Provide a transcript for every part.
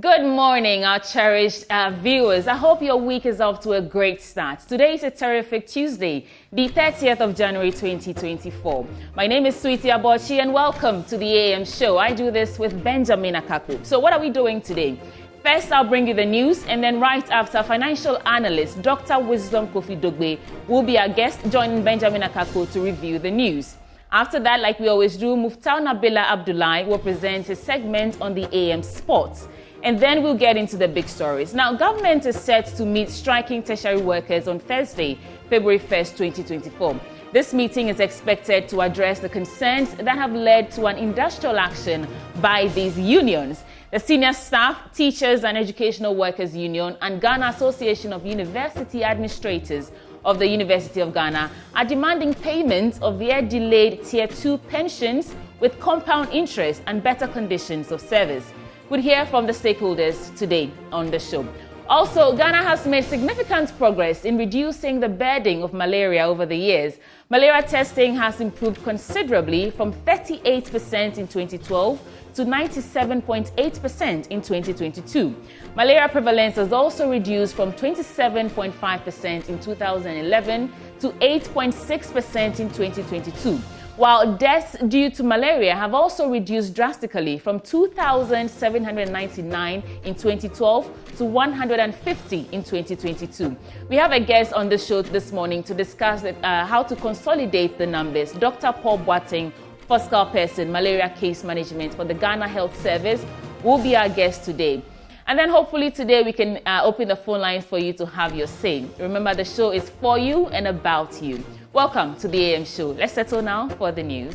Good morning, our cherished viewers. I hope your week is off to a great start. Today is a terrific Tuesday, the 30th of January 2024. My name is Sweetie Abochi and welcome to the AM show. I do this with Benjamin Akaku. So what are we doing today? First, I'll bring you the news, and then right after, financial analyst Dr. Wisdom Kofi Dogbe will be our guest, joining Benjamin Akaku to review the news. After that, like we always do, Muftau Nabila Abdullahi will present a segment on the AM Sports. And then we'll get into the big stories. Now, government is set to meet striking tertiary workers on Thursday, February 1st, 2024. This meeting is expected to address the concerns that have led to an industrial action by these unions. The Senior Staff, Teachers and Educational Workers Union and Ghana Association of University Administrators of the University of Ghana are demanding payment of their delayed Tier 2 pensions with compound interest and better conditions of service. We'll hear from the stakeholders today on the show. Also, Ghana has made significant progress in reducing the burden of malaria over the years. Malaria testing has improved considerably from 38% in 2012 to 97.8% in 2022. Malaria prevalence has also reduced from 27.5% in 2011 to 8.6% in 2022. While deaths due to malaria have also reduced drastically from 2,799 in 2012 to 150 in 2022. We have a guest on the show this morning to discuss how to consolidate the numbers. Dr. Paul Boateng, Focal Person, Malaria Case Management for the Ghana Health Service, will be our guest today. And then hopefully today we can open the phone lines for you to have your say. Remember, the show is for you and about you. Welcome to the AM show. Let's settle now for the news.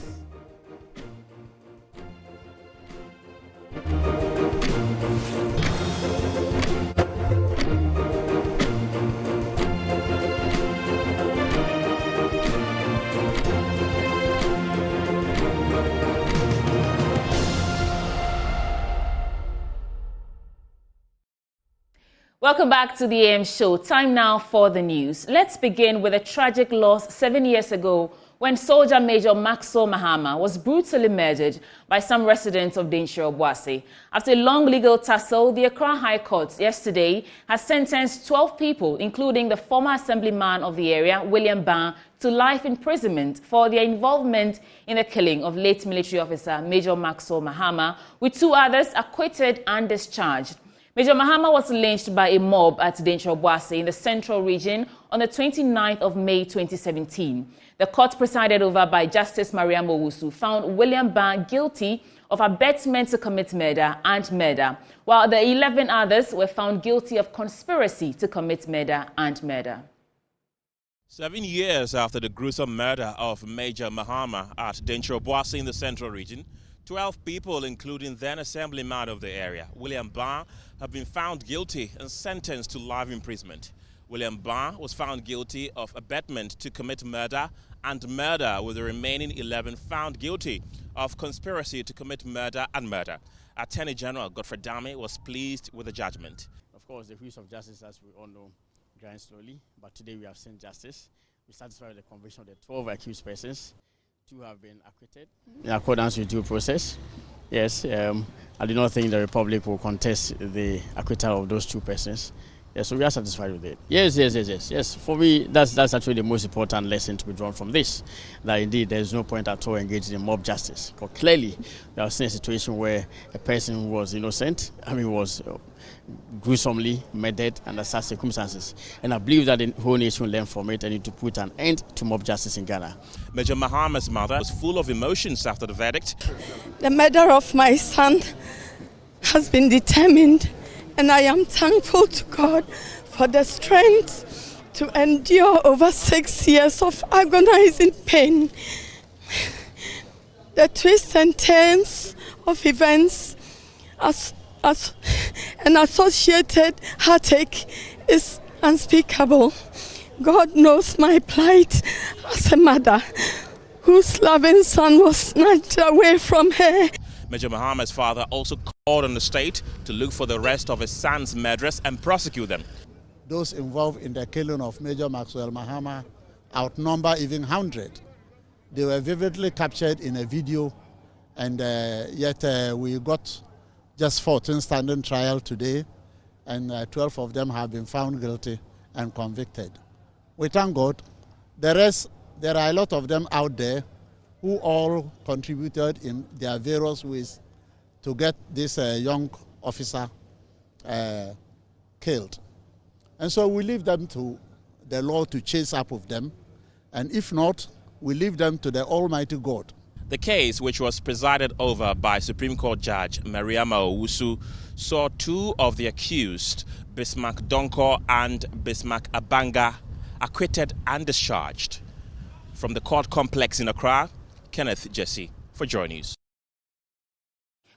Welcome back to the AM show. Time now for the news. Let's begin with a tragic loss 7 years ago when Soldier Major Maxwell Mahama was brutally murdered by some residents of Denkyira Obuasi. After a long legal tussle, the Accra High Court yesterday has sentenced 12 people, including the former assemblyman of the area, William Ban, to life imprisonment for their involvement in the killing of late military officer Major Maxwell Mahama, with 2 others acquitted and discharged. Major Mahama was lynched by a mob at Denkyira Obuasi in the central region on the 29th of May 2017. The court presided over by Justice Maria Mowusu found William Ban guilty of abetment to commit murder and murder, while the 11 others were found guilty of conspiracy to commit murder and murder. 7 years after the gruesome murder of Major Mahama at Denkyira Obuasi in the central region, 12 people, including then assemblyman of the area, William Ban, have been found guilty and sentenced to life imprisonment. William Ban was found guilty of abetment to commit murder and murder, with the remaining 11 found guilty of conspiracy to commit murder and murder. Attorney General Godfrey Dame was pleased with the judgment. Of course, the wheels of justice, as we all know, grind slowly, but today we have seen justice. We satisfied with the conviction of the 12 accused persons. 2 have been acquitted in accordance with due process. Yes, I do not think the Republic will contest the acquittal of those 2 persons. Yes, so we are satisfied with it. Yes. For me, that's actually the most important lesson to be drawn from this. That indeed there is no point at all engaging in mob justice. Because clearly, we have seen a situation where a person who was innocent, was gruesomely murdered under such circumstances. And I believe that the whole nation will learn from it and need to put an end to mob justice in Ghana. Major Mahama's mother was full of emotions after the verdict. The murder of my son has been determined, and I am thankful to God for the strength to endure over 6 years of agonizing pain. The twists and turns of events and associated heartache is unspeakable. God knows my plight as a mother whose loving son was snatched away from her. Major Mahama's father also called on the state to look for the rest of his son's murderers and prosecute them. Those involved in the killing of Major Maxwell Mahama outnumber even 100. They were vividly captured in a video, and yet we got just 14 standing trial today, and 12 of them have been found guilty and convicted. We thank God. The rest, there are a lot of them out there who all contributed in their various ways to get this young officer killed. And so we leave them to the law to chase up with them, and if not, we leave them to the Almighty God. The case, which was presided over by Supreme Court Judge Mariama Owusu, saw two of the accused, Bismarck Donko and Bismarck Abanga, acquitted and discharged. From the court complex in Accra, Kenneth Jesse for Joy News.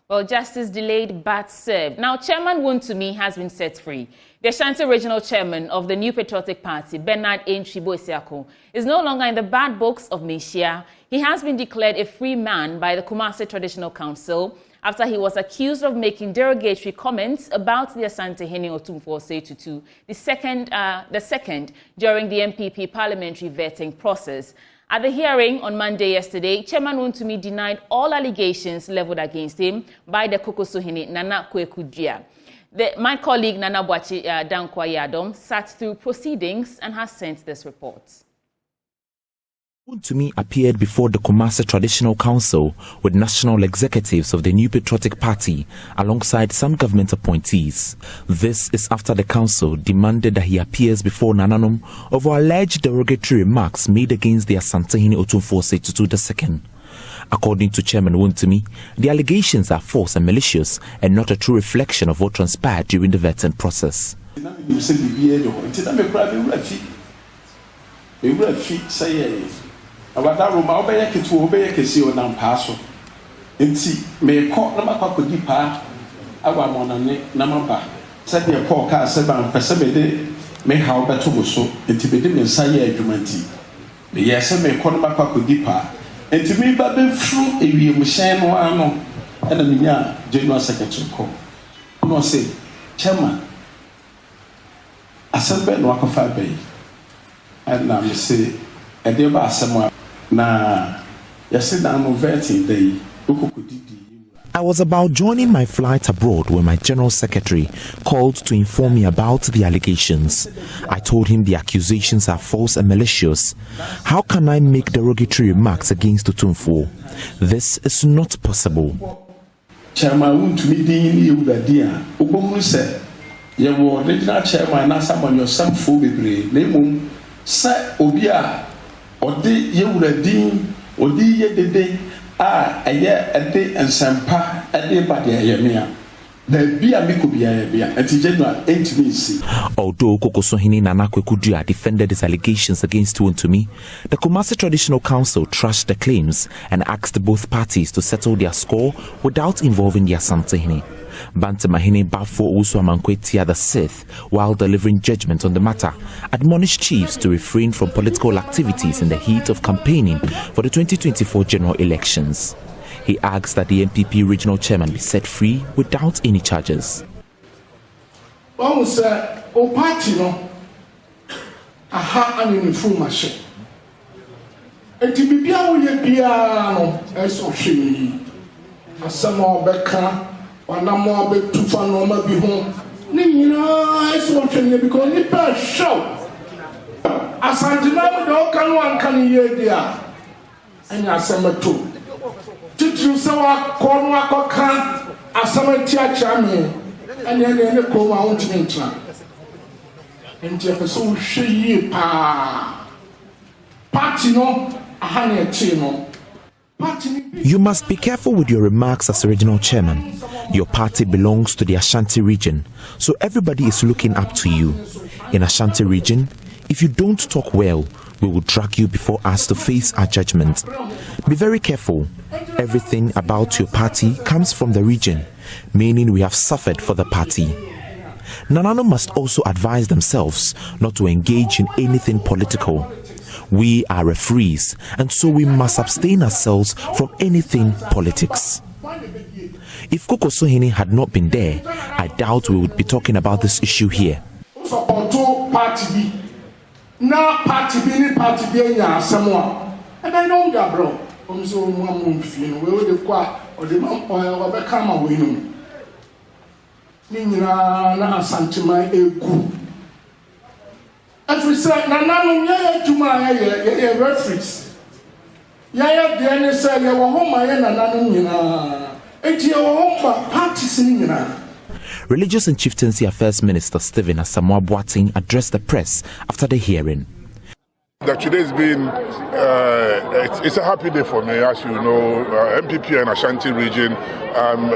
Well, justice delayed but served. Now, Chairman Wontumi has been set free. The Ashanti Regional Chairman of the New Patriotic Party, Bernard Ntwibo-Isiako, is no longer in the bad books of Mesia. He has been declared a free man by the Kumasi Traditional Council after he was accused of making derogatory comments about the Asante Hene Otumfuo Setutu, the second during the MPP parliamentary vetting process. At the hearing on Monday yesterday, Chairman Wontumi denied all allegations leveled against him by the Kokosohene Nana Kwekudua. My colleague Nana Bwachi Dankwa Yadom sat through proceedings and has sent this report. Wontumi appeared before the Kumasi Traditional Council with national executives of the New Patriotic Party alongside some government appointees. This is after the council demanded that he appears before Nananom over alleged derogatory remarks made against the Asante Hene Otumfuo Setutu II. According to Chairman Wontumi, the allegations are false and malicious and not a true reflection of what transpired during the vetting process. Awadaro ma obeye ketu obeye kesi onam paaso enti me ko na makakodi pa awa monane na maba se de Paul ka se ban pese me de me ha obeto so enti be de me nsa ye adwumanti me yese me ko na makakodi pa enti me ba be fru ewie mu hyen no ano na me nya general secretary ko no say chairman asembe no akofa be and na me say ede ba asemo I was about joining my flight abroad when my General Secretary called to inform me about the allegations. I told him the accusations are false and malicious. How can I make derogatory remarks against Otumfuo? This is not possible. Chairman, to me, you original chairman, and someone your son for me, name, sir, Obia. Odi yewuradin odi yedede eye ede ensempa ede bade ayemia na bia mekobia bia antigenua intimacy. Although Kokosohene Nana Kwekudua defended his allegations against Wontumi, the Kumasi Traditional Council trashed the claims and asked both parties to settle their score without involving the Asante Hene. Bantamahene Bafo Usuamankwetia VI, while delivering judgment on the matter, admonished chiefs to refrain from political activities in the heat of campaigning for the 2024 general elections. He asked that the MPP regional chairman be set free without any charges. Wanamo be tufa no ma bi ho ni nyina eso twene because ni pa show asantima mo do kan wan kan ye dia anya asamato titru se wa ko no akoka asamati acha me anya ne ko ma won tintra enti e so hwe pa party no ahane ti no. You must be careful with your remarks as regional chairman. Your party belongs to the Ashanti region, so everybody is looking up to you. In Ashanti region, if you don't talk well, we will drag you before us to face our judgment. Be very careful. Everything about your party comes from the region, meaning we have suffered for the party. Nanano must also advise themselves not to engage in anything political. We are referees, and so we must abstain ourselves from anything politics. If Kokosohene had not been there, I doubt we would be talking about this issue here. Nina na Santima Eku. As we said, Nanano Yaya Juma, Yaya referees. Yaya Diana said, you were home, I and Nanana. And you were home, practicing. Religious and Chieftaincy Affairs Minister Stephen Asamoah Boateng addressed the press after the hearing. Today's been it's a happy day for me. As you know, MPP and Ashanti region,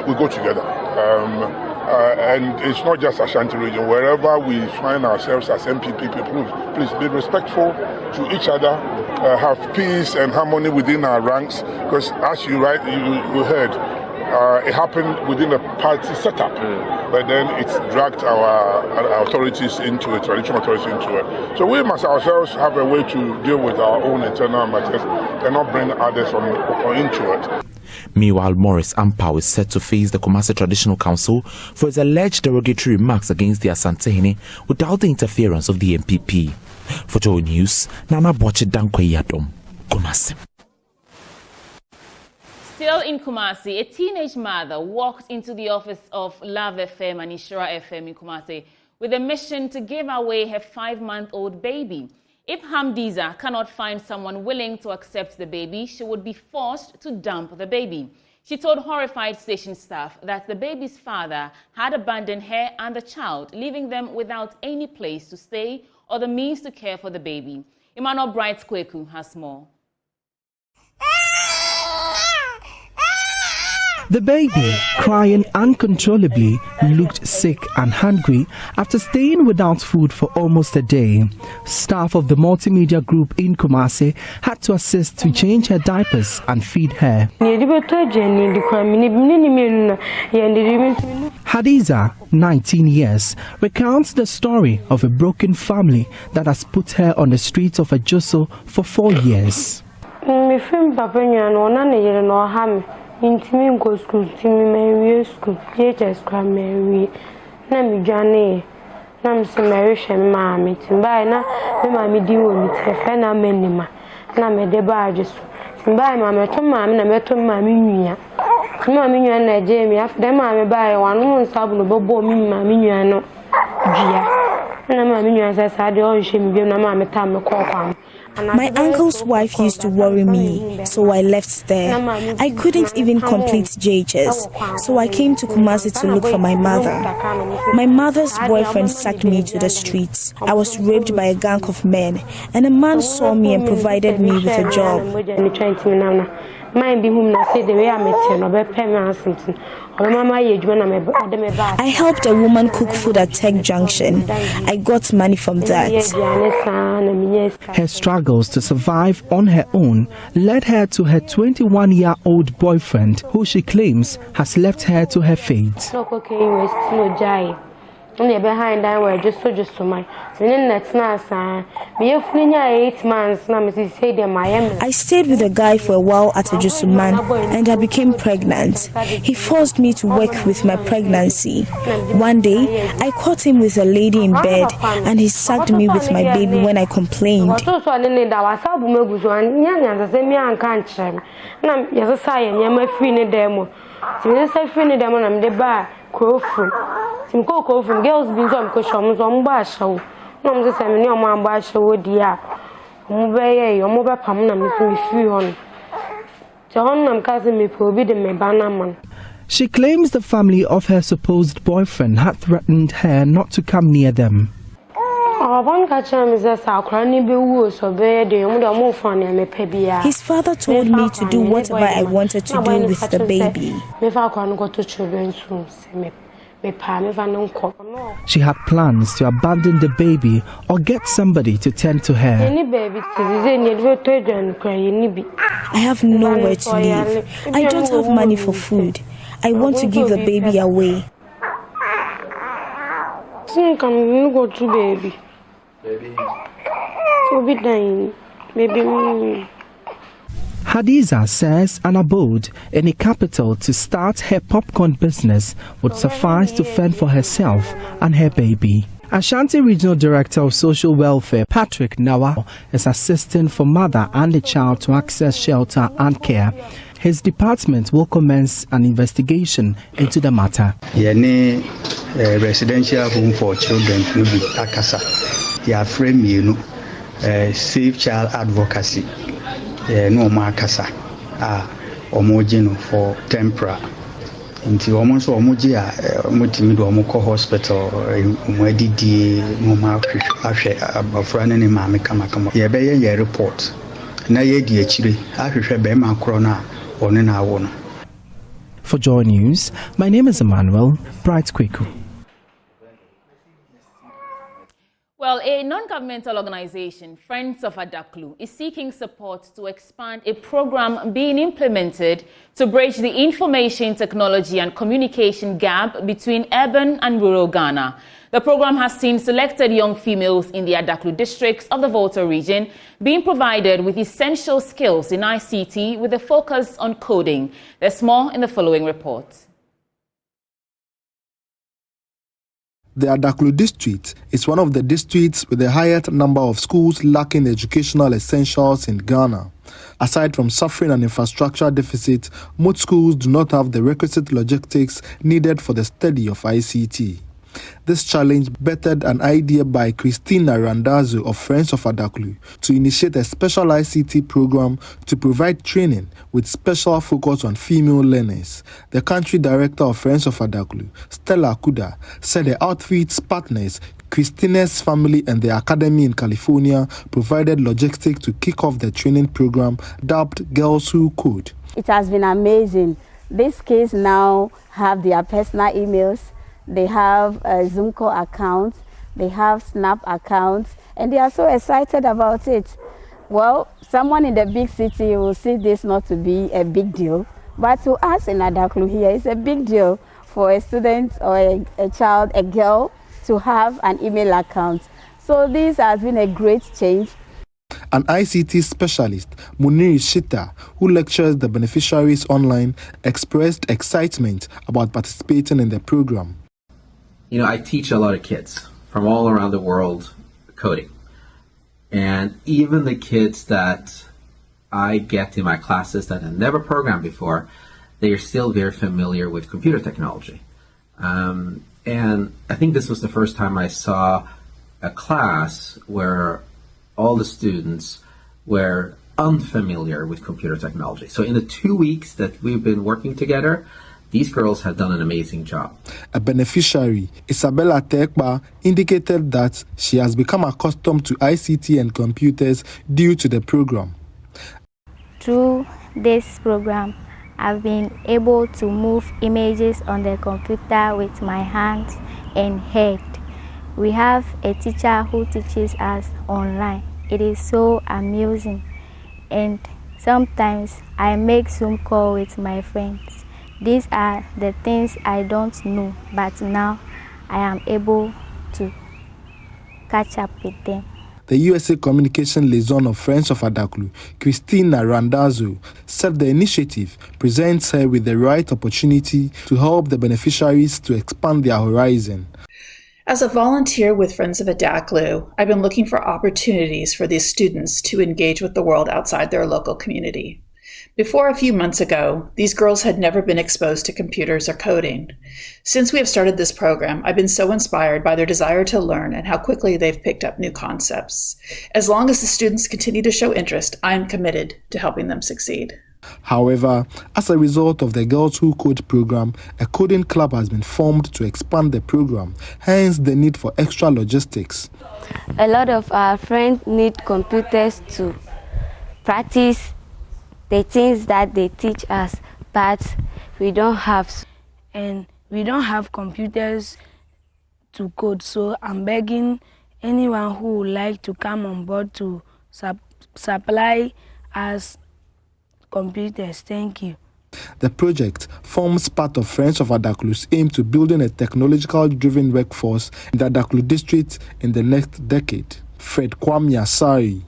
we go together. And it's not just Ashanti region. Wherever we find ourselves as MPP people, please be respectful to each other, have peace and harmony within our ranks. Because as you heard, it happened within a party setup, but then it's dragged our authorities into it, traditional authorities into it. So we must ourselves have a way to deal with our own internal matters and not bring others into it. Meanwhile, Maurice Ampao is set to face the Kumasi Traditional Council for his alleged derogatory remarks against the Asantehene without the interference of the MPP. For Joy News, Nana Boche Dankwe Yadom, Kumasi. Still in Kumasi, a teenage mother walked into the office of Love FM and Ishura FM in Kumasi with a mission to give away her 5-month-old baby. If Hamdiza cannot find someone willing to accept the baby, she would be forced to dump the baby. She told horrified station staff that the baby's father had abandoned her and the child, leaving them without any place to stay or the means to care for the baby. Emmanuel Bright Kweku has more. The baby, crying uncontrollably, looked sick and hungry after staying without food for almost a day. Staff of the multimedia group in Kumasi had to assist to change her diapers and feed her. Hadiza, 19 years, recounts the story of a broken family that has put her on the streets of Ajoso for 4 years. Intimi go school, Timmy school, JHS Cramary, Nami Johnny, Nam Samarishan mammy, Timbina, Mammy deal with Fena Menima, Name de barges, Timbai Mamma to Mammy, and Meto Mammy. Mammy and Jamie, after them, I buy one woman's sabble, Bobo, Mammy, and no. Gia, and Mammy, as I said, the old shame, give Mamma time to call. My uncle's wife used to worry me, so I left there. I couldn't even complete JHS, so I came to Kumasi to look for my mother. My mother's boyfriend sacked me to the streets. I was raped by a gang of men, and a man saw me and provided me with a job. I helped a woman cook food at Tech Junction. I got money from that. Her struggles to survive on her own led her to her 21-year-old boyfriend, who she claims has left her to her fate. Behind that were just so my I stayed with a guy for a while at Ajusuman and I became pregnant. He forced me to work with my pregnancy. One day I caught him with a lady in bed and he sacked me with my baby when I complained. Some cocoa from girls being some cushions on Basho. No, the same no man Basho, dear. Mobile, your mobile permanent with free on. John, cousin me forbidden me banaman. She claims the family of her supposed boyfriend had threatened her not to come near them. His father told me to do whatever I wanted to do with the baby. She had plans to abandon the baby or get somebody to tend to her. I have nowhere to live. I don't have money for food. I want to give the baby away. Hadiza says an abode in a capital to start her popcorn business would suffice to fend for herself and her baby. Ashanti Regional Director of Social Welfare, Patrick Nawa, is assisting for mother and the child to access shelter and care. his department will commence an investigation into the matter. Yene residential home for children nubi akasa. Ya frame you safe child advocacy. No makasa. Omojino for temper. Nti omo so omoji motimi do omo ko hospital omodidi no ma ahwe abafra ne maame kama ye be ye report na ye di akire ahwehwe be ma kro na one na awo no. For Joy News, my name is Emmanuel Bright Kweku. Well, a non-governmental organization, Friends of Adaklu, is seeking support to expand a program being implemented to bridge the information technology and communication gap between urban and rural Ghana. The program has seen selected young females in the Adaklu districts of the Volta region being provided with essential skills in ICT with a focus on coding. There's more in the following report. The Adaklu district is one of the districts with the highest number of schools lacking educational essentials in Ghana. Aside from suffering an infrastructure deficit, most schools do not have the requisite logistics needed for the study of ICT. This challenge bettered an idea by Christina Randazzo of Friends of Adaklu to initiate a special ICT program to provide training with special focus on female learners. The country director of Friends of Adaklu, Stella Kuda, said the outfit's partners, Christina's family and the academy in California, provided logistics to kick off the training program dubbed Girls Who Code. It has been amazing. These kids now have their personal emails. They have a Zoom call account, they have Snap accounts, and they are so excited about it. Well, someone in the big city will see this not to be a big deal, but to us in Adaklu here, it's a big deal for a student or a child, a girl, to have an email account. So this has been a great change. An ICT specialist, Muniri Shita, who lectures the beneficiaries online, expressed excitement about participating in the program. You know, I teach a lot of kids from all around the world coding. And even the kids that I get in my classes that have never programmed before, they are still very familiar with computer technology. And I think this was the first time I saw a class where all the students were unfamiliar with computer technology. So in the 2 weeks that we've been working together, these girls have done an amazing job. A beneficiary, Isabella Tekba, indicated that she has become accustomed to ICT and computers due to the program. Through this program, I've been able to move images on the computer with my hands and head. We have a teacher who teaches us online. It is so amusing. And sometimes I make Zoom call with my friends. These are the things I don't know, but now I am able to catch up with them. The USA Communication Liaison of Friends of Adaklu, Christina Randazzo, said the initiative presents her with the right opportunity to help the beneficiaries to expand their horizon. As a volunteer with Friends of Adaklu, I've been looking for opportunities for these students to engage with the world outside their local community. Before a few months ago, these girls had never been exposed to computers or coding. Since we have started this program, I've been so inspired by their desire to learn and how quickly they've picked up new concepts. As long as the students continue to show interest, I am committed to helping them succeed. However, as a result of the Girls Who Code program, a coding club has been formed to expand the program, hence the need for extra logistics. A lot of our friends need computers to practice the things that they teach us, but we don't have. And we don't have computers to code, so I'm begging anyone who would like to come on board to supply us computers. Thank you. The project forms part of Friends of Adaklu's aim to building a technological-driven workforce in the Adaklu district in the next decade. Fred Kwame Asari,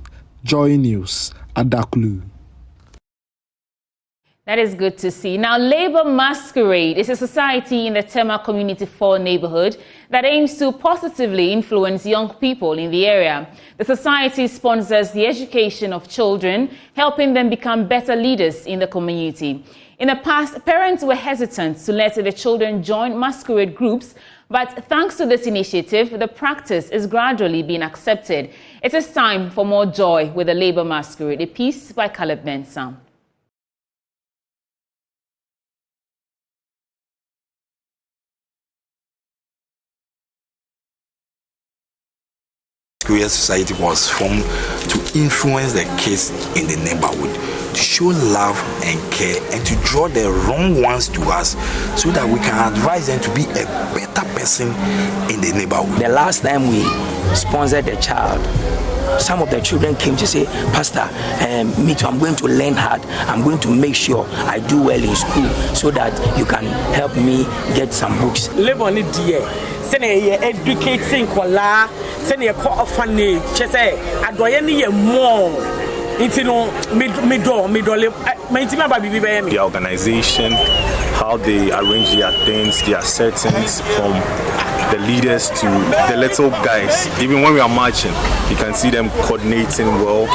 Joy News, Adaklu. That is good to see. Now, Labour Masquerade is a society in the Tema Community 4 neighborhood that aims to positively influence young people in the area. The society sponsors the education of children, helping them become better leaders in the community. In the past, parents were hesitant to let the children join masquerade groups, but thanks to this initiative, the practice is gradually being accepted. It is time for more joy with the Labour Masquerade. A piece by Caleb Mensah. Society was formed to influence the kids in the neighborhood, to show love and care, and to draw the wrong ones to us so that we can advise them to be a better person in the neighborhood. The last time we sponsored a child, some of the children came to say, Pastor, me too, I'm going to learn hard. I'm going to make sure I do well in school so that you can help me get some books. Live on it, dear. Send a educating kola, send a call of funny, say, I do any more. It's no middle, the organization, how they arrange their things, their settings, from the leaders to the little guys. Even when we are marching, you can see them coordinating well,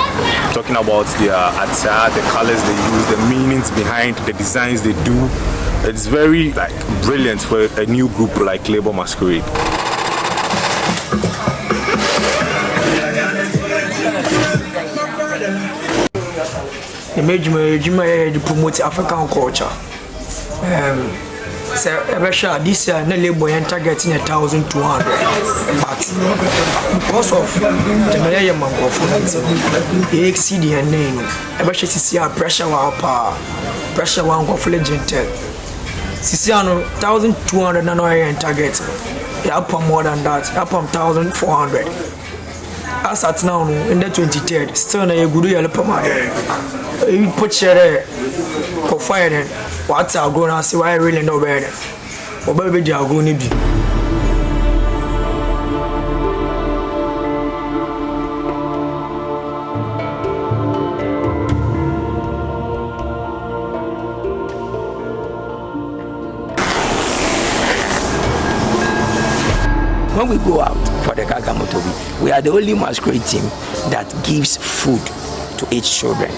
talking about their attire, the colors they use, the meanings behind the designs they do. It's very brilliant for a new group like Labour Masquerade. The major promote African culture. So this year, the Labour targeting 1,200, but because of the Malaria they exceed the name. Every see a pressure one go fully gentle. Sisiano 1,200 nano target. Up more than that, up 1,400. As at now, in the 23rd, still a good yellow pomade. You put share for fire, what's our going to see why I really know better. Or baby, they are going to be. When we go out for the Gagamotobi, we are the only masquerade team that gives food to each children.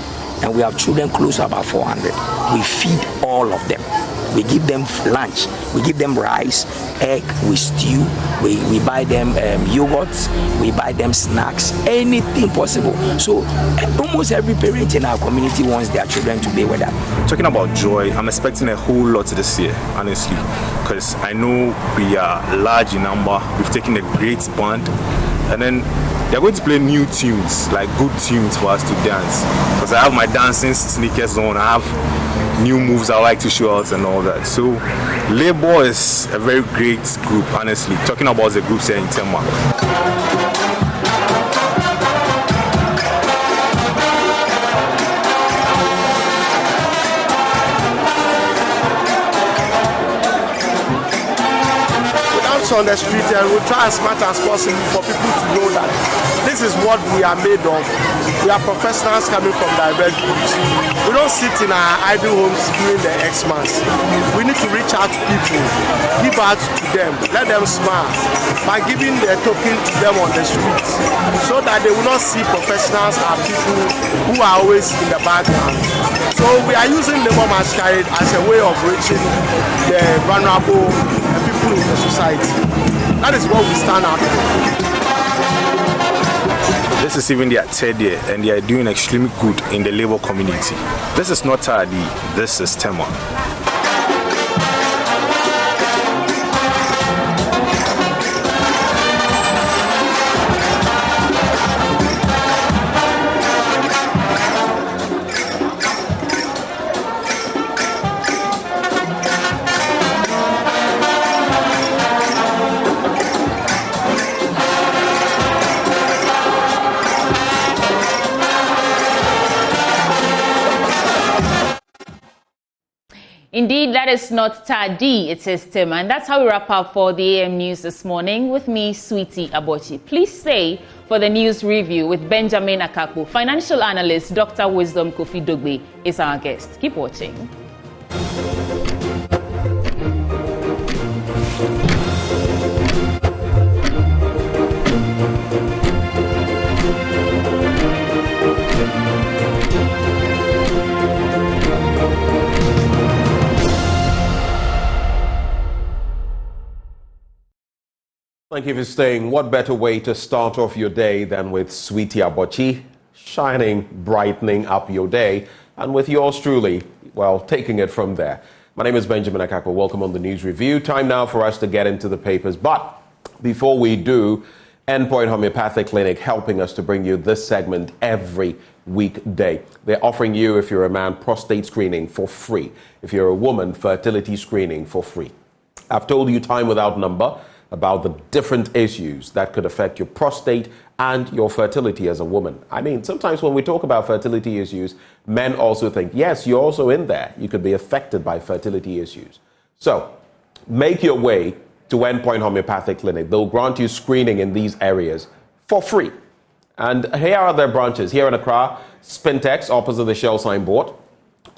And we have children close to about 400. We feed all of them. We give them lunch. We give them rice, egg, we stew. We buy them yogurts. We buy them snacks, anything possible. So almost every parent in our community wants their children to be with them. Talking about joy, I'm expecting a whole lot this year, honestly, because I know we are large in number. We've taken a great band, and then they're going to play new tunes, like good tunes for us to dance. Because I have my dancing sneakers on, I have new moves I like to show out and all that. So Labour is a very great group, honestly. Talking about the groups here in Tema. On the street, and we'll try as much as possible for people to know that this is what we are made of. We are professionals coming from diverse groups. We don't sit in our idle homes during the Xmas. We need to reach out to people, give out to them, let them smile by giving their token to them on the streets, so that they will not see professionals as people who are always in the background. So we are using Labour Masquerade as a way of reaching the vulnerable people in the society. That is what we stand out for. This is even their third year, and they are doing extremely good in the Labour community. This is not Tardy, this is Tema. Indeed, that is not Tadi, it is Tim. And that's how we wrap up for the AM News this morning with me, Sweetie Abochi. Please stay for the news review with Benjamin Akakpo. Financial analyst Dr. Wisdom Kofi Dogbe is our guest. Keep watching. Thank you for staying. What better way to start off your day than with Sweetie Abochi, shining, brightening up your day, and with yours truly, well, taking it from there. My name is Benjamin Akakpo. Welcome on the News Review. Time now for us to get into the papers. But before we do, Endpoint Homeopathic Clinic helping us to bring you this segment every weekday. They're offering you, if you're a man, prostate screening for free. If you're a woman, fertility screening for free. I've told you time without number about the different issues that could affect your prostate and your fertility as a woman. I mean, sometimes when we talk about fertility issues, men also think, yes, you're also in there. You could be affected by fertility issues. So make your way to Endpoint Homeopathic Clinic. They'll grant you screening in these areas for free. And here are their branches. Here in Accra, Spintex, opposite the Shell signboard.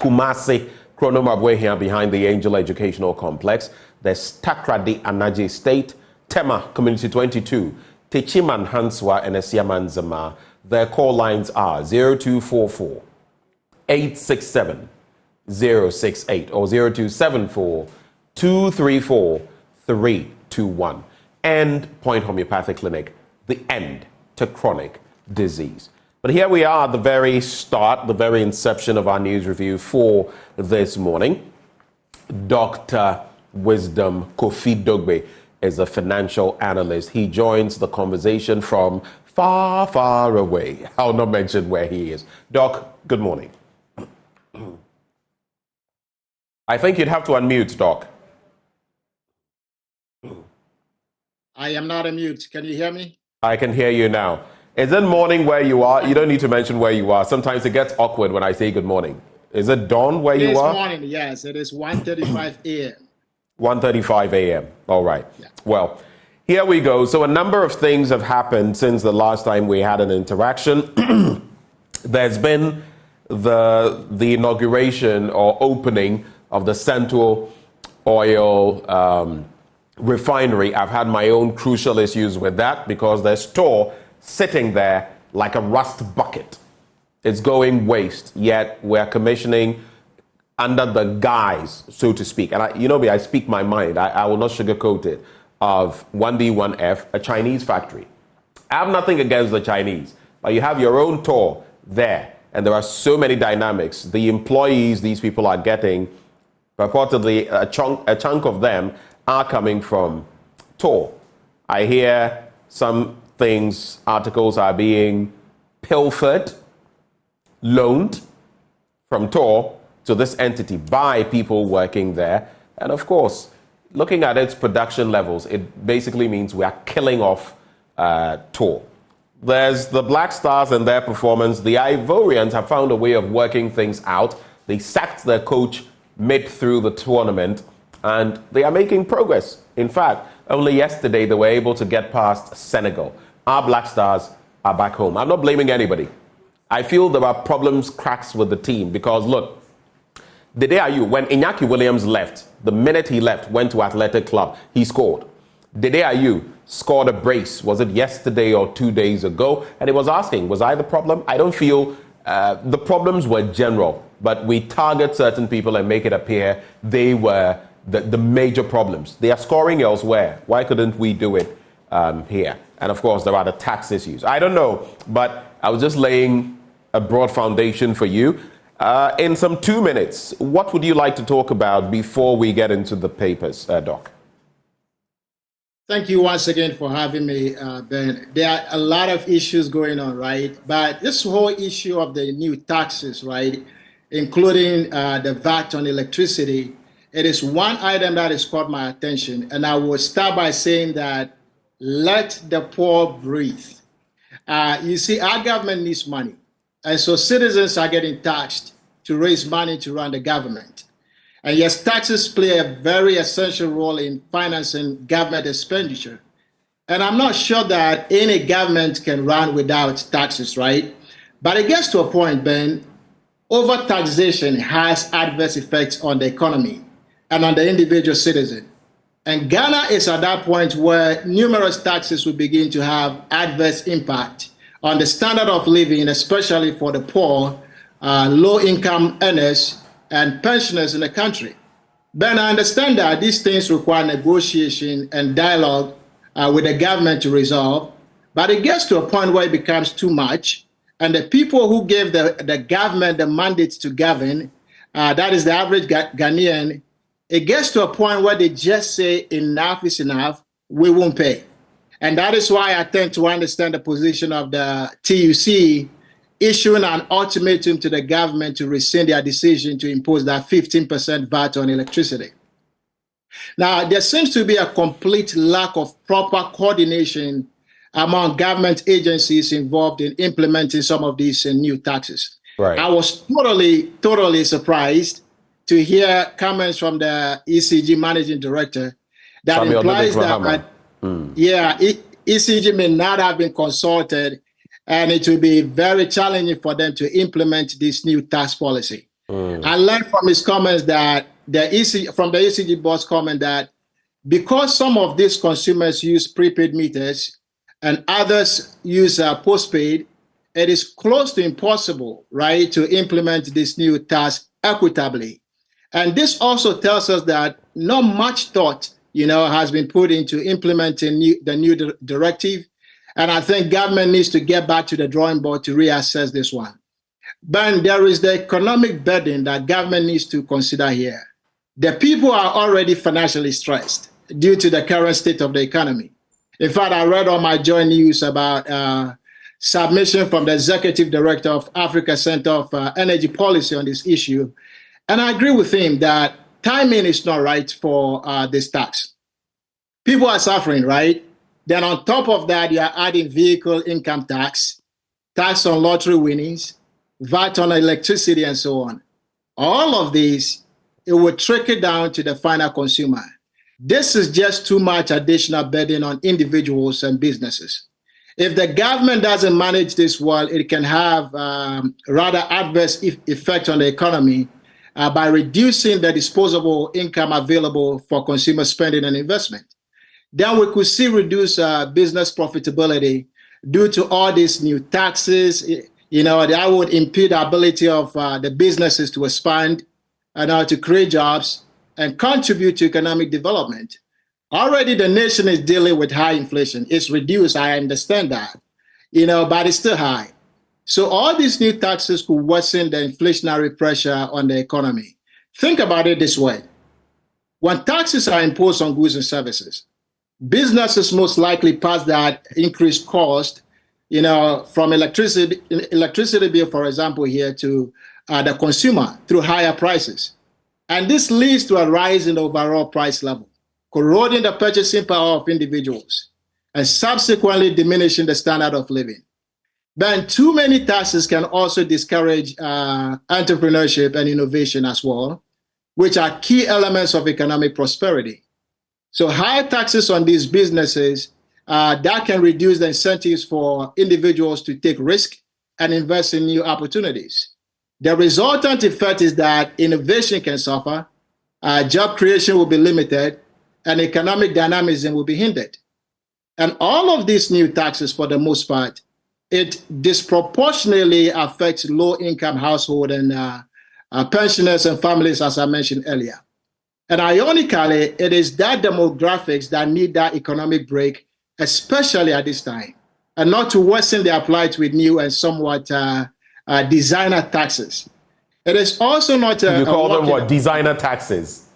Kumasi, Chronomabwe here behind the Angel Educational Complex. There's Takrady Anaje State, Tema Community 22, Techiman Hanswa and Esiaman Zama. Their call lines are 0244 867 068 or 0274 234 321. Endpoint Homeopathic Clinic, the end to chronic disease. But here we are at the very start, the very inception of our news review for this morning. Dr. Wisdom Kofi Dogbe is a financial analyst. He joins the conversation from far, far away. I'll not mention where he is. Doc, good morning. I think you'd have to unmute, Doc. I am not on mute. Can you hear me? I can hear you now. Is it morning where you are? You don't need to mention where you are. Sometimes it gets awkward when I say good morning. Is it dawn where you are? This morning, yes. It is 1:35 a.m. 1:35 a.m. All right. Yeah. Well, here we go. So a number of things have happened since the last time we had an interaction. There's been the inauguration or opening of the Central Oil refinery. I've had my own crucial issues with that because there's tar sitting there like a rust bucket. It's going waste, yet we're commissioning under the guise, so to speak, and I speak my mind, I will not sugarcoat it, of 1D1F, a Chinese factory. I have nothing against the Chinese, but you have your own tar there, and there are so many dynamics. The employees these people are getting, purportedly a chunk of them are coming from tar. I hear some things, articles are being pilfered, loaned from tar to this entity by people working there. And of course, looking at its production levels, it basically means we are killing off tar. There's the Black Stars and their performance. The Ivorians have found a way of working things out. They sacked their coach mid through the tournament, and they are making progress. In fact, only yesterday they were able to get past Senegal. Our Black Stars are back home. I'm not blaming anybody. I feel there are problems, cracks with the team because look, the day are you when Iñaki Williams left, the minute he left, went to Athletic Club, he scored. The day are you scored a brace, was it yesterday or 2 days ago? And he was asking, was I the problem? I don't feel the problems were general, but we target certain people and make it appear they were the major problems. They are scoring elsewhere. Why couldn't we do it here? And of course, there are the tax issues. I don't know, but I was just laying a broad foundation for you. In some 2 minutes, what would you like to talk about before we get into the papers, Doc? Thank you once again for having me, Ben. There are a lot of issues going on, right? But this whole issue of the new taxes, right, including the VAT on electricity, it is one item that has caught my attention. And I will start by saying that let the poor breathe. You see, our government needs money. And so citizens are getting taxed to raise money to run the government. And yes, taxes play a very essential role in financing government expenditure. And I'm not sure that any government can run without taxes, right? But it gets to a point, Ben, over-taxation has adverse effects on the economy and on the individual citizen. And Ghana is at that point where numerous taxes will begin to have adverse impact on the standard of living, especially for the poor, low-income earners, and pensioners in the country. Ben, I understand that these things require negotiation and dialogue with the government to resolve, but it gets to a point where it becomes too much, and the people who gave the government the mandate to govern, that is the average Ghanaian, it gets to a point where they just say enough is enough, we won't pay. And that is why I tend to understand the position of the TEWU issuing an ultimatum to the government to rescind their decision to impose that 15% VAT on electricity. Now, there seems to be a complete lack of proper coordination among government agencies involved in implementing some of these new taxes. Right. I was totally surprised to hear comments from the ECG managing director that implies that, ECG may not have been consulted, and it will be very challenging for them to implement this new tax policy. I learned from his comments that from the ECG boss comment that because some of these consumers use prepaid meters and others use postpaid, it is close to impossible, right, to implement this new tax equitably. And this also tells us that not much thought, has been put into implementing the new directive. And I think government needs to get back to the drawing board to reassess this one. But there is the economic burden that government needs to consider here. The people are already financially stressed due to the current state of the economy. In fact, I read on my Joy News about submission from the executive director of Africa Center for Energy Policy on this issue. And I agree with him that timing is not right for this tax. People are suffering, right? Then on top of that, you are adding vehicle income tax, tax on lottery winnings, VAT on electricity, and so on. All of these, it will trickle down to the final consumer. This is just too much additional burden on individuals and businesses. If the government doesn't manage this well, it can have rather adverse effect on the economy by reducing the disposable income available for consumer spending and investment. Then we could see reduced business profitability due to all these new taxes. That would impede the ability of the businesses to expand and to create jobs and contribute to economic development. Already the nation is dealing with high inflation. It's reduced, I understand that, but it's still high. So all these new taxes could worsen the inflationary pressure on the economy. Think about it this way. When taxes are imposed on goods and services, businesses most likely pass that increased cost, from electricity bill, for example, here to the consumer through higher prices. And this leads to a rise in the overall price level, corroding the purchasing power of individuals and subsequently diminishing the standard of living. Then too many taxes can also discourage entrepreneurship and innovation as well, which are key elements of economic prosperity. So higher taxes on these businesses, that can reduce the incentives for individuals to take risk and invest in new opportunities. The resultant effect is that innovation can suffer, job creation will be limited, and economic dynamism will be hindered. And all of these new taxes, for the most part, it disproportionately affects low-income households and pensioners and families, as I mentioned earlier. And ironically, it is that demographics that need that economic break, especially at this time, and not to worsen their plight with new and somewhat designer taxes. It is also not you call them what? Designer taxes?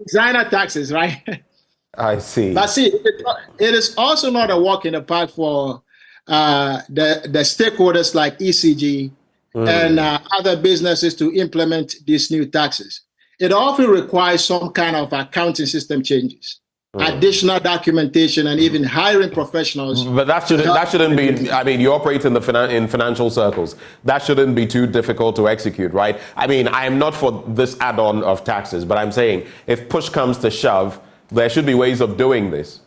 Designer taxes, right? I see. But see, it is also not a walk in the park for the stakeholders like ECG and other businesses to implement these new taxes. It often requires some kind of accounting system changes. additional documentation, and even hiring professionals. But that shouldn't be. I mean, you operate in in financial circles. That shouldn't be too difficult to execute, right? I mean, I am not for this add-on of taxes, but I'm saying if push comes to shove, there should be ways of doing this.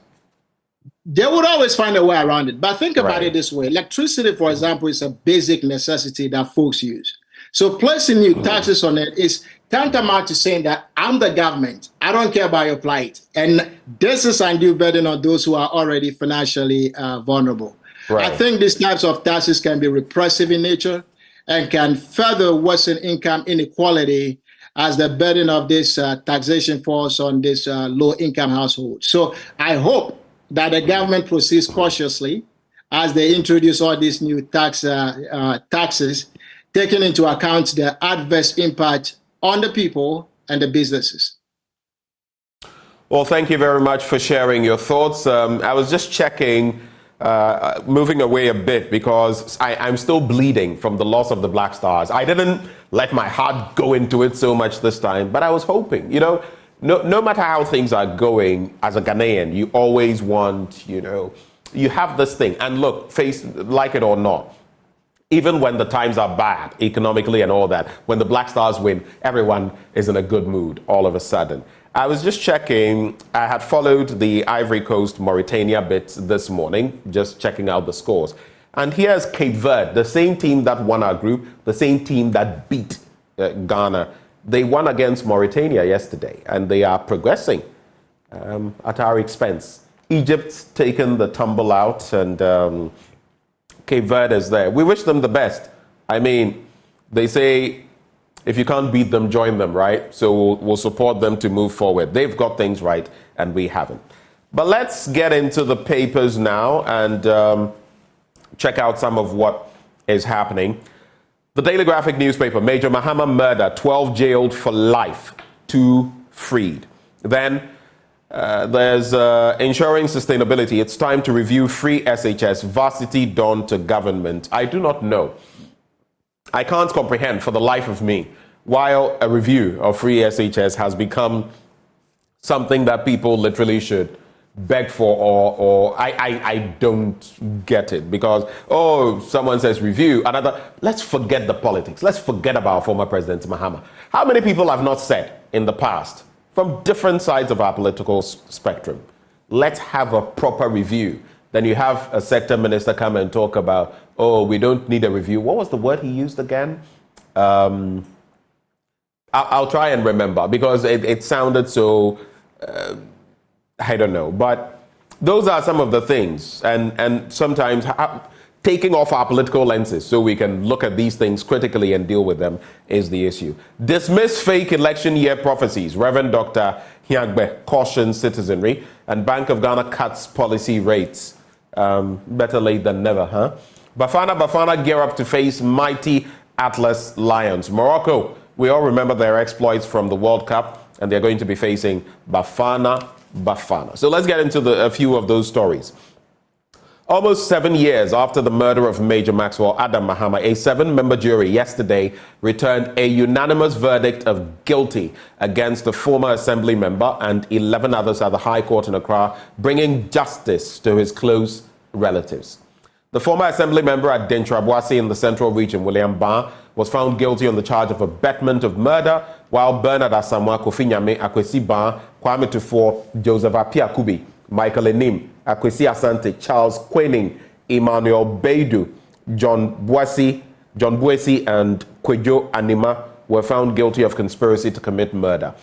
They would always find a way around it. But think about it this way: electricity, for example, is a basic necessity that folks use. So placing new taxes on it is tantamount to saying that I'm the government. I don't care about your plight. And this is undue burden on those who are already financially vulnerable. Right. I think these types of taxes can be repressive in nature and can further worsen income inequality as the burden of this taxation falls on this low-income household. So I hope that the government proceeds cautiously as they introduce all these new taxes, taking into account the adverse impact on the people and the businesses. Well, thank you very much for sharing your thoughts. I was just checking, moving away a bit because I'm still bleeding from the loss of the Black Stars. I didn't let my heart go into it so much this time, but I was hoping, no matter how things are going as a Ghanaian, you always want, you have this thing. And look, like it or not, even when the times are bad economically and all that, when the Black Stars win, everyone is in a good mood all of a sudden. I was just checking. I had followed the Ivory Coast Mauritania bit this morning, just checking out the scores. And here's Cape Verde, the same team that won our group, the same team that beat Ghana. They won against Mauritania yesterday, and they are progressing at our expense. Egypt's taken the tumble out, and Cape Verde is there. We wish them the best. I mean, they say if you can't beat them, join them, right? So we'll support them to move forward. They've got things right, and we haven't. But let's get into the papers now and check out some of what is happening. The Daily Graphic newspaper, Major Mahama murder, 12 jailed for life, 2 freed. Then there's ensuring sustainability. It's time to review free SHS, varsity dawn to government. I do not know. I can't comprehend for the life of me why a review of free SHS has become something that people literally should beg for, or I don't get it, because someone says review, another, let's forget the politics, let's forget about former President Mahama. How many people have not said in the past from different sides of our political spectrum, let's have a proper review? Then you have a sector minister come and talk about, we don't need a review. What was the word he used again? I'll try and remember, because it sounded so I don't know, but those are some of the things, and sometimes taking off our political lenses so we can look at these things critically and deal with them is the issue. Dismiss fake election year prophecies. Reverend Dr. Hiagbe cautions citizenry, and Bank of Ghana cuts policy rates. Better late than never, huh? Bafana gear up to face mighty Atlas Lions. Morocco, we all remember their exploits from the World Cup, and they're going to be facing Bafana. So let's get into a few of those stories. Almost 7 years after the murder of Major Maxwell Adam Mahama, a 7-member jury yesterday returned a unanimous verdict of guilty against the former assembly member and 11 others at the High Court in Accra, bringing justice to his close relatives. The former assembly member at Dentraboise in the Central Region, William Ba, was found guilty on the charge of abetment of murder, while Bernard Asamoah, Kofi Nyame, Akwesi Ba, Kwame Tufor, Joseph Apia Kubi, Michael Enim, Akwesi Asante, Charles Quening, Emmanuel Beidu, John Boisi, and Kwejo Anima were found guilty of conspiracy to commit murder.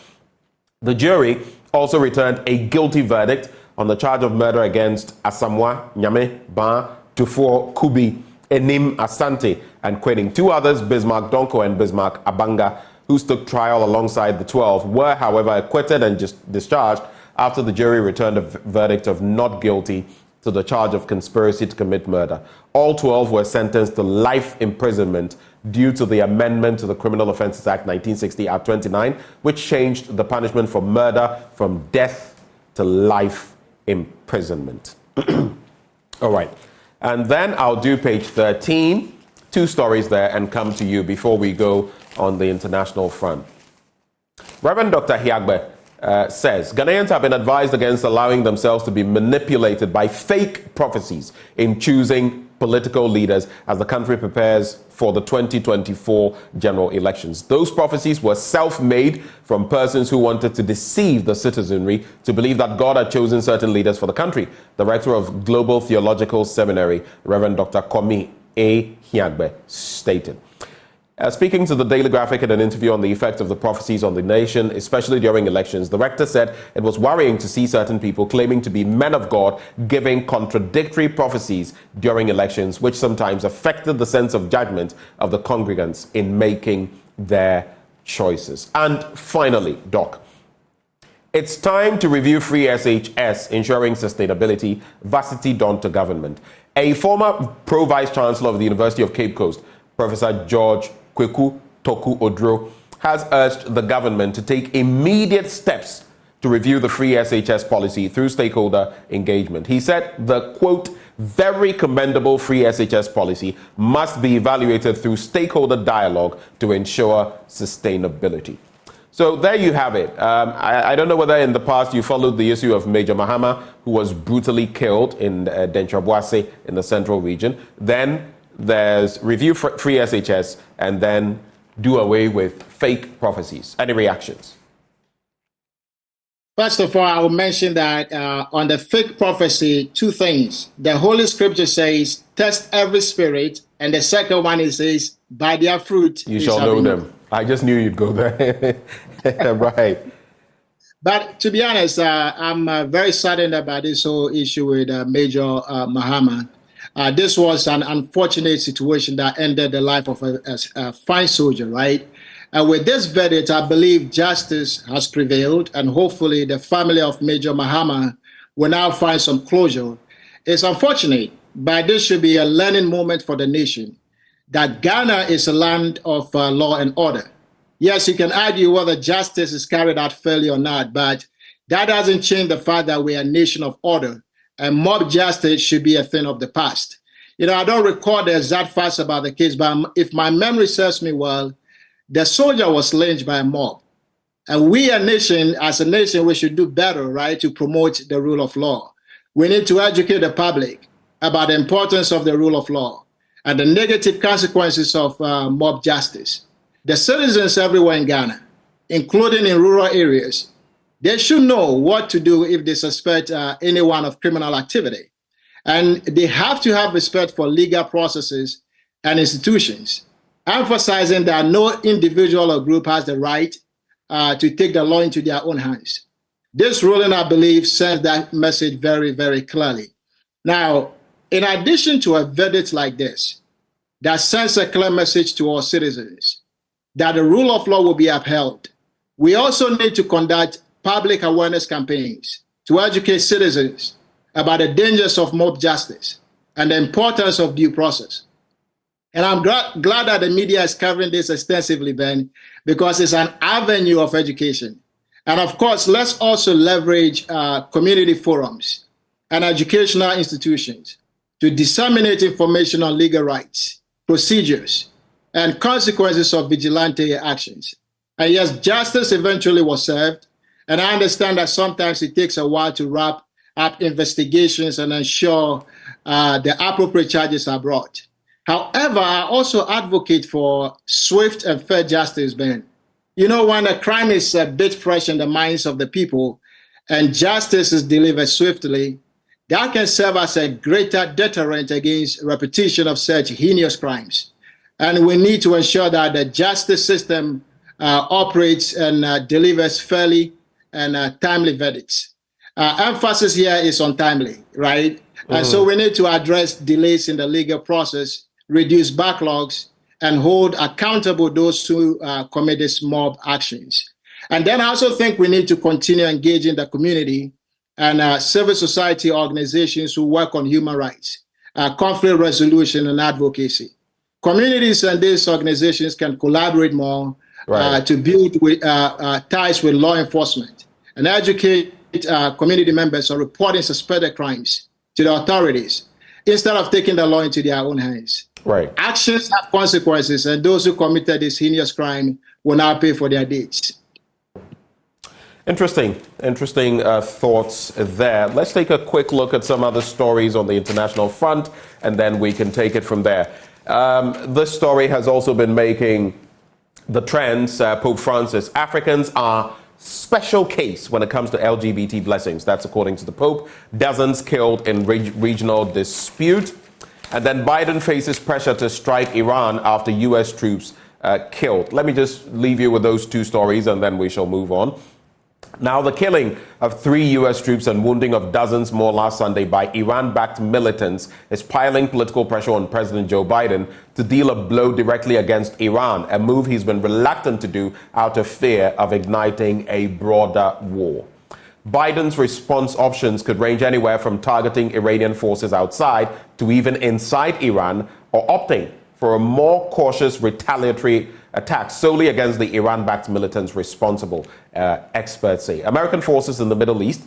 The jury also returned a guilty verdict on the charge of murder against Asamoah, Nyame, Ba, Tufor, Kubi, Enim, Asante, and Quening. 2 others, Bismarck Donko and Bismarck Abanga, who stood trial alongside the 12, were, however, acquitted and discharged after the jury returned a verdict of not guilty to the charge of conspiracy to commit murder. All 12 were sentenced to life imprisonment due to the amendment to the Criminal Offences Act 1960 Act 29, which changed the punishment for murder from death to life imprisonment. All right. And then I'll do page 13, 2 stories there, and come to you before we go on the international front. Reverend Dr. Hiagbe says, Ghanaians have been advised against allowing themselves to be manipulated by fake prophecies in choosing political leaders as the country prepares for the 2024 general elections. Those prophecies were self-made from persons who wanted to deceive the citizenry to believe that God had chosen certain leaders for the country. The rector of Global Theological Seminary, Reverend Dr. Komi A. Hiagbe, stated. Speaking to the Daily Graphic in an interview on the effect of the prophecies on the nation, especially during elections, the rector said it was worrying to see certain people claiming to be men of God giving contradictory prophecies during elections, which sometimes affected the sense of judgment of the congregants in making their choices. And finally, Doc, it's time to review free SHS, ensuring sustainability, varsity done to government. A former pro-vice chancellor of the University of Cape Coast, Professor George Kweku Toku Odro, has urged the government to take immediate steps to review the free SHS policy through stakeholder engagement. He said the, quote, very commendable free SHS policy must be evaluated through stakeholder dialogue to ensure sustainability. So there you have it. I don't know whether in the past you followed the issue of Major Mahama, who was brutally killed in Dentraboise in the central region. Then there's review free SHS and then do away with fake prophecies. Any reactions? First of all, I will mention that on the fake prophecy, two things. The Holy Scripture says, test every spirit. And the second one, it says, by their fruit you shall know them. I just knew you'd go there. Right. But to be honest, I'm very saddened about this whole issue with Major Mahama. This was an unfortunate situation that ended the life of a fine soldier, right? With this verdict, I believe justice has prevailed, and hopefully the family of Major Mahama will now find some closure. It's unfortunate, but this should be a learning moment for the nation, that Ghana is a land of law and order. Yes, you can argue whether justice is carried out fairly or not, but that doesn't change the fact that we are a nation of order, and mob justice should be a thing of the past. You know, I don't recall the exact facts about the case, but if my memory serves me well, the soldier was lynched by a mob. And we, as a nation, we should do better, right, to promote the rule of law. We need to educate the public about the importance of the rule of law and the negative consequences of mob justice. The citizens everywhere in Ghana, including in rural areas, they should know what to do if they suspect anyone of criminal activity. And they have to have respect for legal processes and institutions, emphasizing that no individual or group has the right to take the law into their own hands. This ruling, I believe, sends that message very, very clearly. Now, in addition to a verdict like this, that sends a clear message to all citizens that the rule of law will be upheld, we also need to conduct public awareness campaigns to educate citizens about the dangers of mob justice and the importance of due process. And I'm glad that the media is covering this extensively, Ben, because it's an avenue of education. And of course, let's also leverage community forums and educational institutions to disseminate information on legal rights, procedures, and consequences of vigilante actions. And yes, justice eventually was served. And I understand that sometimes it takes a while to wrap up investigations and ensure the appropriate charges are brought. However, I also advocate for swift and fair justice, Ben. You know, when a crime is a bit fresh in the minds of the people and justice is delivered swiftly, that can serve as a greater deterrent against repetition of such heinous crimes. And we need to ensure that the justice system operates and delivers fairly and timely verdicts. Emphasis here is on timely, right? And so we need to address delays in the legal process, reduce backlogs, and hold accountable those who commit these mob actions. And then I also think we need to continue engaging the community and civil society organizations who work on human rights, conflict resolution, and advocacy. Communities and these organizations can collaborate more to build ties with law enforcement and educate community members on reporting suspected crimes to the authorities instead of taking the law into their own hands. Right. Actions have consequences, and those who committed this heinous crime will now pay for their deeds. Interesting thoughts there. Let's take a quick look at some other stories on the international front, and then we can take it from there. This story has also been making the trends. Pope Francis, Africans are special case when it comes to LGBT blessings. That's according to the Pope. Dozens killed in regional dispute. And then Biden faces pressure to strike Iran after U.S. troops killed. Let me just leave you with those two stories, and then we shall move on. Now, the killing of 3 U.S. troops and wounding of dozens more last Sunday by Iran-backed militants is piling political pressure on President Joe Biden to deal a blow directly against Iran, a move he's been reluctant to do out of fear of igniting a broader war. Biden's response options could range anywhere from targeting Iranian forces outside to even inside Iran, or opting for a more cautious retaliatory attack solely against the Iran-backed militants responsible, experts say. American forces in the Middle East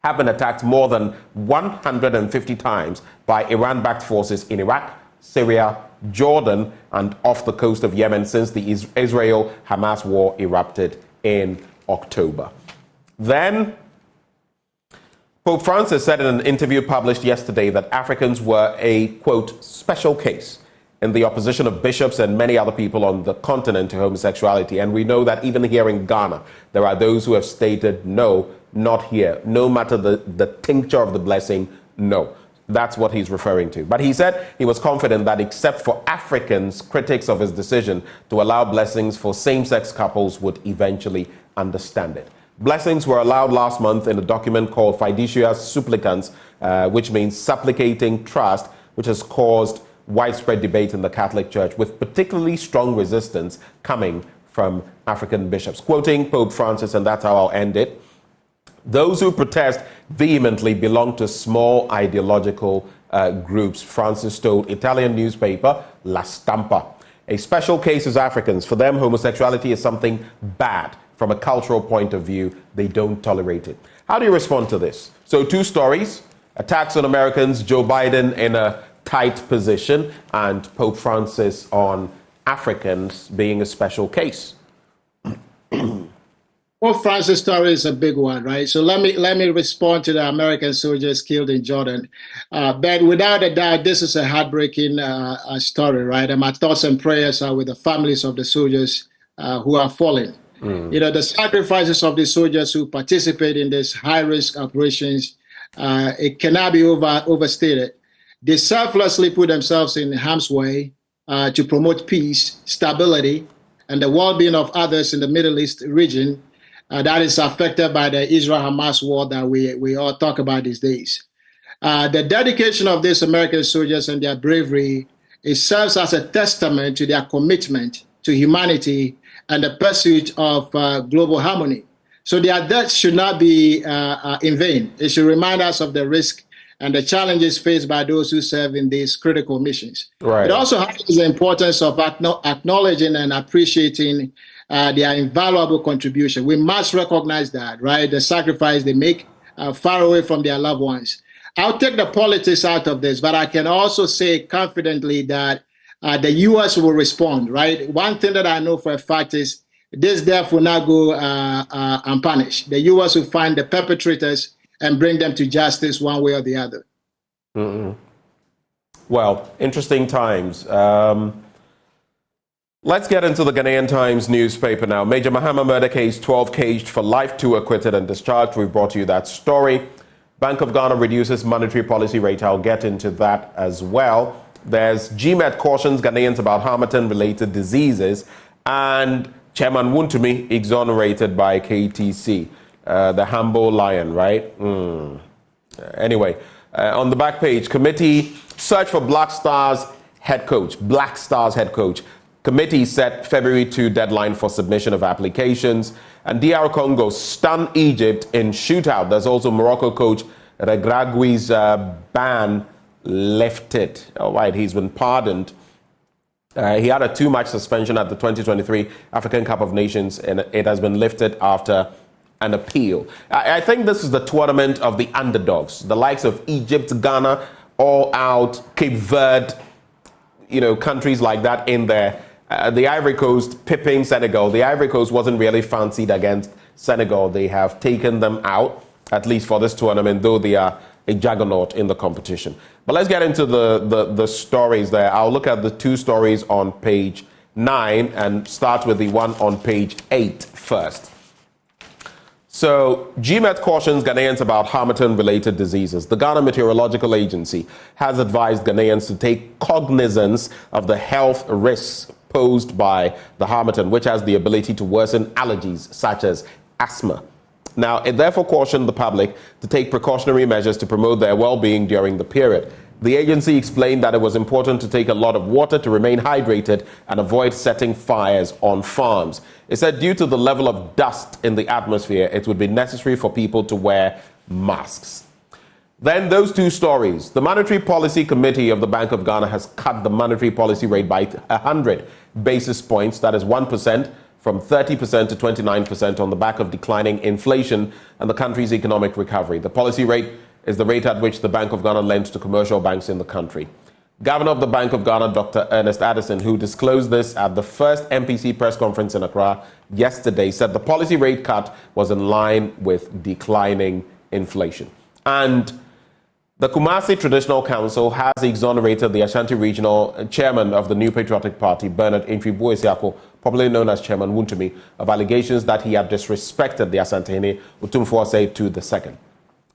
have been attacked more than 150 times by Iran-backed forces in Iraq, Syria, Jordan, and off the coast of Yemen since the Israel-Hamas war erupted in October. Then, Pope Francis said in an interview published yesterday that Africans were a, quote, special case in the opposition of bishops and many other people on the continent to homosexuality. And we know that even here in Ghana, there are those who have stated, no, not here. No matter the tincture of the blessing, no. That's what he's referring to. But he said he was confident that except for Africans, critics of his decision to allow blessings for same-sex couples would eventually understand it. Blessings were allowed last month in a document called Fiducia Supplicans, which means supplicating trust, which has caused widespread debate in the Catholic Church, with particularly strong resistance coming from African bishops. Quoting Pope Francis, and that's how I'll end it, those who protest vehemently belong to small ideological groups, Francis told Italian newspaper La Stampa. A special case is Africans. For them, homosexuality is something bad. From a cultural point of view, they don't tolerate it. How do you respond to this? So 2 stories, attacks on Americans, Joe Biden in a tight position, and Pope Francis on Africans being a special case. Pope Francis' story is a big one, right? So let me respond to the American soldiers killed in Jordan. But without a doubt, this is a heartbreaking story, right? And my thoughts and prayers are with the families of the soldiers who are fallen. You know, the sacrifices of the soldiers who participate in these high-risk operations, it cannot be overstated. They selflessly put themselves in harm's way to promote peace, stability, and the well-being of others in the Middle East region that is affected by the Israel-Hamas war that we all talk about these days. The dedication of these American soldiers and their bravery, it serves as a testament to their commitment to humanity and the pursuit of global harmony. So their deaths should not be in vain. It should remind us of the risk and the challenges faced by those who serve in these critical missions. Right. It also highlights the importance of acknowledging and appreciating their invaluable contribution. We must recognize that, right? The sacrifice they make far away from their loved ones. I'll take the politics out of this, but I can also say confidently that the U.S. will respond, right? One thing that I know for a fact is this death will not go unpunished. The U.S. will find the perpetrators and bring them to justice one way or the other. Well, interesting times. Let's get into the Ghanaian Times newspaper now. Major Mahama murder case, 12 caged for life, 2 acquitted and discharged. We've brought you that story. Bank of Ghana reduces monetary policy rate. I'll get into that as well. There's GMET cautions Ghanaians about Harmattan-related diseases, and Chairman Wontumi exonerated by KTC. The humble lion, right? Anyway, on the back page, committee search for Black Stars head coach. Committee set February 2 deadline for submission of applications. And DR Congo stun Egypt in shootout. There's also Morocco coach Regragui's ban lifted. All right, he's been pardoned. He had a 2-match suspension at the 2023 African Cup of Nations, and it has been lifted after an appeal. I think this is the tournament of the underdogs, the likes of Egypt, Ghana, all out, Cape Verde, countries like that in there. The Ivory Coast pipping Senegal. The Ivory Coast wasn't really fancied against Senegal, they have taken them out, at least for this tournament, though they are a juggernaut in the competition. But let's get into the stories there. I'll look at the two stories on page 9 and start with the one on page 8 first. So, GMET cautions Ghanaians about Harmattan-related diseases. The Ghana Meteorological Agency has advised Ghanaians to take cognizance of the health risks posed by the Harmattan, which has the ability to worsen allergies such as asthma. Now, it therefore cautioned the public to take precautionary measures to promote their well-being during the period. The agency explained that it was important to take a lot of water to remain hydrated and avoid setting fires on farms. It said due to the level of dust in the atmosphere, it would be necessary for people to wear masks. Then those two stories. The Monetary Policy Committee of the Bank of Ghana has cut the monetary policy rate by 100 basis points, that is 1%, from 30% to 29% on the back of declining inflation and the country's economic recovery. The policy rate is the rate at which the Bank of Ghana lends to commercial banks in the country. Governor of the Bank of Ghana, Dr. Ernest Addison, who disclosed this at the first MPC press conference in Accra yesterday, said the policy rate cut was in line with declining inflation. And the Kumasi Traditional Council has exonerated the Ashanti Regional Chairman of the New Patriotic Party, Bernard Intwi-Buesiako, popularly known as Chairman Wontumi, of allegations that he had disrespected the Asantehene Otumfuose II.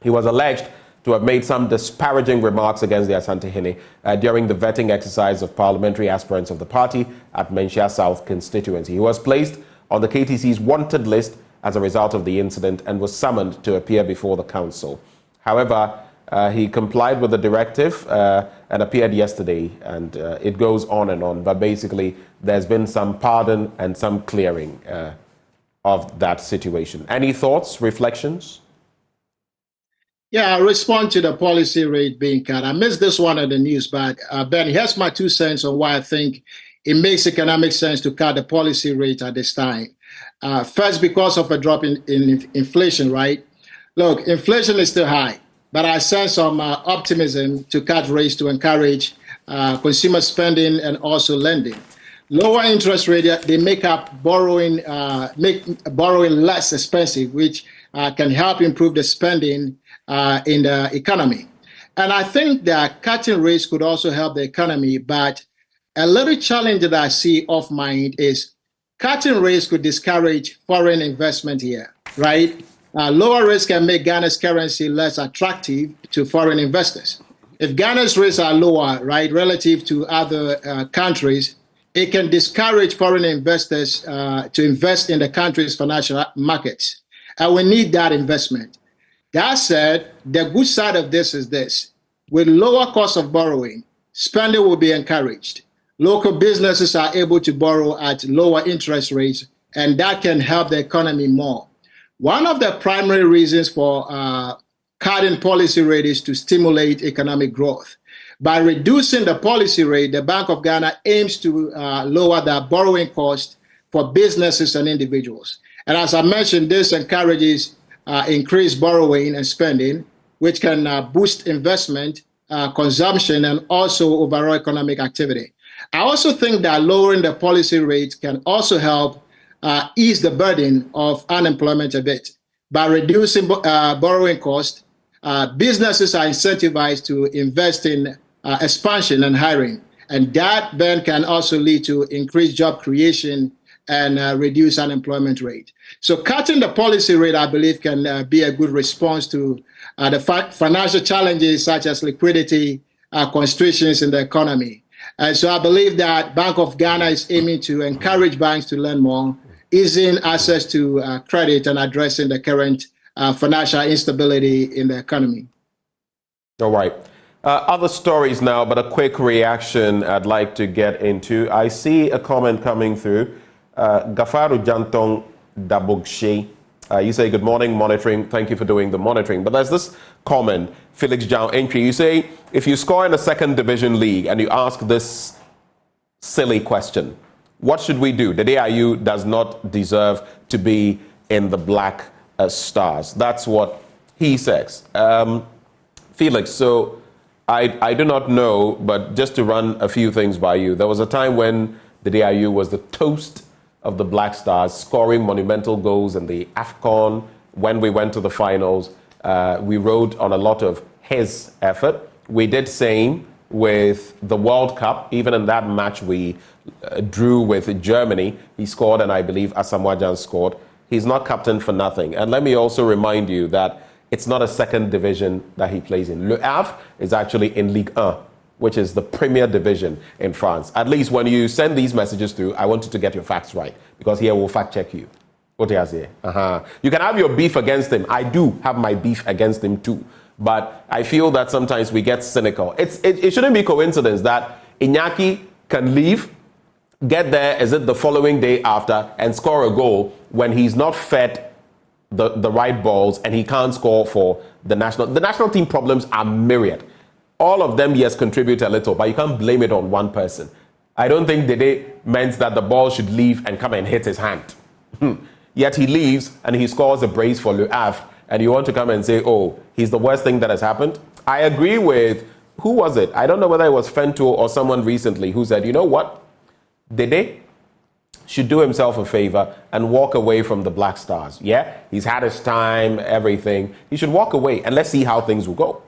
He was alleged to have made some disparaging remarks against the Asantehene during the vetting exercise of parliamentary aspirants of the party at Menchia South constituency. He was placed on the KTC's wanted list as a result of the incident and was summoned to appear before the council. However, he complied with the directive and appeared yesterday, and it goes on and on. But basically, there's been some pardon and some clearing of that situation. Any thoughts, reflections? Yeah, I'll respond to the policy rate being cut. I missed this one in the news, but Ben, here's my 2 cents on why I think it makes economic sense to cut the policy rate at this time. First, because of a drop in inflation, right? Look, inflation is still high, but I sense some optimism to cut rates to encourage consumer spending and also lending. Lower interest rate, they make borrowing less expensive, which can help improve the spending in the economy. And I think that cutting rates could also help the economy, but a little challenge that I see off mind is cutting rates could discourage foreign investment here, right? Lower rates can make Ghana's currency less attractive to foreign investors. If Ghana's rates are lower, right, relative to other countries, it can discourage foreign investors to invest in the country's financial markets. And we need that investment. That said, the good side of this is this. With lower cost of borrowing, spending will be encouraged. Local businesses are able to borrow at lower interest rates, and that can help the economy more. One of the primary reasons for cutting policy rate is to stimulate economic growth. By reducing the policy rate, the Bank of Ghana aims to lower the borrowing cost for businesses and individuals. And as I mentioned, this encourages increased borrowing and spending, which can boost investment, consumption, and also overall economic activity. I also think that lowering the policy rate can also help ease the burden of unemployment a bit. By reducing borrowing costs, businesses are incentivized to invest in expansion and hiring. And that then can also lead to increased job creation and reduce unemployment rate. So cutting the policy rate, I believe, can be a good response to the financial challenges such as liquidity constraints in the economy. And so I believe that Bank of Ghana is aiming to encourage banks to lend more, easing access to credit and addressing the current financial instability in the economy. All right. Other stories now, but a quick reaction I'd like to get into. I see a comment coming through. Gafaru Jantong Dabogshe. You say, good morning, monitoring. Thank you for doing the monitoring. But there's this comment, Felix John Entry. You say, if you score in a second division league and you ask this silly question, what should we do? The TEWU does not deserve to be in the Black Stars. That's what he says. Felix, so I do not know, but just to run a few things by you, there was a time when the TEWU was the toast of the Black Stars, scoring monumental goals in the AFCON when we went to the finals. We rode on a lot of his effort. We did same with the World Cup. Even in that match we drew with Germany, he scored, and I believe Asamoah Gyan scored. He's not captain for nothing. And let me also remind you that it's not a second division that he plays in. Le Havre is actually in Ligue 1, which is the premier division in France. At least when you send these messages through, I want you to get your facts right, because here we'll fact check you. What do you say? You can have your beef against him. I do have my beef against him too. But I feel that sometimes we get cynical. It shouldn't be coincidence that Iñaki can leave, get there, is it the following day after, and score a goal when he's not fed the right balls and he can't score for the national team. Problems are myriad. All of them, yes, contribute a little, but you can't blame it on one person. I don't think Dede meant that the ball should leave and come and hit his hand. Yet he leaves and he scores a brace for Le Havre, and you want to come and say, oh, he's the worst thing that has happened? I agree with, who was it? I don't know whether it was Fento or someone recently who said, you know what? Dede should do himself a favor and walk away from the Black Stars. Yeah, he's had his time, everything. He should walk away and let's see how things will go.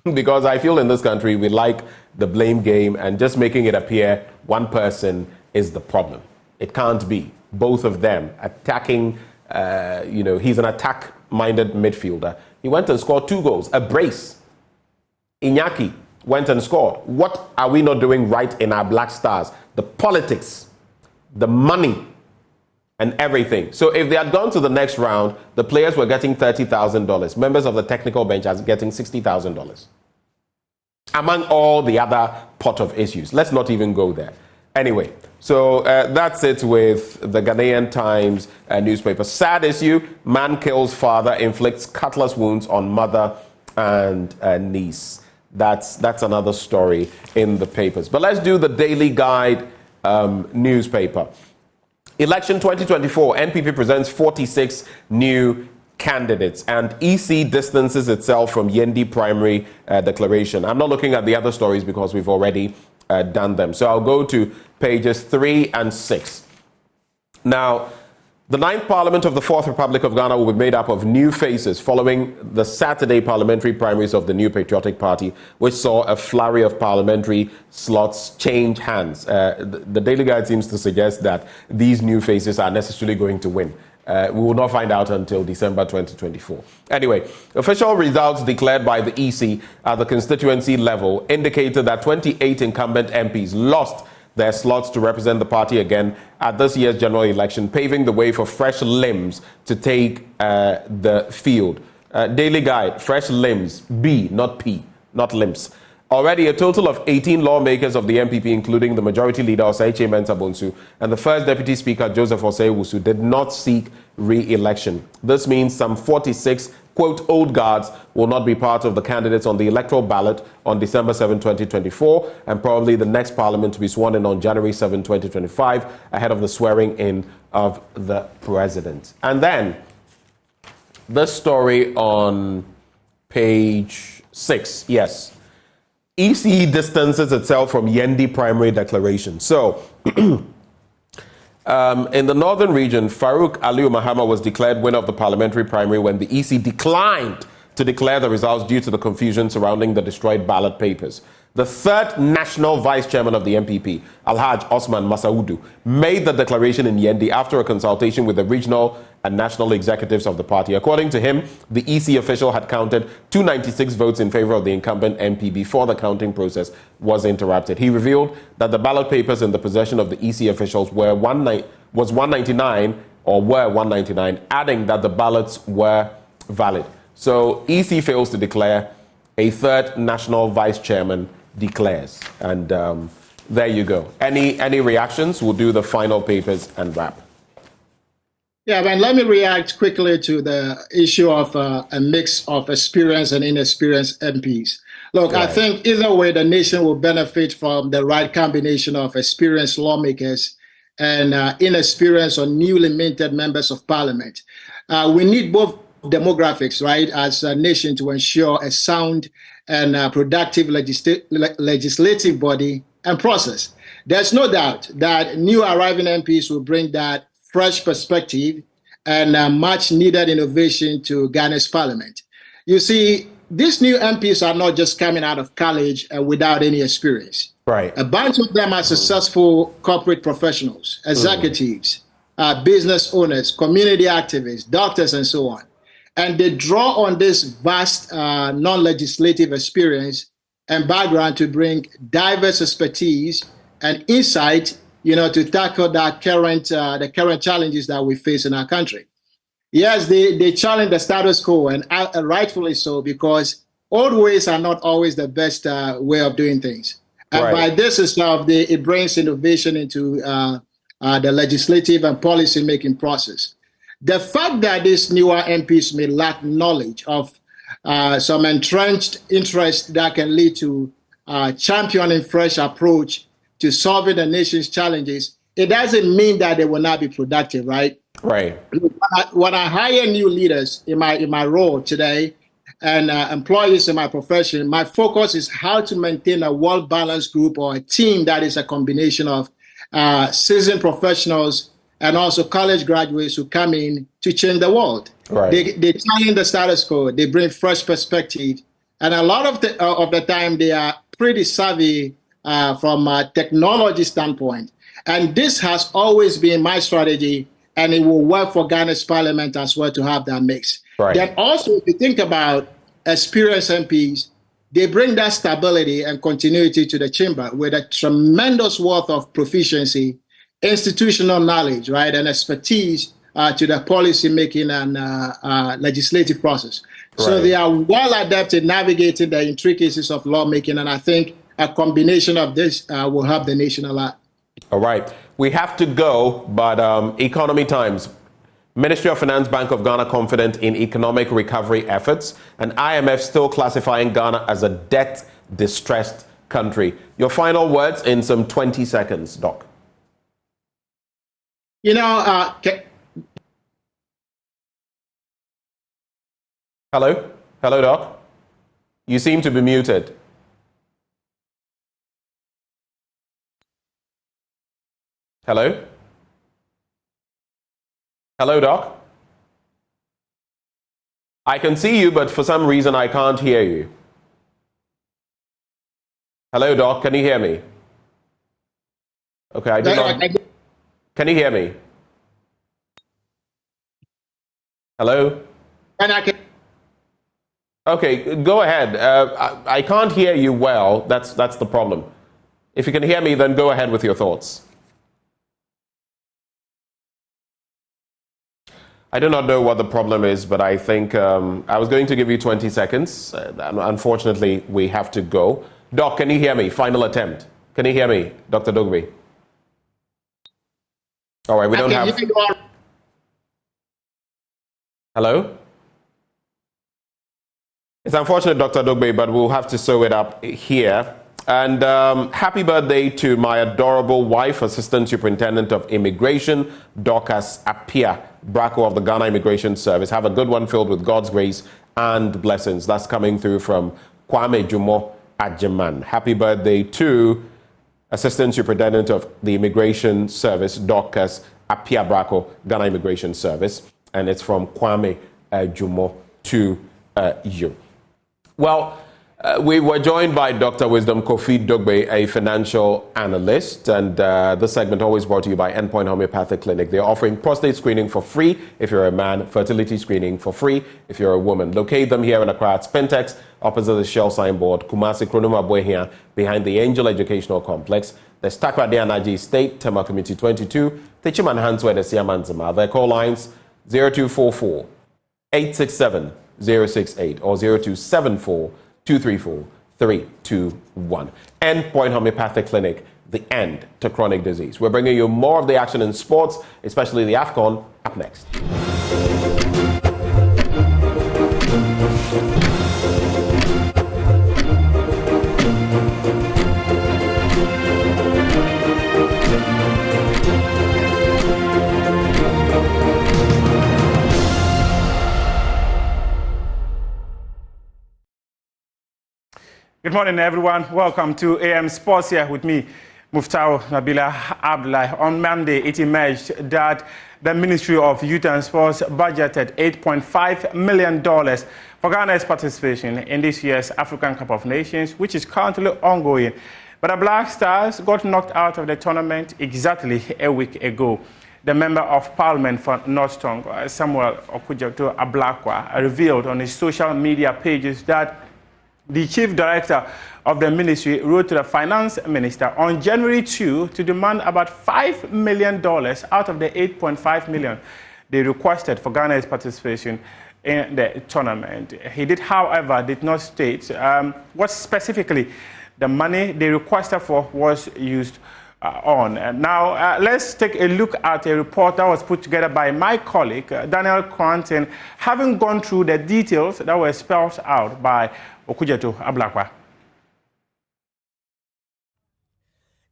Because I feel in this country, we like the blame game and just making it appear one person is the problem. It can't be. Both of them attacking, he's an attack-minded midfielder. He went and scored 2 goals, a brace. Iñaki went and scored. What are we not doing right in our Black Stars? The politics, the money, and everything. So if they had gone to the next round, the players were getting $30,000. Members of the technical bench are getting $60,000. Among all the other pot of issues. Let's not even go there. Anyway, so that's it with the Ghanaian Times newspaper. Sad issue, man kills father, inflicts cutlass wounds on mother and niece. That's another story in the papers. But let's do the Daily Guide newspaper. Election 2024, NPP presents 46 new candidates, and EC distances itself from Yendi primary declaration. I'm not looking at the other stories because we've already done them. So I'll go to pages 3 and 6. Now, the 9th Parliament of the 4th Republic of Ghana will be made up of new faces following the Saturday parliamentary primaries of the New Patriotic Party, which saw a flurry of parliamentary slots change hands. The Daily Guide seems to suggest that these new faces are necessarily going to win. We will not find out until December 2024. Anyway, official results declared by the EC at the constituency level indicated that 28 incumbent MPs lost their slots to represent the party again at this year's general election, paving the way for fresh limbs to take the field. Daily Guide, fresh limbs, B, not P, not limbs. Already a total of 18 lawmakers of the MPP, including the majority leader Osaiche Mensah Bonsu and the first deputy speaker Joseph Osei Wusu, did not seek re-election. This means some 46, quote, old guards will not be part of the candidates on the electoral ballot on December 7, 2024, and probably the next parliament to be sworn in on January 7, 2025, ahead of the swearing in of the president. And then this story on page 6, yes. EC distances itself from Yendi primary declaration. So, in the northern region, Farouk Aliu Mahama was declared winner of the parliamentary primary when the EC declined to declare the results due to the confusion surrounding the destroyed ballot papers. The third national vice chairman of the MPP, Alhaj Osman Masaudu, made the declaration in Yendi after a consultation with the regional and national executives of the party. According to him, the EC official had counted 296 votes in favor of the incumbent MP before the counting process was interrupted. He revealed that the ballot papers in the possession of the EC officials were 199, adding that the ballots were valid. So EC fails to declare, a third national vice chairman declares. And there you go. Any reactions? We'll do the final papers and wrap. Yeah, but let me react quickly to the issue of a mix of experienced and inexperienced MPs. Look, right. I think either way, the nation will benefit from the right combination of experienced lawmakers and inexperienced or newly minted members of parliament. We need both demographics, right, as a nation to ensure a sound and productive legislative body and process. There's no doubt that new arriving MPs will bring that fresh perspective and much needed innovation to Ghana's parliament. You see, these new MPs are not just coming out of college without any experience. Right. A bunch of them are successful corporate professionals, executives, business owners, community activists, doctors, and so on. And they draw on this vast non-legislative experience and background to bring diverse expertise and insight, to tackle the current challenges that we face in our country. Yes, they challenge the status quo, and rightfully so, because old ways are not always the best way of doing things. And by this itself, it brings innovation into the legislative and policy-making process. The fact that these newer MPs may lack knowledge of some entrenched interests that can lead to championing fresh approach to solving the nation's challenges, it doesn't mean that they will not be productive, right? Right. When I hire new leaders in my role today and employees in my profession, my focus is how to maintain a well-balanced group or a team that is a combination of seasoned professionals and also college graduates who come in to change the world. Right. They challenge the status quo. They bring fresh perspective, and a lot of the time they are pretty savvy from a technology standpoint. And this has always been my strategy, and it will work for Ghana's parliament as well to have that mix. Right. Then also, if you think about experienced MPs, they bring that stability and continuity to the chamber with a tremendous wealth of proficiency, institutional knowledge, right, and expertise to the policy making and legislative process. Right. So they are well adept in navigating the intricacies of lawmaking, and I think a combination of this will help the nation a lot. All right. We have to go, but Economy Times. Ministry of Finance, Bank of Ghana confident in economic recovery efforts, and IMF still classifying Ghana as a debt-distressed country. Your final words in some 20 seconds, Doc. Hello? Hello, Doc? You seem to be muted. Hello? Hello, Doc? I can see you, but for some reason I can't hear you. Hello, Doc, can you hear me? Okay, I do not. Can you hear me? Hello? Okay, go ahead. I can't hear you well. That's the problem. If you can hear me, then go ahead with your thoughts. I do not know what the problem is, but I think I was going to give you 20 seconds. Unfortunately, we have to go. Doc, can you hear me? Final attempt. Can you hear me, Dr. Dogbe? All right, we don't have... Hello? It's unfortunate, Dr. Dogbe, but we'll have to sew it up here. And happy birthday to my adorable wife, Assistant Superintendent of Immigration, Dorcas Apia Bracco of the Ghana Immigration Service. Have a good one filled with God's grace and blessings. That's coming through from Kwame Jumo Ajeman. Happy birthday to Assistant Superintendent of the Immigration Service, Dorcas Apia Bracco, Ghana Immigration Service. And it's from Kwame Jumo to you. Well, we were joined by Dr. Wisdom Kofi Dogbe, a financial analyst, and this segment always brought to you by Endpoint Homeopathic Clinic. They're offering prostate screening for free if you're a man, fertility screening for free if you're a woman. Locate them here in Accra at Spintex, opposite the Shell signboard, Kumasi Kronuma Boehia, behind the Angel Educational Complex. There's Takrade Anaji State, Tema Community 22, Techiman Hanswe, the Siamanzima. Their call lines 0244 867 068 or 0274 234-321. Endpoint Homeopathic Clinic, the end to chronic disease. We're bringing you more of the action in sports, especially the AFCON, up next. Good morning, everyone. Welcome to AM Sports here with me, Muftau Nabila Abdullah. On Monday, it emerged that the Ministry of Youth and Sports budgeted $8.5 million for Ghana's participation in this year's African Cup of Nations, which is currently ongoing. But the Black Stars got knocked out of the tournament exactly a week ago. The Member of Parliament for North Tongue, Samuel Okudzeto Ablakwa, revealed on his social media pages that the Chief Director of the ministry wrote to the Finance Minister on January 2 to demand about $5 million out of the $8.5 million they requested for Ghana's participation in the tournament. He did, however, did not state what specifically the money they requested for was used on. Now, let's take a look at a report that was put together by my colleague, Daniel Quantin, having gone through the details that were spelled out by Okudzeto Ablakwa.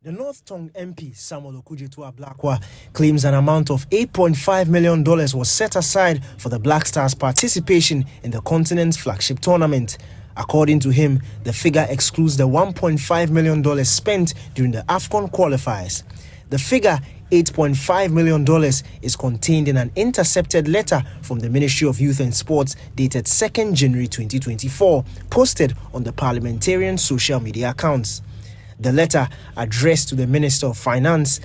The North Tongue MP, Samuel Okudzeto Ablakwa, claims an amount of $8.5 million was set aside for the Black Stars' participation in the continent's flagship tournament. According to him, the figure excludes the $1.5 million spent during the AFCON qualifiers. The figure, $8.5 million, is contained in an intercepted letter from the Ministry of Youth and Sports dated 2nd January 2024, posted on the parliamentarian social media accounts. The letter, addressed to the Minister of Finance,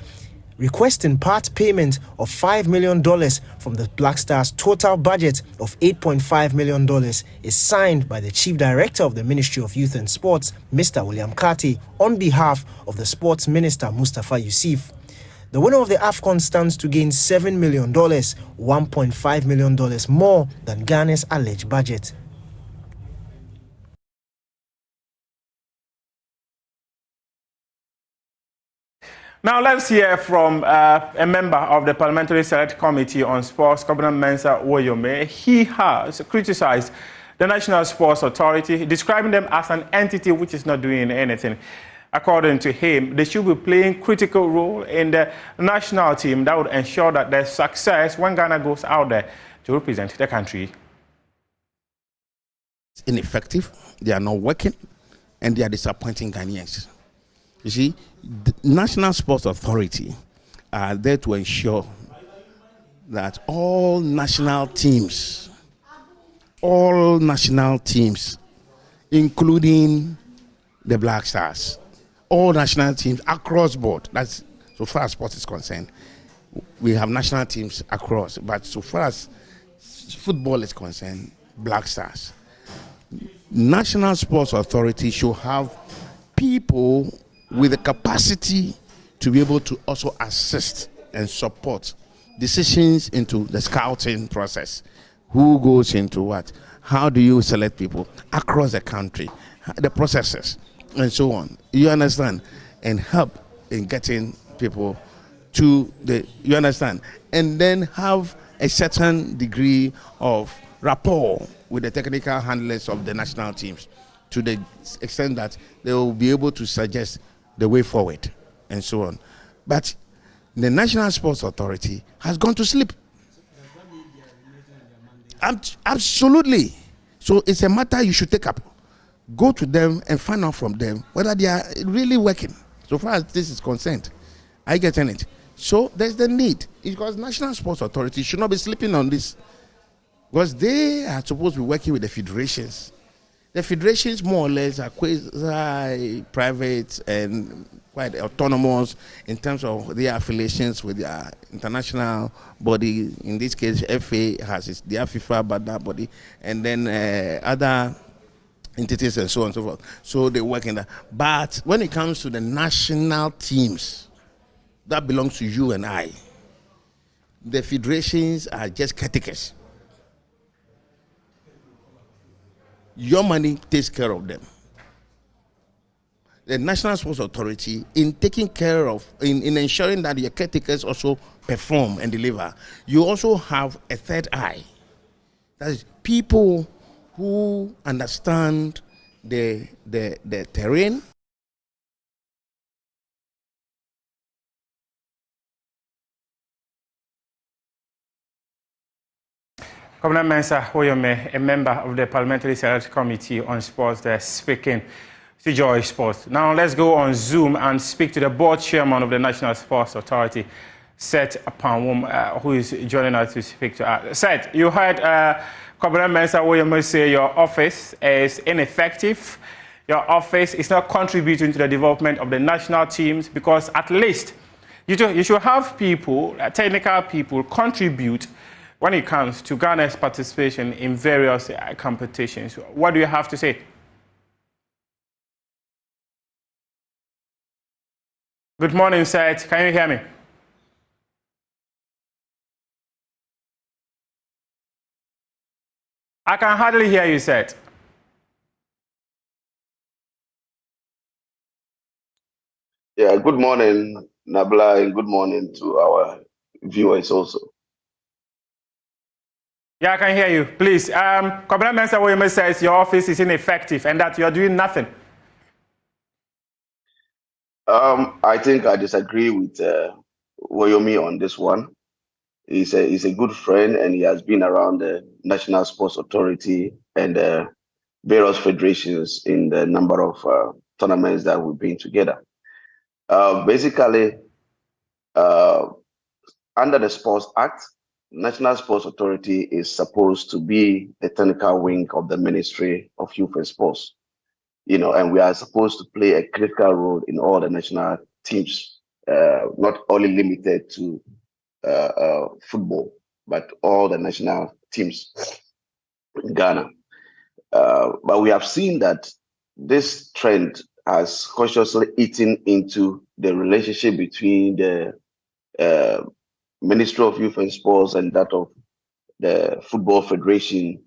requesting part payment of $5 million from the Black Stars' total budget of $8.5 million, is signed by the Chief Director of the Ministry of Youth and Sports, Mr. William Kati, on behalf of the Sports Minister, Mustafa Yusuf. The winner of the AFCON stands to gain $7 million, $1.5 million more than Ghana's alleged budget. Now let's hear from a member of the Parliamentary Select Committee on Sports, Governor Mensa Woyome. He has criticized the National Sports Authority, describing them as an entity which is not doing anything. According to him, they should be playing a critical role in the national team that would ensure that there's success when Ghana goes out there to represent the country. It's ineffective, they are not working, and they are disappointing Ghanaians. You see, the National Sports Authority are there to ensure that all national teams, including the Black Stars, all national teams across board, that's so far as sports is concerned. We have national teams across, but so far as football is concerned, Black Stars. National Sports Authority should have people with the capacity to be able to also assist and support decisions into the scouting process. Who goes into what? How do you select people across the country? The processes and so on. You understand? And help in getting people to the, you understand? And then have a certain degree of rapport with the technical handlers of the national teams to the extent that they will be able to suggest the way forward and so on. But the National Sports Authority has gone to sleep. Absolutely. So it's a matter you should take up. Go to them and find out from them whether they are really working. So far as this is concerned, I get in it. So there's the need, because National Sports Authority should not be sleeping on this, because they are supposed to be working with the federations. The federations more or less are quasi-private and quite autonomous in terms of their affiliations with their international body. In this case, FA has their FIFA, but that body, and then other entities and so on and so forth. So they work in that. But when it comes to the national teams, that belongs to you and I. The federations are just caretakers. Your money takes care of them. The National Sports Authority, in taking care of, in ensuring that your caretakers also perform and deliver, you also have a third eye. That is people who understand the terrain. Governor Mensa Woyome, a member of the Parliamentary Select Committee on Sports, speaking to Joy Sports. Now let's go on Zoom and speak to the board chairman of the National Sports Authority, Seth Panwom, who is joining us to speak to us. Seth, you heard Kobere Mensah Williams say your office is ineffective. Your office is not contributing to the development of the national teams, because at least you should have people, technical people, contribute when it comes to Ghana's participation in various competitions. What do you have to say? Good morning, Seth. Can you hear me? I can hardly hear you, Seth. Yeah, good morning, Nabla, and good morning to our viewers also. Yeah, I can hear you. Please, Kobere Mensah Williams says your office is ineffective and that you're doing nothing. I think I disagree with Woyomi on this one. He's a good friend, and he has been around the National Sports Authority and various federations in the number of tournaments that we've been together. Basically, under the Sports Act, National Sports Authority is supposed to be the technical wing of the Ministry of Youth and Sports. You know, and we are supposed to play a critical role in all the national teams, not only limited to football, but all the national teams in Ghana. But we have seen that this trend has consciously eaten into the relationship between the Ministry of Youth and Sports and that of the Football Federation.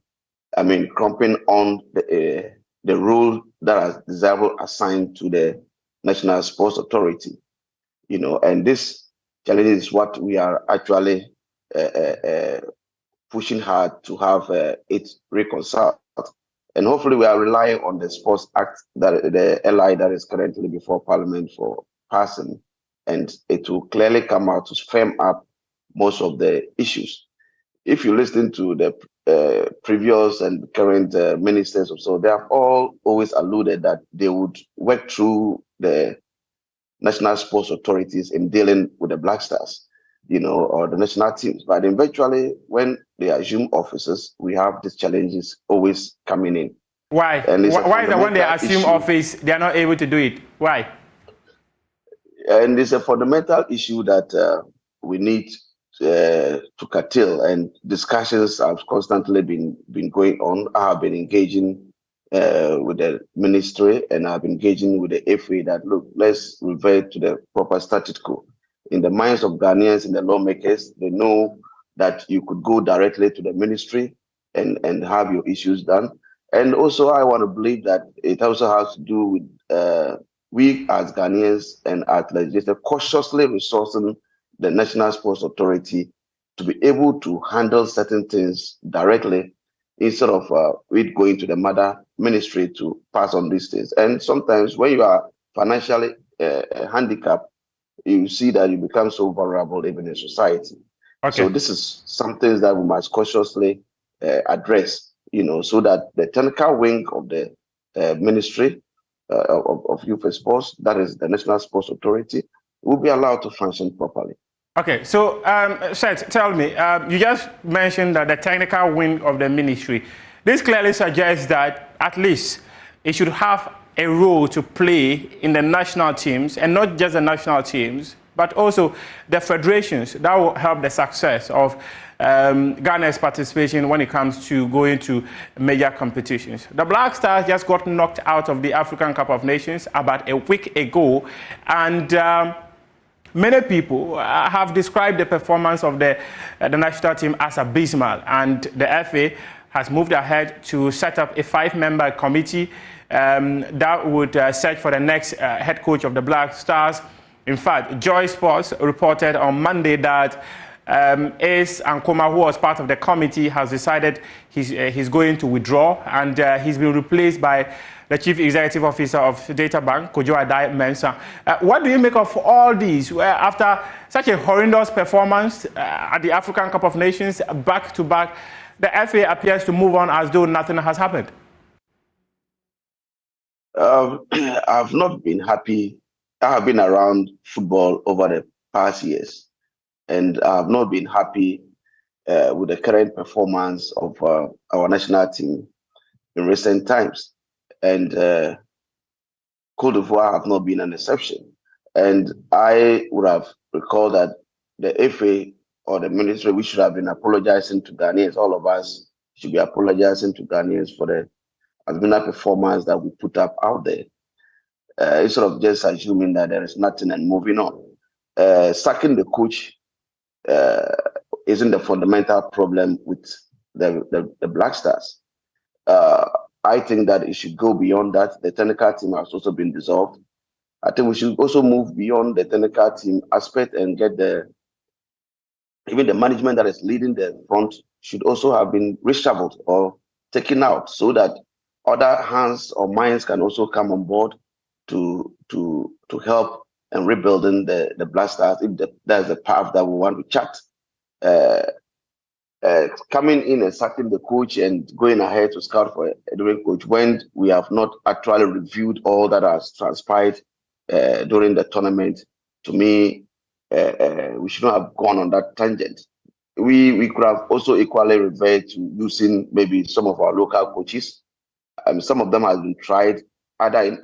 I mean, cramping on the role that is desirable assigned to the National Sports Authority. You know, and this challenge is what we are actually pushing hard to have it reconciled. And hopefully we are relying on the Sports Act, that the LI that is currently before Parliament for passing, and it will clearly come out to firm up most of the issues. If you listen to the previous and current ministers or so, they have all always alluded that they would work through the national sports authorities in dealing with the Black Stars, you know, or the national teams. But eventually, when they assume offices, we have these challenges always coming in. Why? Why is that when they assume office, they are not able to do it? Why? And it's a fundamental issue that we need to curtail, and discussions have constantly been going on. I have been engaging with the ministry, and I've been engaging with the FA that, look, let's revert to the proper status quo. In the minds of Ghanaians and the lawmakers, they know that you could go directly to the ministry and have your issues done. And also, I want to believe that it also has to do with we as Ghanaians and as legislators cautiously resourcing the National Sports Authority to be able to handle certain things directly instead of it going to the mother ministry to pass on these things. And sometimes when you are financially handicapped, you see that you become so vulnerable even in society. Okay. So this is something that we must cautiously address, you know, so that the technical wing of the Ministry of Youth and Sports, that is the National Sports Authority, will be allowed to function properly. Okay, so Seth, tell me, you just mentioned that the technical wing of the ministry. This clearly suggests that at least it should have a role to play in the national teams, and not just the national teams, but also the federations that will help the success of Ghana's participation when it comes to going to major competitions. The Black Stars just got knocked out of the African Cup of Nations about a week ago, and many people have described the performance of the national team as abysmal, and the FA has moved ahead to set up a 5-member committee that would search for the next head coach of the Black Stars. In fact, Joy Sports reported on Monday that Ace Ankoma, who was part of the committee, has decided he's going to withdraw, and he's been replaced by the Chief Executive Officer of Data Bank, Kojo Adai Mensah. What do you make of all these? After such a horrendous performance at the African Cup of Nations, back-to-back, the FA appears to move on as though nothing has happened. I've not been happy. I have been around football over the past years, and I have not been happy with the current performance of our national team in recent times. And Cote d'Ivoire have not been an exception. And I would have recalled that the FA or the ministry, we should have been apologizing to Ghanaians. All of us should be apologizing to Ghanaians for the Azmina performance that we put up out there. Instead of just assuming that there is nothing and moving on. Sacking the coach isn't the fundamental problem with the Black Stars. I think that it should go beyond that. The technical team has also been dissolved. I think we should also move beyond the technical team aspect and get even the management that is leading the front should also have been reshuffled or taken out so that other hands or minds can also come on board to help and rebuilding the Black Stars if that's the path that we want to chart. Coming in and sacking the coach and going ahead to scout for a different coach when we have not actually reviewed all that has transpired during the tournament, to me, we should not have gone on that tangent. We could have also equally reverted to using maybe some of our local coaches. Some of them have been tried either in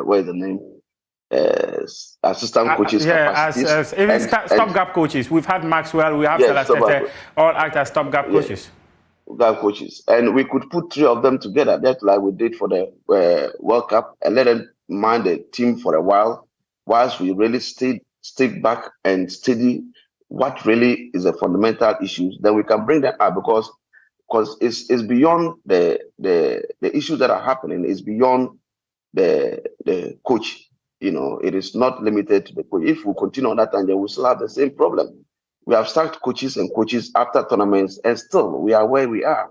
what is the name? Assistant coaches. Even stopgap coaches. We've had Maxwell, we have Celestete, all act as stopgap coaches. Coaches. And we could put 3 of them together, just like we did for the World Cup, and let them mind the team for a while, whilst we really stick back and study what really is the fundamental issues. Then we can bring them up because it's beyond the issues that are happening. It's beyond the coach. It is not limited to the coach. If we continue on that tangent, we still have the same problem. We have sacked coaches and coaches after tournaments, and still we are where we are.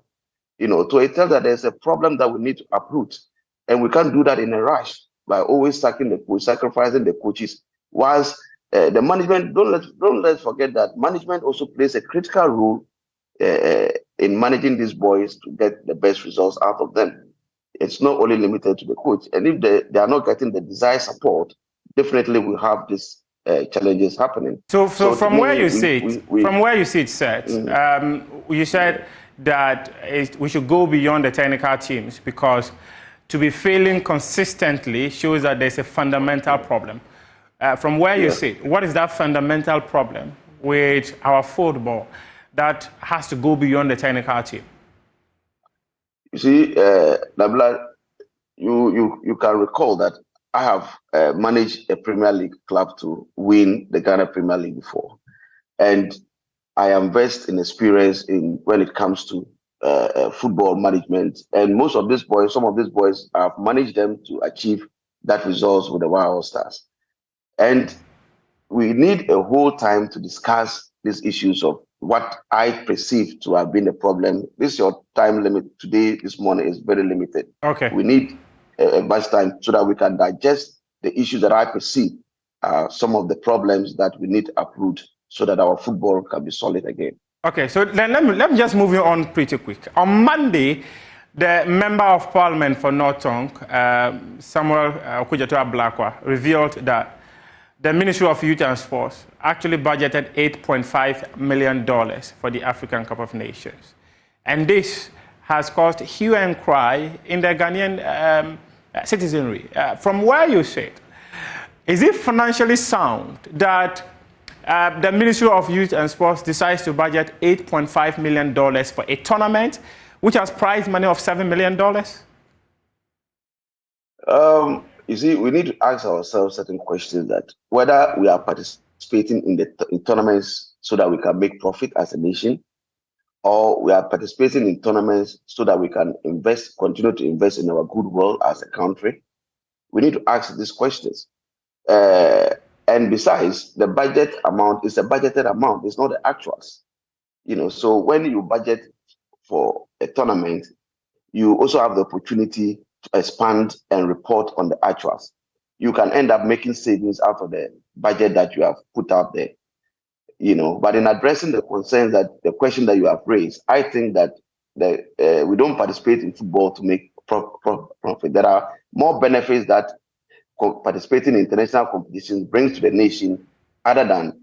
So it tells that there's a problem that we need to uproot, and we can't do that in a rush by always sacking the coach, sacrificing the coaches. Whilst the management, don't let's forget that management also plays a critical role in managing these boys to get the best results out of them. It's not only limited to the coach. And if they are not getting the desired support, definitely we'll have these challenges happening. So from where you sit, Seth, you said that we should go beyond the technical teams because to be failing consistently shows that there's a fundamental problem. From where you sit, what is that fundamental problem with our football that has to go beyond the technical team? You see, Nabila, you can recall that I have managed a Premier League club to win the Ghana Premier League before. And I am versed in experience when it comes to football management. And some of these boys, I've managed them to achieve that results with the Wild Stars. And we need a whole time to discuss these issues of what I perceive to have been a problem. Your time limit today, this morning, is very limited. Okay. We need a much time so that we can digest the issues that I perceive are some of the problems that we need to uproot so that our football can be solid again. Okay, so then let me just move on pretty quick. On Monday, the Member of Parliament for North Tonk, Samuel Okudzeto-Ablakwa, revealed that the Ministry of Youth and Sports actually budgeted $8.5 million for the African Cup of Nations. And this has caused hue and cry in the Ghanaian citizenry. From where you sit, is it financially sound that the Ministry of Youth and Sports decides to budget $8.5 million for a tournament which has prize money of $7 million? You see, we need to ask ourselves certain questions that whether we are participating in tournaments so that we can make profit as a nation, or we are participating in tournaments so that we can continue to invest in our goodwill as a country. We need to ask these questions. And besides, the budget amount is a budgeted amount. It's not the actuals. So when you budget for a tournament, you also have the opportunity to expand and report on the actuals. You can end up making savings out of the budget that you have put out there. But in addressing the concerns the question that you have raised, I think that we don't participate in football to make profit. There are more benefits that participating in international competitions brings to the nation, other than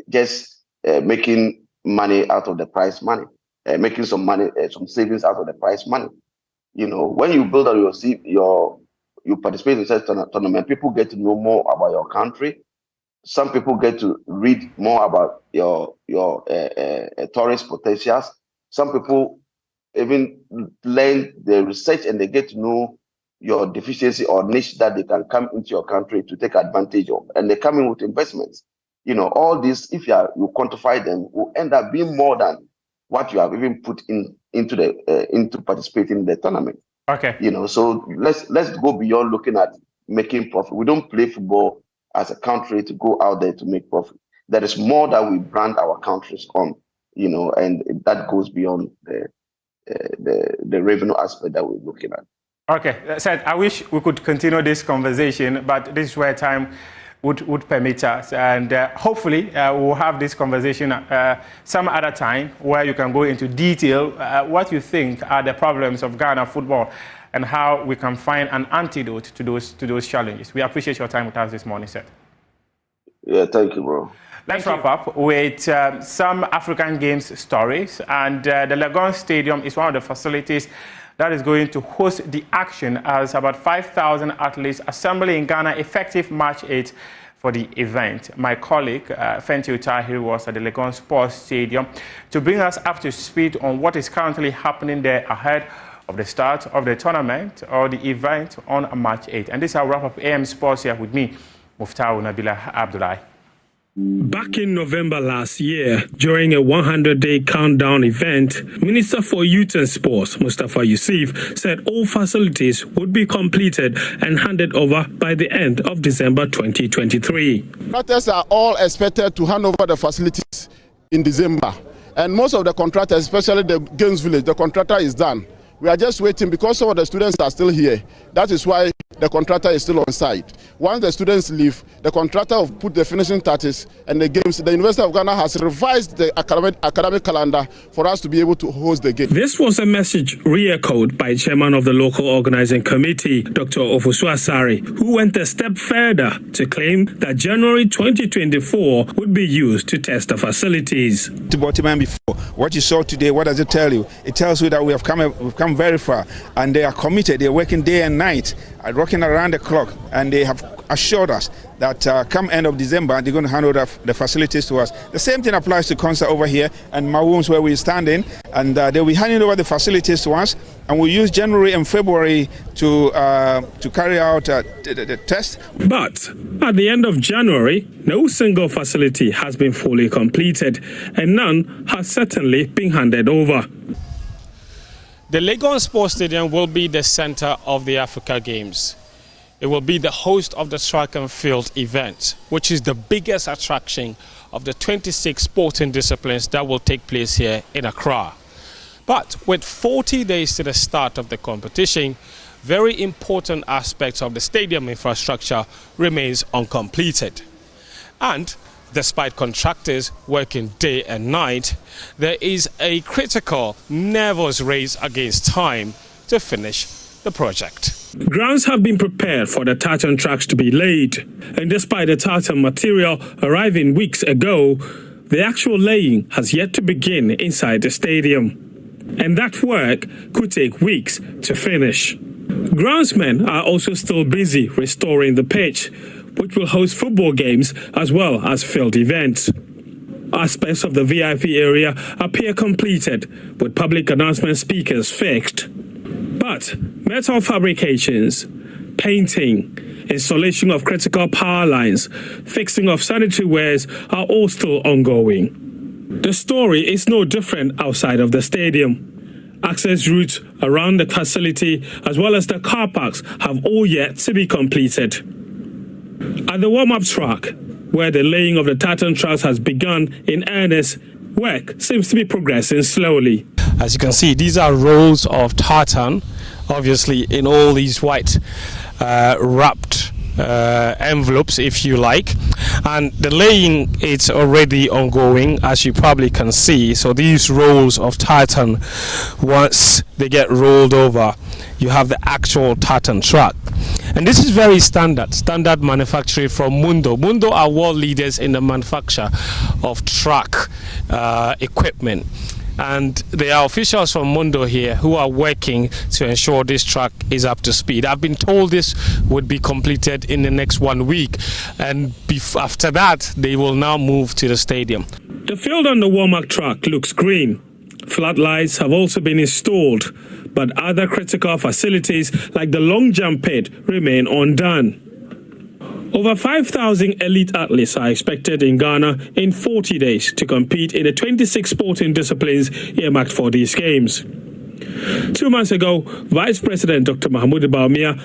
just making money out of the prize money, making some money, some savings out of the prize money. You know, when you build on you participate in such tournament, people get to know more about your country. Some people get to read more about your tourist potentials. Some people even learn the research and they get to know your deficiency or niche that they can come into your country to take advantage of, and they come in with investments. You know, all this, if you quantify them, will end up being more than what you have even put into participating in the tournament. Okay. You know, so let's go beyond looking at making profit. We don't play football as a country to go out there to make profit. There is more that we brand our countries on, you know, and that goes beyond the revenue aspect that we're looking at. Okay, Seth, I wish we could continue this conversation, but this is where time would permit us. And hopefully we'll have this conversation some other time where you can go into detail what you think are the problems of Ghana football and how we can find an antidote to those challenges. We appreciate your time with us this morning, Seth. Yeah, thank you, bro. Let's wrap up with some African Games stories. And the Legon Stadium is one of the facilities that is going to host the action as about 5,000 athletes assemble in Ghana effective March 8 for the event. My colleague, Fenty Utahiri, was at the Legon Sports Stadium to bring us up to speed on what is currently happening there ahead of the start of the tournament or the event on March 8. And this is our wrap-up AM Sports here with me, Muftau Nabila Abdullahi. Back in November last year, during a 100-day countdown event, Minister for Youth and Sports, Mustafa Yusuf, said all facilities would be completed and handed over by the end of December 2023. Contractors are all expected to hand over the facilities in December. And most of the contractors, especially the Games Village, the contractor is done. We are just waiting because some of the students are still here. That is why the contractor is still on site. Once the students leave, the contractor will put the finishing touches and the games. The University of Ghana has revised the academic calendar for us to be able to host the game. This was a message re-echoed by chairman of the local organizing committee, Dr. Ofosu Asare, who went a step further to claim that January 2024 would be used to test the facilities. Before, what you saw today, what does it tell you? It tells you that we've come very far, and they are committed. They're working day and night, working around the clock, and they have assured us that come end of December, they're going to hand over the facilities to us. The same thing applies to Concert over here and Mawums where we're standing, and they'll be handing over the facilities to us, and we'll use January and February to carry out the test. But at the end of January, no single facility has been fully completed, and none has certainly been handed over. The Legon Sports Stadium will be the center of the Africa Games. It will be the host of the track and field event, which is the biggest attraction of the 26 sporting disciplines that will take place here in Accra. But with 40 days to the start of the competition, very important aspects of the stadium infrastructure remains uncompleted. And despite contractors working day and night, there is a critical, nervous race against time to finish the project. Grounds have been prepared for the tartan tracks to be laid, and despite the tartan material arriving weeks ago, the actual laying has yet to begin inside the stadium. And that work could take weeks to finish. Groundsmen are also still busy restoring the pitch, which will host football games as well as field events. Aspects of the VIP area appear completed, with public announcement speakers fixed. But metal fabrications, painting, installation of critical power lines, fixing of sanitary wares are all still ongoing. The story is no different outside of the stadium. Access routes around the facility as well as the car parks have all yet to be completed. At the warm-up track, where the laying of the tartan tracks has begun in earnest, work seems to be progressing slowly. As you can see, these are rolls of tartan, obviously in all these white wrapped envelopes, if you like. And the laying is already ongoing, as you probably can see. So these rolls of tartan, once they get rolled over, you have the actual tartan track. And this is very standard manufacturing from Mundo. Mundo are world leaders in the manufacture of track equipment. And there are officials from Mundo here who are working to ensure this track is up to speed. I've been told this would be completed in the next 1 week, and after that they will now move to the stadium. The field on the warm-up track looks green. Floodlights have also been installed, but other critical facilities like the long jump pit remain undone. Over 5,000 elite athletes are expected in Ghana in 40 days to compete in the 26 sporting disciplines earmarked for these games. 2 months ago, Vice President Dr. Mahama Baumia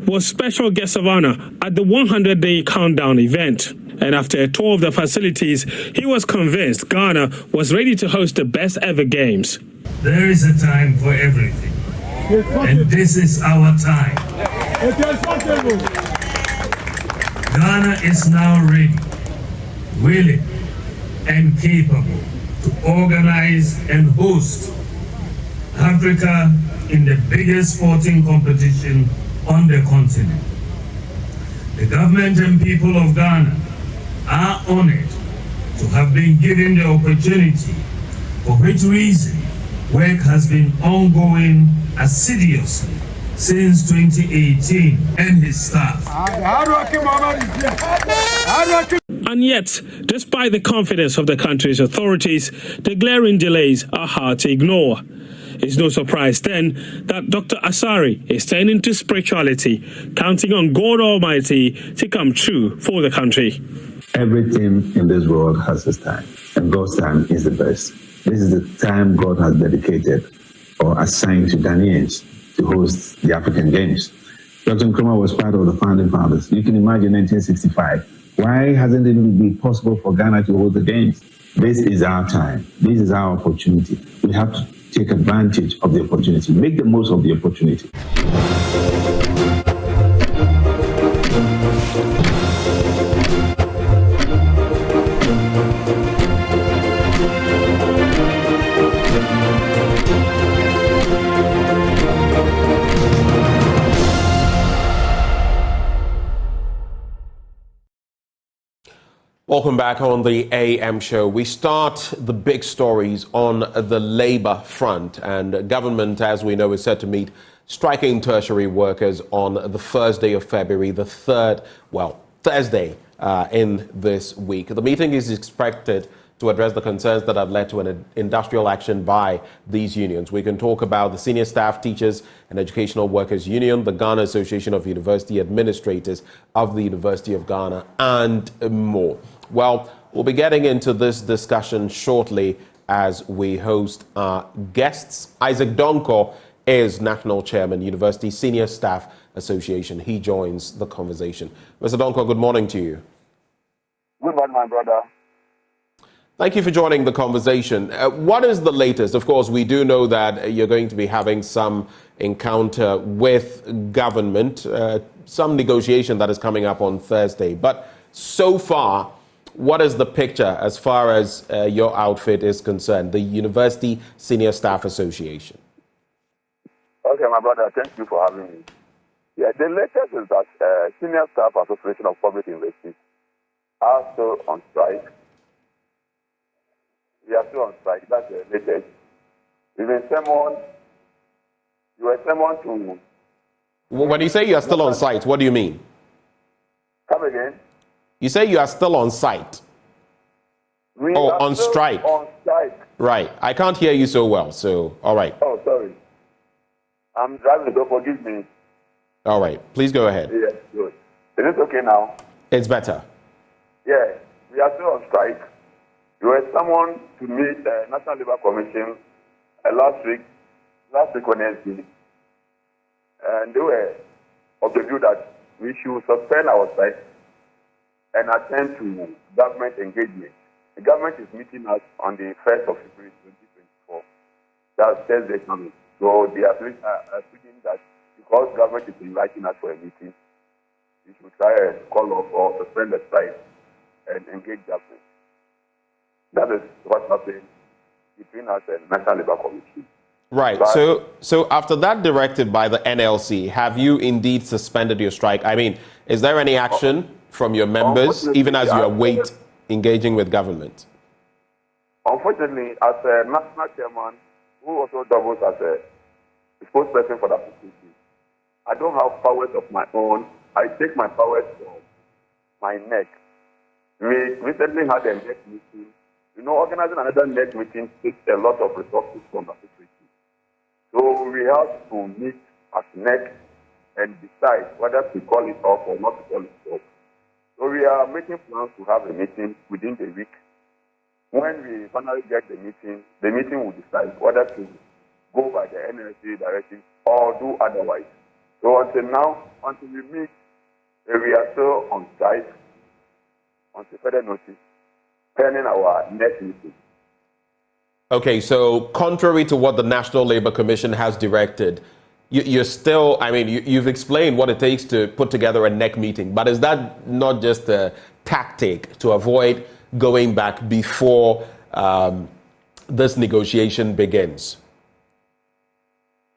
was special guest of honor at the 100-day countdown event. And after a tour of the facilities, he was convinced Ghana was ready to host the best ever games. There is a time for everything, and this is our time. Ghana is now ready, willing, and capable to organize and host Africa in the biggest sporting competition on the continent. The government and people of Ghana are honored to have been given the opportunity, for which reason work has been ongoing assiduously since 2018 and his staff. And yet, despite the confidence of the country's authorities, the glaring delays are hard to ignore. It's no surprise then that Dr. Asari is turning to spirituality, counting on God Almighty to come true for the country. Everything in this world has its time, and God's time is the best. This is the time God has dedicated or assigned to Ghanaians to host the African Games. Dr. Nkrumah was part of the founding fathers. You can imagine 1965. Why hasn't it been possible for Ghana to hold the Games? This is our time. This is our opportunity. We have to take advantage of the opportunity, make the most of the opportunity. Welcome back on the AM show. We start the big stories on the labor front, and government, as we know, is set to meet striking tertiary workers on the first day of February, Thursday in this week. The meeting is expected to address the concerns that have led to an industrial action by these unions. We can talk about the Senior Staff Teachers and Educational Workers Union, the Ghana Association of University Administrators of the University of Ghana, and more. Well, we'll be getting into this discussion shortly as we host our guests. Isaac Donko is National Chairman, University Senior Staff Association. He joins the conversation. Mr. Donko, good morning to you. Good morning, my brother. Thank you for joining the conversation. What is the latest? Of course, we do know that you're going to be having some encounter with government, some negotiation that is coming up on Thursday. But so far, what is the picture as far as your outfit is concerned, the University Senior Staff Association? Okay, my brother, thank you for having me. Yeah, the latest is that Senior Staff Association of Public Universities are still on strike. We are still on strike. That's the latest. You were summoned to... When you say you are still on site, what do you mean? Come again? You say you are still on site. We are on still strike. On strike. Right. I can't hear you so well, so all right. Oh, sorry. I'm driving, so forgive me. All right. Please go ahead. Yes, good. Is it okay now? It's better. Yeah, we are still on strike. You were summoned to meet the National Labour Commission last week Wednesday, and they were of the view that we should suspend our strike and attend to government engagement. The government is meeting us on the 1st of February 2024. That's Thursday coming. So they are speaking that because government is inviting us for a meeting, we should try and call off or suspend the strike and engage government. That is what's happening between us and National Labour Commission. Right. But so after that directive by the NLC, have you indeed suspended your strike? I mean, is there any action from your members, even as you await engaging with government? Unfortunately, as a national chairman, who also doubles as a spokesperson for the association, I don't have powers of my own. I take my powers from my neck. We recently had a neck meeting. You know, organizing another neck meeting takes a lot of resources from the association. So we have to meet as neck and decide whether to call it off or not to call it off. So we are making plans to have a meeting within the week. When we finally get the meeting will decide whether to go by the NLC directive or do otherwise. So until now, until we meet, we are still on strike until further notice, pending our next meeting. Okay, so contrary to what the National Labour Commission has directed, you're still, I mean, you've explained what it takes to put together a neck meeting, but is that not just a tactic to avoid going back before this negotiation begins?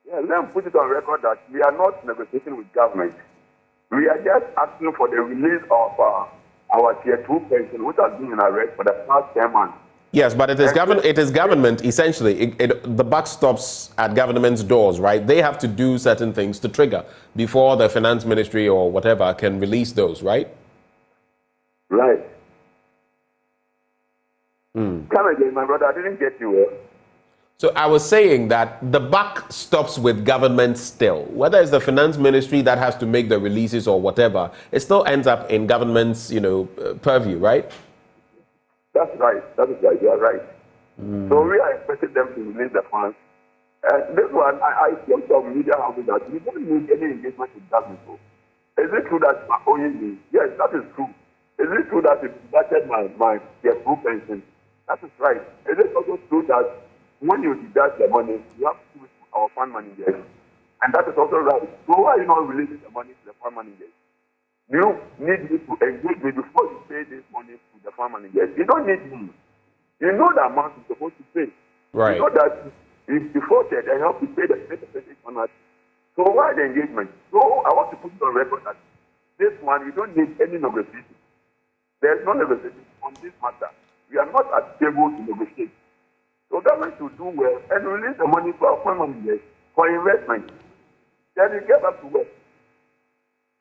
Yeah, let me put it on record that we are not negotiating with government. We are just asking for the release of our Tier 2 pension, which has been in arrest for the past 10 months. Yes, but it is government, essentially. The buck stops at government's doors, right? They have to do certain things to trigger before the finance ministry or whatever can release those, right? Right. Come again, my brother. I didn't get you well. So I was saying that the buck stops with government still. Whether it's the finance ministry that has to make the releases or whatever, it still ends up in government's, purview, right? That's right. That is right. You are right. So we are expecting them to release the funds. And this one, I see some media houses that we don't need any engagement with government. Is it true that only me? Yes, that is true. Is it true that it deducted my Tier 2 pension? That is right. Is it also true that when you deduct the money, you have to give it to our fund managers? And that is also right. So why are you not releasing the money to the fund managers? You need me to engage me before you pay this money to the fund managers. You don't need me. You know the amount you're supposed to pay. Right. You know that if defaulted, I have to pay the percentage on that. So why the engagement? So I want to put it on record that this one, you don't need any negotiation. There's no negotiation on this matter. We are not at the table to negotiate. So government should do well and release the money to our fund managers for investment. Then we get back to work.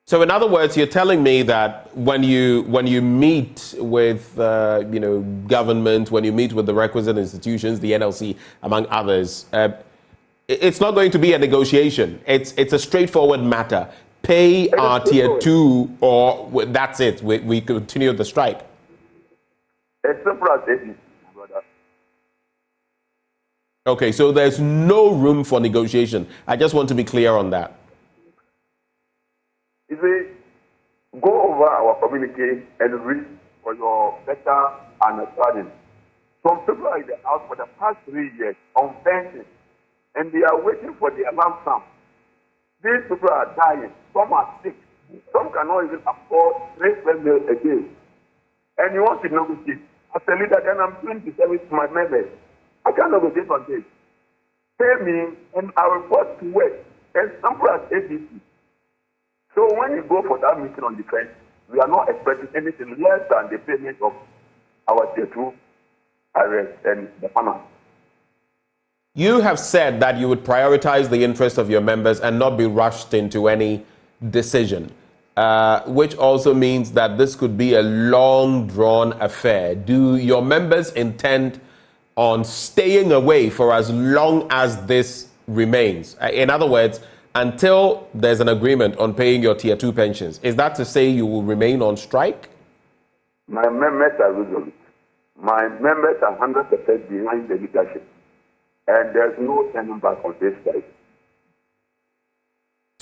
So in other words, you're telling me that when you meet with government, when you meet with the requisite institutions, the NLC among others, it's not going to be a negotiation. It's a straightforward matter. Pay our Tier 2, or that's it. We continue the strike. It's simple as ABC, brother. Okay, so there's no room for negotiation. I just want to be clear on that. You see, go over our communique and read for your better understanding. Some people are in the house for the past 3 years on pension, and they are waiting for their lump sum. These people are dying. Some are sick. Some cannot even afford 3 meals a day. And you want to negotiate. As a leader, then I'm doing the service to my members. I can't negotiate on this. Pay me, and I will report to work. And simple as ABC. So when you go for that meeting on defense, we are not expecting anything less than the payment of our Tier 2 arrest and the finance. You have said that you would prioritize the interests of your members and not be rushed into any decision, which also means that this could be a long drawn affair. Do your members intend on staying away for as long as this remains? In other words, until there's an agreement on paying your Tier 2 pensions. Is that to say you will remain on strike? My members are resolute. My members are 100% behind the leadership. And there's no turning back on this side.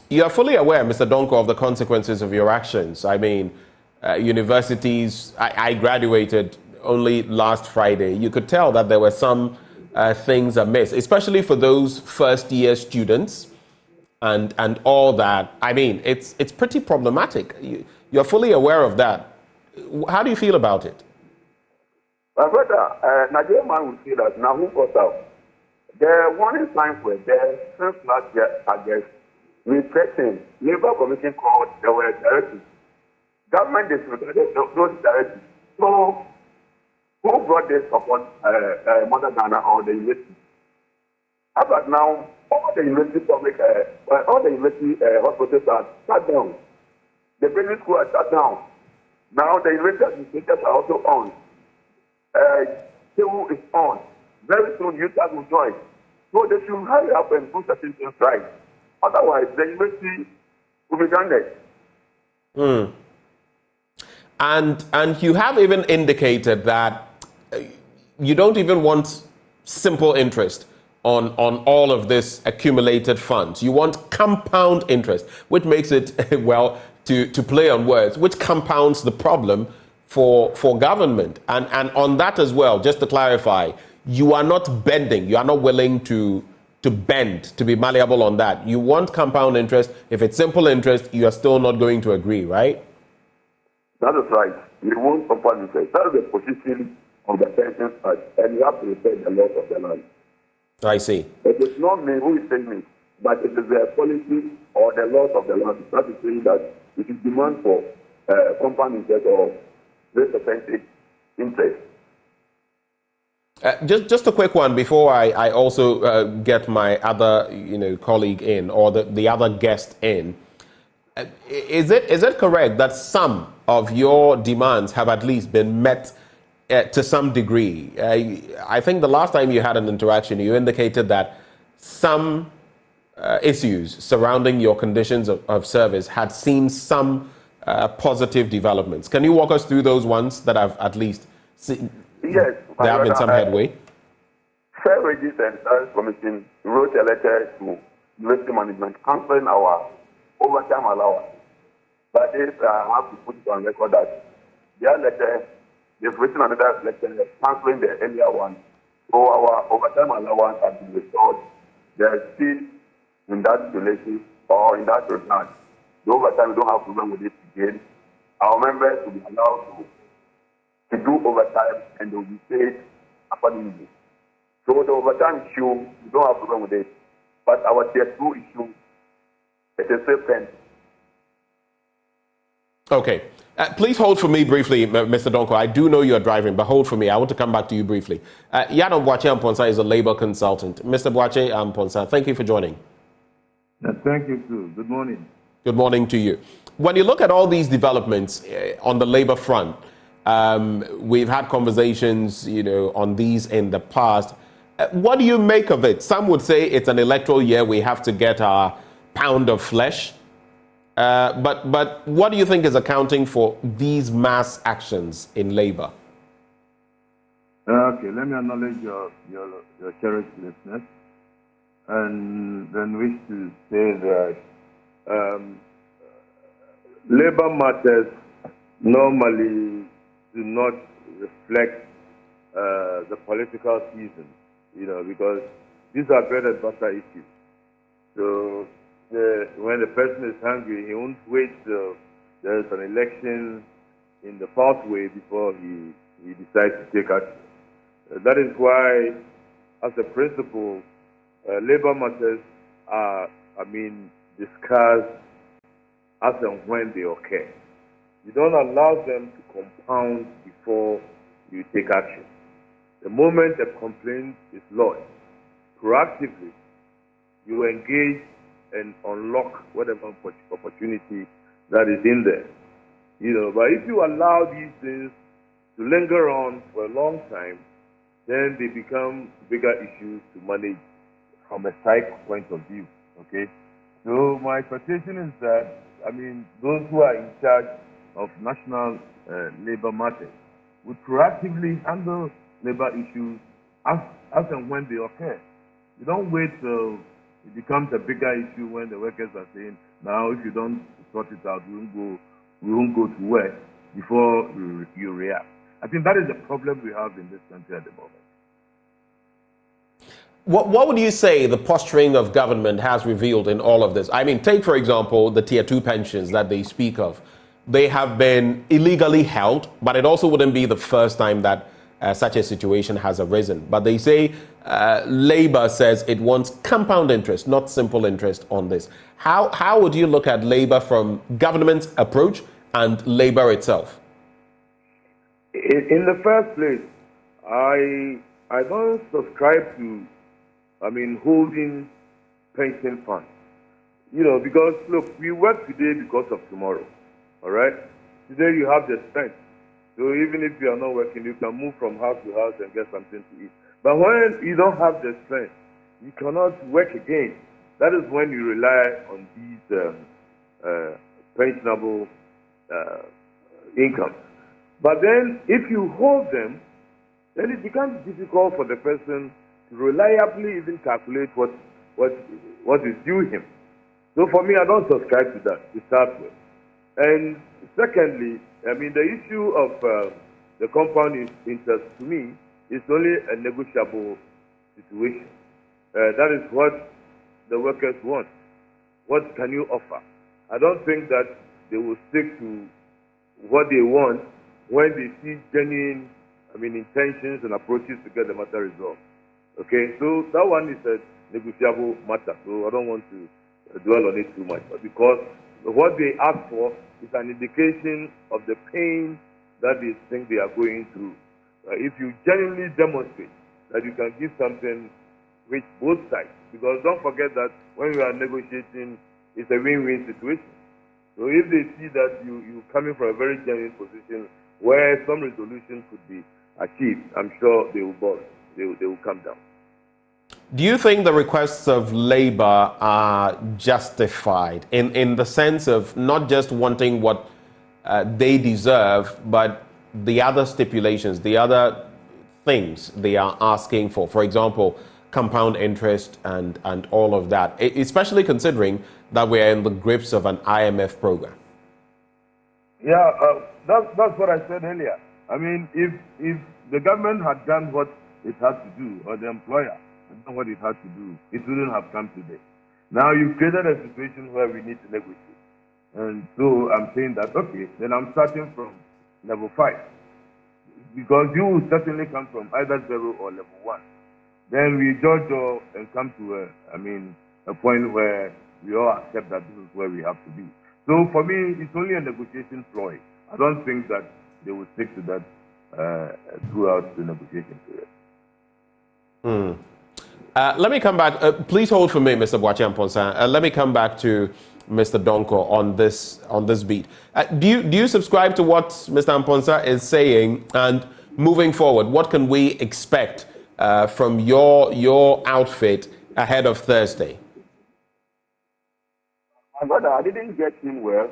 You are fully aware, Mr. Donko, of the consequences of your actions. I mean, universities, I graduated only last Friday. You could tell that there were some things amiss, especially for those first-year students. And all that. I mean, it's pretty problematic. You're fully aware of that. How do you feel about it? My brother, Nigerian man will say that now who got out? The warning signs were there since last year, I guess. We threatened Labour Commission called, there were directives. Government disregarded those directives. So, who brought this upon Mother Ghana or the university? How about now, all the university hospitals are shut down. The primary school are shut down. Now the university administrators are also on. TEWU is on. Very soon UTAS will join. So they should hurry up and put certain things right. Otherwise, the university will be grounded. And you have even indicated that you don't even want simple interest on all of this accumulated funds. You want compound interest, which makes it, well, to play on words, which compounds the problem for government. And on that as well, just to clarify, you are not bending, you are not willing to bend, to be malleable on that. You want compound interest. If it's simple interest, you are still not going to agree, right? That is right. We want compound interest. That is the position of the pension act, and you have to respect the laws of the land. I see. It is not me who is saying it, but it is the policy or the laws of the land that is saying that it is demand for compound interest or rate percentage interest. Just a quick one before I also get my other colleague in, or the other guest in. Is it correct that some of your demands have at least been met to some degree? I think the last time you had an interaction, you indicated that some issues surrounding your conditions of service had seen some positive developments. Can you walk us through those ones that have at least seen? Yes. There have been some headway. Fair Wages and Salaries Commission wrote a letter to university management cancelling our overtime allowance. But this, I have to put it on record that their letter, they've written another letter cancelling the earlier one. So our overtime allowance has been restored. There is still in that relation or in that regard. The overtime, we don't have problem with it again. Our members will be allowed to do overtime and they will be paid accordingly. So the overtime issue, we don't have problem with it. But our tier 2 issue, it is still pending. Okay. Please hold for me briefly, Mr. Donko. I do know you're driving, but hold for me. I want to come back to you briefly. Yadon Boache Amponsa is a labor consultant. Mr. Boache Amponsa, thank you for joining. Thank you, too. Good morning. Good morning to you. When you look at all these developments on the labor front, we've had conversations, on these in the past. What do you make of it? Some would say it's an electoral year. We have to get our pound of flesh. But what do you think is accounting for these mass actions in labor? Okay, let me acknowledge your cherished listeners, and then wish to say that labor matters normally do not reflect the political season, because these are bread and butter issues. So when the person is hungry, he won't wait till there's an election in the pathway before he decides to take action. That is why, as a principle, labor matters are, discussed as and when they occur. You don't allow them to compound before you take action. The moment a complaint is lodged, proactively, you engage and unlock whatever opportunity that is in there. But if you allow these things to linger on for a long time, then they become bigger issues to manage from a psych point of view. Okay? So my expectation is that, those who are in charge of national labor matters would proactively handle labor issues as and when they occur. You don't wait till it becomes a bigger issue when the workers are saying, now if you don't sort it out, we won't go to work before you react. I think that is the problem we have in this country at the moment. What would you say the posturing of government has revealed in all of this? Take, for example, the tier 2 pensions that they speak of. they have been illegally held, but it also wouldn't be the first time that such a situation has arisen. But they say Labour says it wants compound interest, not simple interest on this. How would you look at Labour from government's approach and Labour itself? In the first place, I don't subscribe to, holding pension funds. Because look, we work today because of tomorrow. All right? Today you have the strength. So even if you are not working, you can move from house to house and get something to eat. But when you don't have the strength, you cannot work again. That is when you rely on these pensionable incomes. But then if you hold them, then it becomes difficult for the person to reliably even calculate what is due him. So for me, I don't subscribe to that to start with. And secondly, the issue of the compound interest to me is only a negotiable situation. That is what the workers want. What can you offer? I don't think that they will stick to what they want when they see genuine, intentions and approaches to get the matter resolved. Okay, so that one is a negotiable matter. So I don't want to dwell on it too much, but because what they ask for is an indication of the pain that they think they are going through. If you genuinely demonstrate that you can give something which both sides, because don't forget that when we are negotiating, it's a win-win situation. So if they see that you coming from a very genuine position where some resolution could be achieved, I'm sure they will come down. Do you think the requests of Labour are justified in the sense of not just wanting what they deserve, but the other stipulations, the other things they are asking for? For example, compound interest and all of that, especially considering that we are in the grips of an IMF program. Yeah, that's what I said earlier. If the government had done what it had to do, or the employer had done what it had to do, it wouldn't have come today. Now you've created a situation where we need to negotiate. And so I'm saying that, okay, then I'm starting from level 5. Because you will certainly come from either 0 or level 1. Then we judge and come to a point where we all accept that this is where we have to be. So for me, it's only a negotiation ploy. I don't think that they will stick to that throughout the negotiation period. Let me come back. Please hold for me, Mr. Boakye Amponsah. Let me come back to Mr. Donko on this beat. Do you subscribe to what Mr. Amponsah is saying? And moving forward, what can we expect from your outfit ahead of Thursday? My brother, I didn't get him well.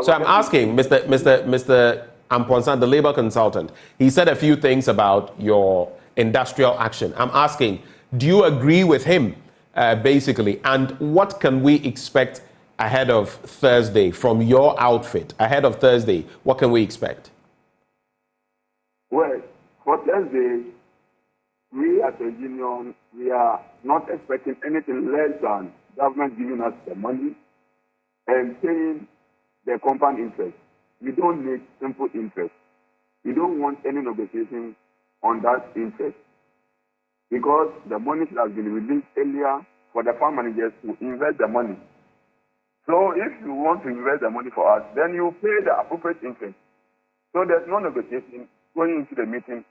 So I'm asking Mr. Amponsah, the Labour consultant. He said a few things about your industrial action. I'm asking, do you agree with him, basically? And what can we expect ahead of Thursday from your outfit? Ahead of Thursday, what can we expect? Well, for Thursday, we as a union, we are not expecting anything less than government giving us the money and paying the compound interest. We don't need simple interest. We don't want any negotiation on that interest because the money should have been released earlier for the farm managers to invest the money. So if you want to invest the money for us, then you pay the appropriate interest. So there's no negotiation going into the meeting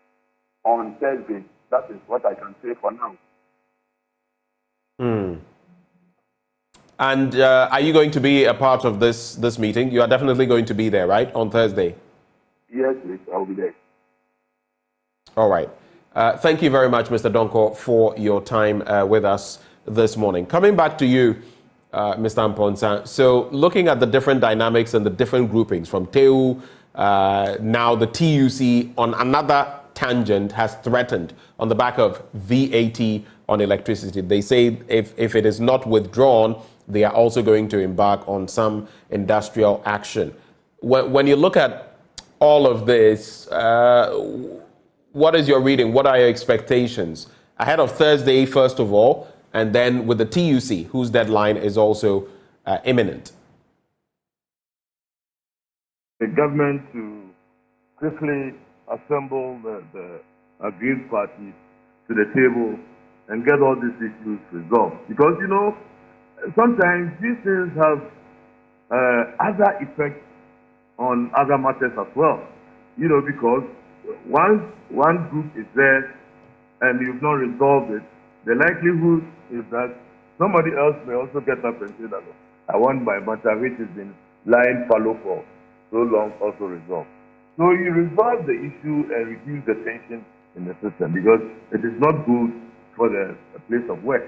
on Thursday. That is what I can say for now. And are you going to be a part of this meeting? You are definitely going to be there, right, on Thursday? Yes, please, I'll be there. All right. Thank you very much, Mr. Donko, for your time with us this morning. Coming back to you, Mr. Amponsah. So looking at the different dynamics and the different groupings from TEWU, now the TUC on another tangent has threatened on the back of VAT on electricity. They say if it is not withdrawn, they are also going to embark on some industrial action. When you look at all of this, what is your reading? What are your expectations ahead of Thursday, first of all, and then with the TUC, whose deadline is also imminent? the government to quickly assemble the aggrieved parties to the table and get all these issues resolved. Because, you know, sometimes these things have other effects on other matters as well. You know, because once one group is there and you've not resolved it, the likelihood is that somebody else may also get up and say that I want my matter which has been lying fallow for so long also resolved. So you resolve the issue and reduce the tension in the system because it is not good for the place of work.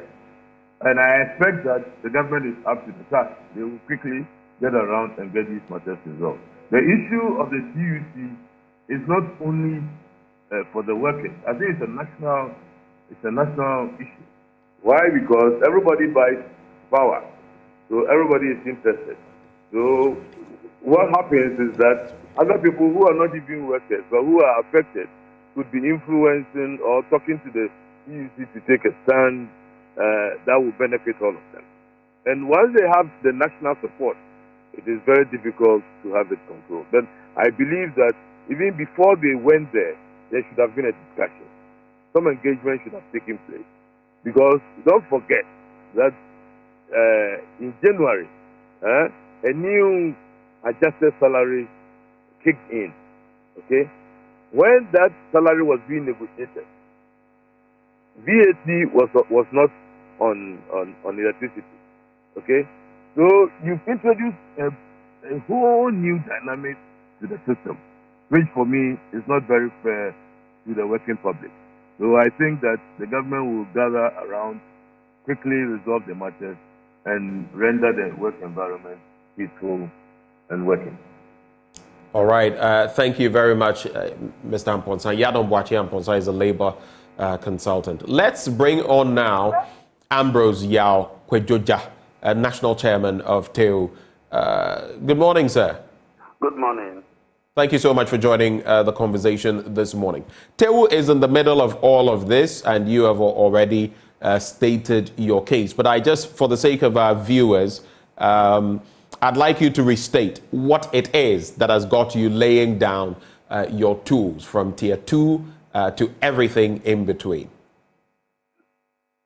And I expect that the government is up to the task. They will quickly get around and get these matters resolved. The issue of the TEWU is not only for the workers. I think it's a national issue. Why? Because everybody buys power, so everybody is interested. So what happens is that other people who are not even workers but who are affected could be influencing or talking to the TEWU to take a stand that will benefit all of them. And once they have the national support, it is very difficult to have it controlled. But I believe that even before they went there should have been a discussion. Some engagement should have taken place. Because don't forget that in January, a new adjusted salary kicked in. Okay? When that salary was being negotiated, VAT was not on electricity. Okay? So you've introduced a whole new dynamic to the system, which for me is not very fair to the working public. So I think that the government will gather around, quickly resolve the matters, and render the work environment peaceful and working. All right. Thank you very much, Mr. Amponsa. Yadon Bwachi Amponsa is a labor consultant. Let's bring on now Ambrose Yao Kwejoja, National Chairman of TEWU. Good morning, sir. Good morning. Thank you so much for joining the conversation this morning. TEWU is in the middle of all of this, and you have already stated your case. But I just, for the sake of our viewers, I'd like you to restate what it is that has got you laying down your tools from Tier 2 to everything in between.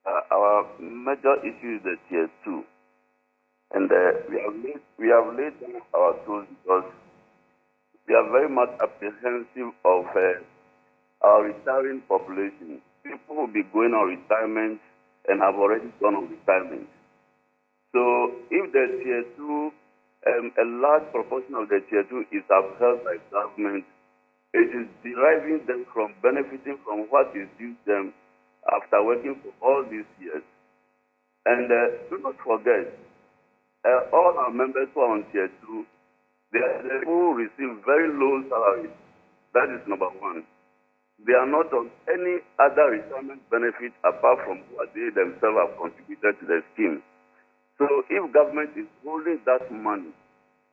Our major issue is the Tier 2. And we have laid down our tools because we are very much apprehensive of our retiring population. People will be going on retirement and have already gone on retirement. So if the Tier 2, a large proportion of the Tier 2 is upheld by government, it is deriving them from benefiting from what is due them after working for all these years. And do not forget, all our members who are on Tier 2, they are the people who receive very low salaries. That is number one. They are not on any other retirement benefit apart from what they themselves have contributed to the scheme. So if government is holding that money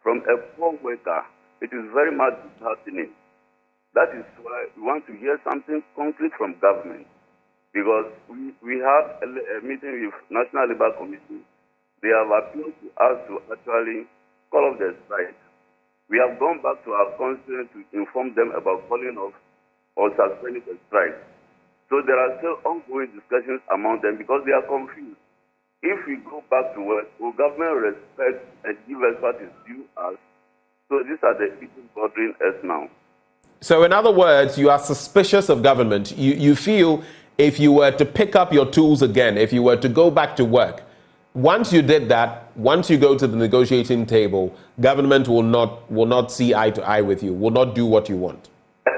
from a poor worker, it is very much disheartening. That is why we want to hear something concrete from government. Because we had a meeting with National Labour Commission. They have appealed to us to actually call off the strike. We have gone back to our constituents to inform them about calling off or suspending the strike. So there are still ongoing discussions among them because they are confused. If we go back to work, will government respect and give us what is due us? So these are the issues bothering us now. So in other words, you are suspicious of government. You feel if you were to pick up your tools again, if you were to go back to work, once you did that, once you go to the negotiating table, government will not see eye to eye with you, will not do what you want.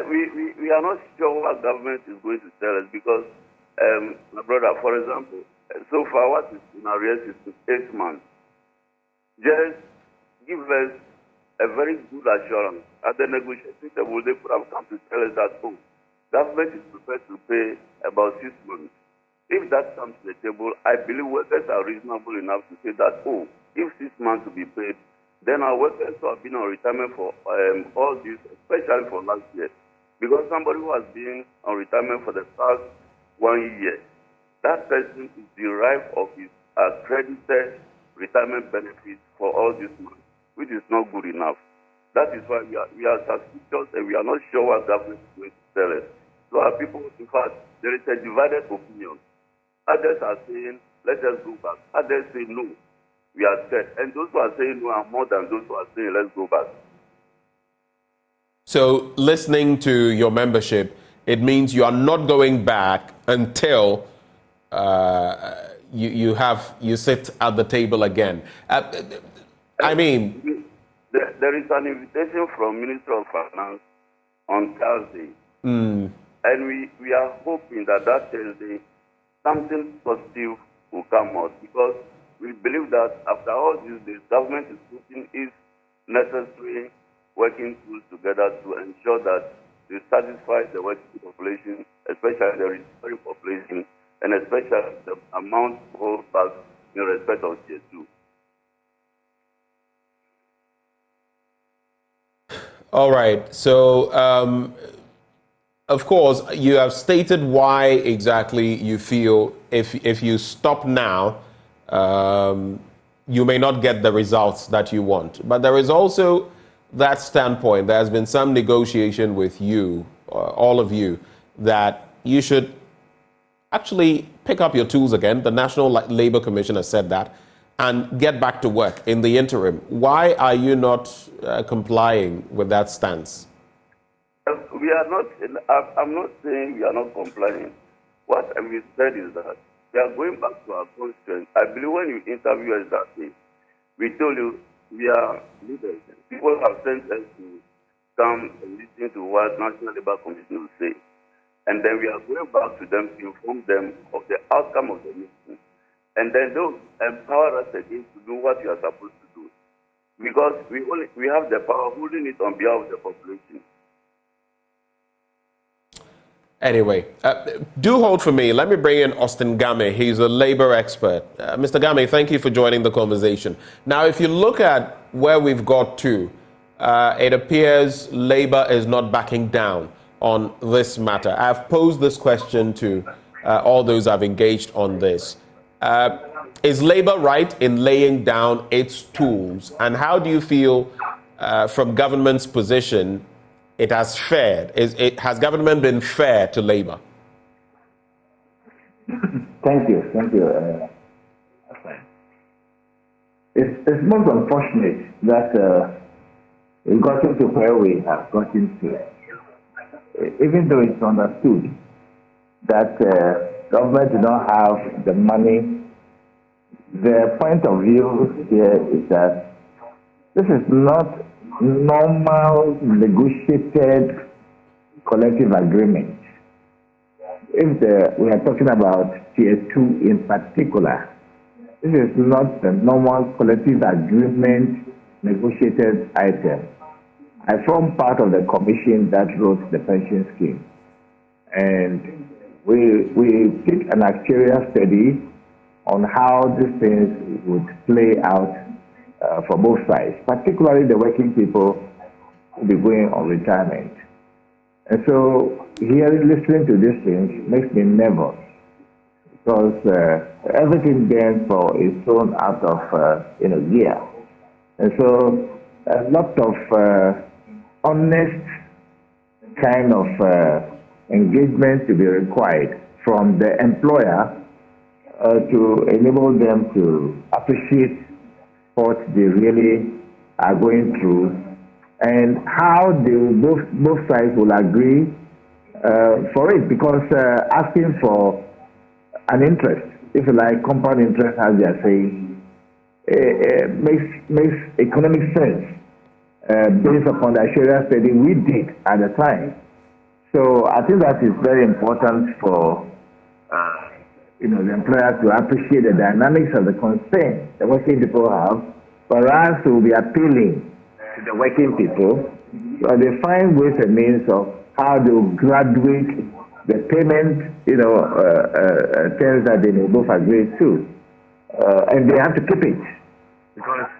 We are not sure what government is going to tell us because, my brother, for example, so far what is in arrears is 8 months. Just give us a very good assurance. At the negotiating table, they could have come to tell us that, government is prepared to pay about 6 months. If that comes to the table, I believe workers are reasonable enough to say that, if 6 months to be paid, then our workers who have been on retirement for all this, especially for last year, because somebody who has been on retirement for the past 1 year, that person is derived of his accredited retirement benefits for all these months, which is not good enough. That is why we are suspicious and we are not sure what government is going to tell us. So our people, in fact, there is a divided opinion. Others are saying, let us go back. Others say, no, we are scared. And those who are saying no are more than those who are saying, let's go back. So listening to your membership, it means you are not going back until you sit at the table again. I mean, there is an invitation from Minister of Finance on Thursday, and we are hoping that Thursday something positive will come out, because we believe that after all these days, government is putting its necessary working tools together to ensure that they satisfy the working population, especially the retiring population, and especially the amount held back in respect of TEWU. All right. So, of course, you have stated why exactly you feel if you stop now, you may not get the results that you want. But there is also that standpoint. There has been some negotiation with you, all of you, that you should actually pick up your tools again. The National Labour Commission has said that, and get back to work in the interim. Why are you not complying with that stance? We are not. I'm not saying we are not complying. What we said is that we are going back to our constituents. I believe when you interview us that day, we told you we are leaders. People have sent us to come and listen to what National Labour Commission will say. And then we are going back to them to inform them of the outcome of the meeting. And then they'll empower us again to do what we are supposed to do. Because we have the power holding it on behalf of the population. Anyway, do hold for me. Let me bring in Austin Game. He's a labor expert. Mr. Game, thank you for joining the conversation. Now, if you look at where we've got to, it appears labor is not backing down on this matter. I've posed this question to all those I've engaged on this. Is labor right in laying down its tools? And how do you feel from government's position it has fared? Has government been fair to labor? Thank you. It's most unfortunate that we've gotten to where we have gotten to. Even though it's understood that government do not have the money, the point of view here is that this is not normal negotiated collective agreement. If we are talking about TEWU in particular, this is not the normal collective agreement negotiated item. I form part of the commission that wrote the pension scheme, and we did an actuarial study on how these things would play out for both sides, particularly the working people who will be going on retirement. And so listening to these things makes me nervous, because everything then is thrown out of gear. And so a lot of honest kind of engagement to be required from the employer to enable them to appreciate what they really are going through, and how both sides will agree for it, because asking for an interest, if you like, compound interest, as they are saying, makes economic sense based upon the actuarial study we did at the time. So I think that is very important for the employer to appreciate the dynamics of the concern the working people have, for us to be appealing to the working people, so they find ways and means of how to graduate the payment, terms that they may both agree to, and they have to keep it, because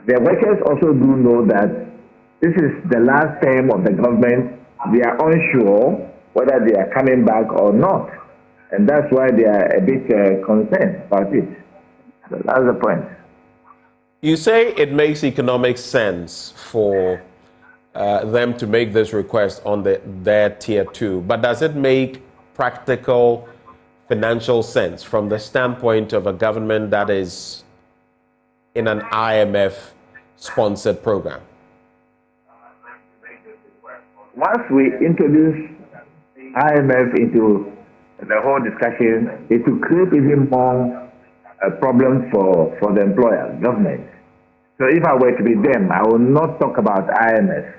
the workers also do know that this is the last term of the government. They are unsure whether they are coming back or not. And that's why they are a bit concerned about it. So that's the point. You say it makes economic sense for them to make this request on their tier 2. But does it make practical financial sense from the standpoint of a government that is in an IMF-sponsored program? Once we introduce IMF into the whole discussion, it will create even more problems for the employer, government. So if I were to be them, I will not talk about IMF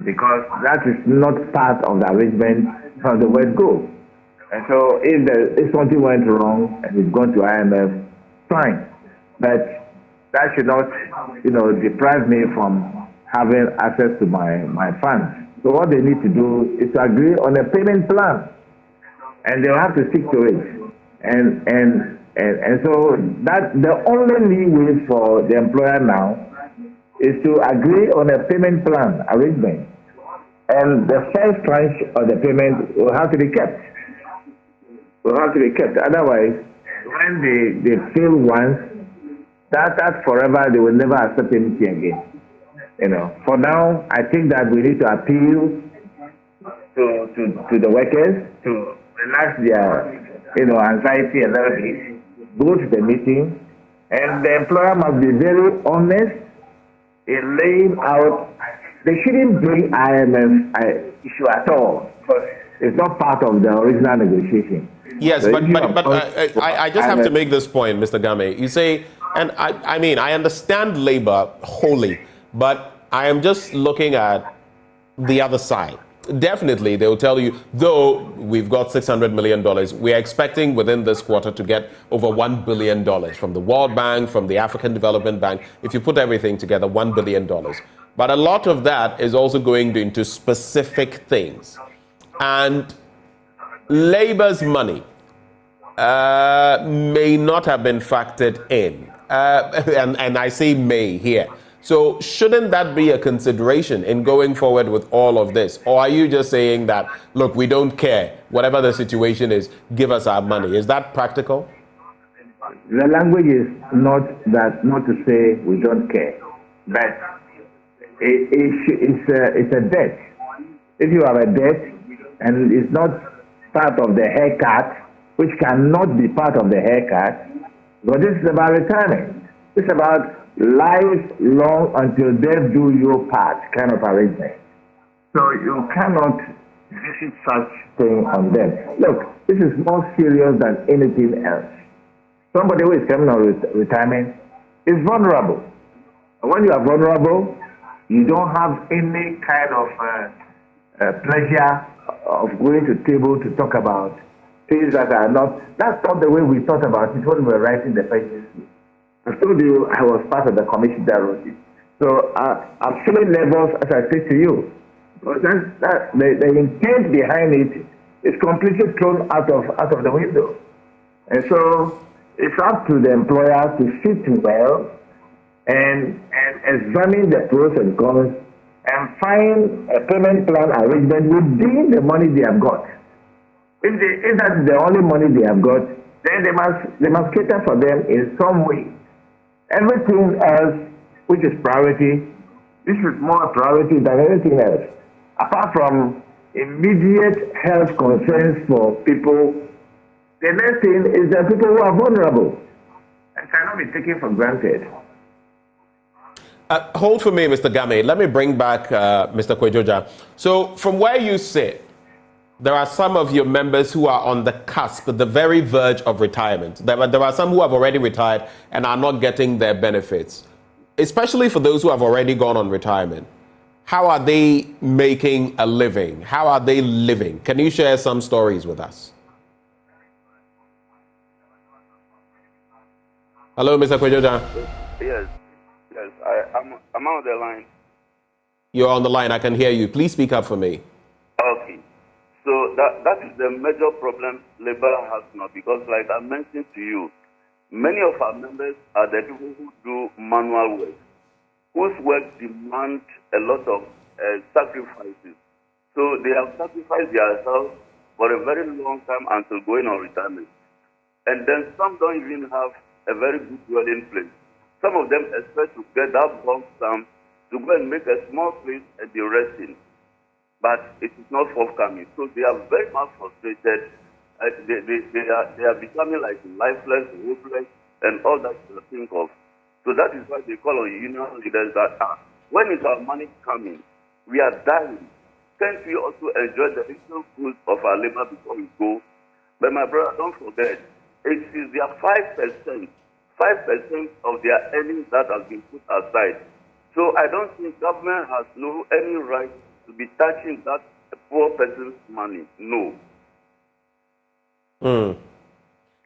because that is not part of the arrangement from the word go. And so if something went wrong and it's gone to IMF, fine. But that should not, deprive me from having access to my funds. So what they need to do is to agree on a payment plan, and they'll have to stick to it. And so that the only leeway for the employer now is to agree on a payment plan arrangement, and the first tranche of the payment will have to be kept. Otherwise, when they fail once, that's forever. They will never accept anything again. For now, I think that we need to appeal to the workers to relax their, anxiety a little bit, go to the meeting, and the employer must be very honest in laying out. They shouldn't bring IMF issue at all, because it's not part of the original negotiation. Yes, but I just have to make this point, Mr. Game. You say, and I mean, I understand labor wholly, but I am just looking at the other side. Definitely, they will tell you, though we've got $600 million, we are expecting within this quarter to get over $1 billion from the World Bank, from the African Development Bank. If you put everything together, $1 billion. But a lot of that is also going into specific things. And labor's money may not have been factored in. And I say may here. So shouldn't that be a consideration in going forward with all of this? Or are you just saying that, look, we don't care, whatever the situation is, give us our money? Is that practical? The language is not to say we don't care, but it's a debt. If you have a debt and it's not part of the haircut, which cannot be part of the haircut, but this is about retirement. It's about lifelong until death do your part kind of arrangement. So you cannot visit such thing on them. Look, this is more serious than anything else. Somebody who is coming on retirement is vulnerable. And when you are vulnerable, you don't have any kind of pleasure of going to table to talk about things that are not. That's not the way we thought about it when we were writing the pages. I told you I was part of the commission that wrote it. So I'm feeling nervous as I say to you. But the intent behind it is completely thrown out of the window. And so it's up to the employer to sit well and examine the pros and cons and find a payment plan arrangement within the money they have got. If that's the only money they have got, then they must cater for them in some way. Everything else, which is priority, this is more a priority than anything else. Apart from immediate health concerns for people, the next thing is that people who are vulnerable and cannot be taken for granted. Hold for me, Mr. Game. Let me bring back Mr. Kwejoja. So from where you sit, there are some of your members who are on the cusp, the very verge of retirement. There are some who have already retired and are not getting their benefits, especially for those who have already gone on retirement. How are they making a living? How are they living? Can you share some stories with us? Hello, Mr. Kwejoja. Yes, I'm on the line. You're on the line. I can hear you. Please speak up for me. Okay. So that is the major problem Labour has now, because like I mentioned to you, many of our members are the people who do manual work, whose work demands a lot of sacrifices. So they have sacrificed themselves for a very long time until going on retirement. And then some don't even have a very good dwelling place. Some of them expect to get that bulk sum to go and make a small place at the resting, but it is not forthcoming. So they are very much frustrated. They are becoming like lifeless, hopeless, and all that to think of. So that is why they call on union leaders that when is our money coming? We are dying. Can't we also enjoy the little fruits of our labor before we go? But my brother, don't forget, it is their 5% of their earnings that has been put aside. So I don't think government has any right to be touching that poor person's money. No.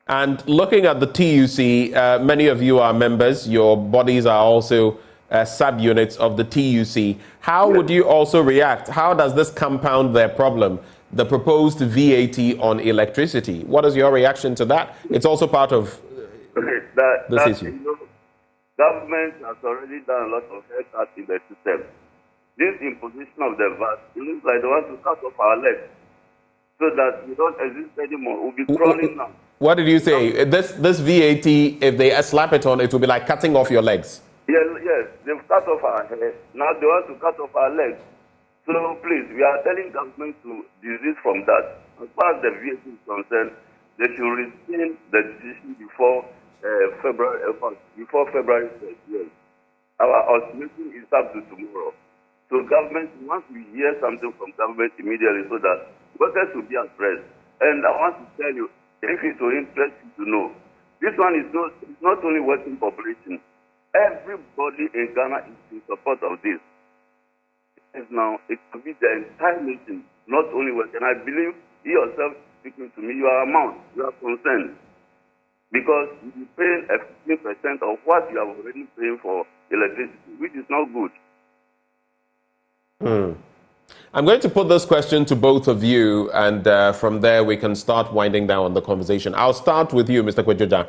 And looking at the TUC, many of you are members. Your bodies are also subunits of the TUC. How would you also react? How does this compound their problem? The proposed VAT on electricity. What is your reaction to that? It's also part of this issue. Government has already done a lot of haircuts in the system. This imposition of the VAT, it looks like they want to cut off our legs so that we don't exist anymore. We'll be crawling now. What did you say? This VAT, if they slap it on, it will be like cutting off your legs. Yes, they've cut off our hair. Now they want to cut off our legs. So please, we are telling government to desist from that. As far as the VAT is concerned, they should rescind the decision before February 1st. Yes. Our ultimatum is up to tomorrow. So government, once we hear something from government immediately, so that workers will be at rest. And I want to tell you, if it will interest you to know, this one is not only working population. Everybody in Ghana is in support of this. Now, it could be the entire nation, not only working. I believe you yourself speaking to me, you are amount, you are concerned. Because you pay 15% of what you have already paid for electricity, which is not good. I'm going to put this question to both of you, and from there we can start winding down the conversation. I'll start with you, Mr. Kwejoja.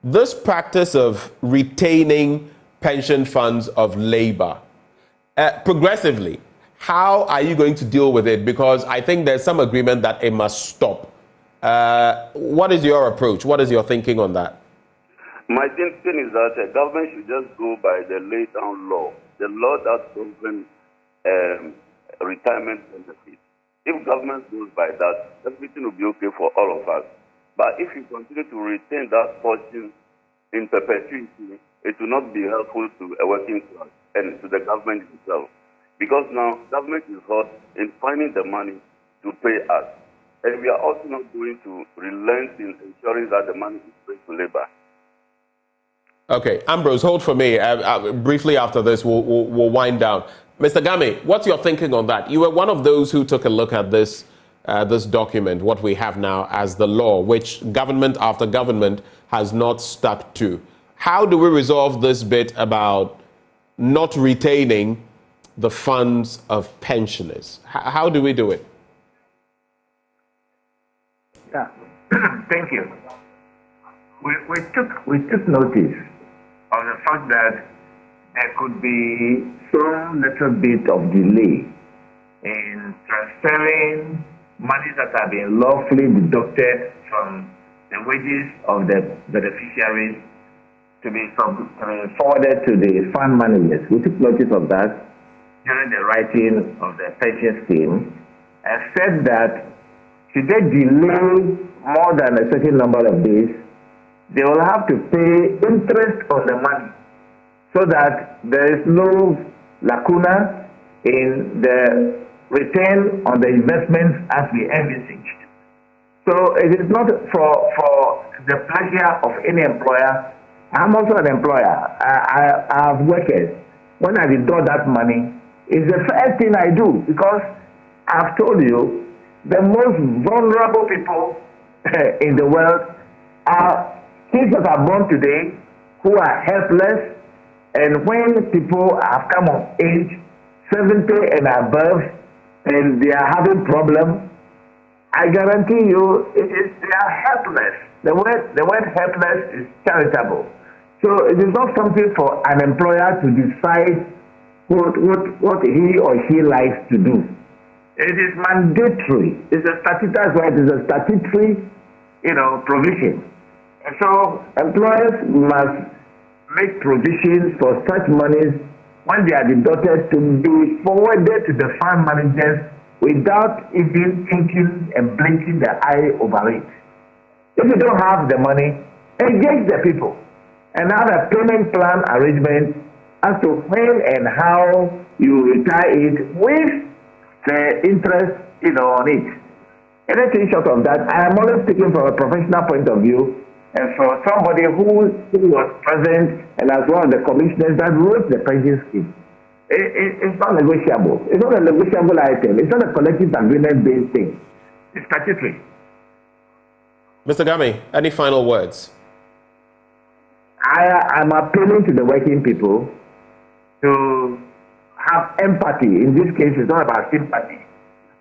This practice of retaining pension funds of labor, progressively, how are you going to deal with it? Because I think there's some agreement that it must stop. What is your approach? What is your thinking on that? My thinking is that the government should just go by the laid down law, the law that governs retirement benefits. If government goes by that, everything will be okay for all of us. But if you continue to retain that portion in perpetuity, it will not be helpful to a working class and to the government itself. Because now government is hot in finding the money to pay us. And we are also not going to relent in ensuring that the money is paid to labor. Okay, Ambrose, hold for me. Briefly after this, we'll wind down. Mr. Game, what's your thinking on that? You were one of those who took a look at this document, what we have now as the law, which government after government has not stuck to. How do we resolve this bit about not retaining the funds of pensioners? How do we do it? Yeah, thank you. We took notice of the fact that there could be some little bit of delay in transferring money that have been lawfully deducted from the wages of the beneficiaries to be forwarded to the fund managers. We took notice of that during the writing of the pension scheme and said that should they delay more than a certain number of days, they will have to pay interest on the money so that there is no lacuna in the return on the investments as we envisaged. So it is not for the pleasure of any employer. I'm also an employer. I have workers. When I withdraw that money, it's the first thing I do because I've told you the most vulnerable people in the world are kids that are born today who are helpless, and when people have come of age, 70 and above, and they are having problems, I guarantee you they are helpless. The word helpless is charitable. So it is not something for an employer to decide what he or she likes to do. It is mandatory. It's a statutory, provision. And so employers must make provisions for such monies when they are deducted, to be forwarded to the fund managers without even thinking and blinking their eye over it. If you don't have the money, engage the people and have a payment plan arrangement as to when and how you retire it with the interest, on it. Anything short of that, I am always speaking from a professional point of view, and for somebody who was present and as one of the commissioners that wrote the pension scheme. It's not negotiable. It's not a negotiable item. It's not a collective agreement-based thing. It's statutory. Mr. Gami, any final words? I'm appealing to the working people to have empathy. In this case, it's not about sympathy.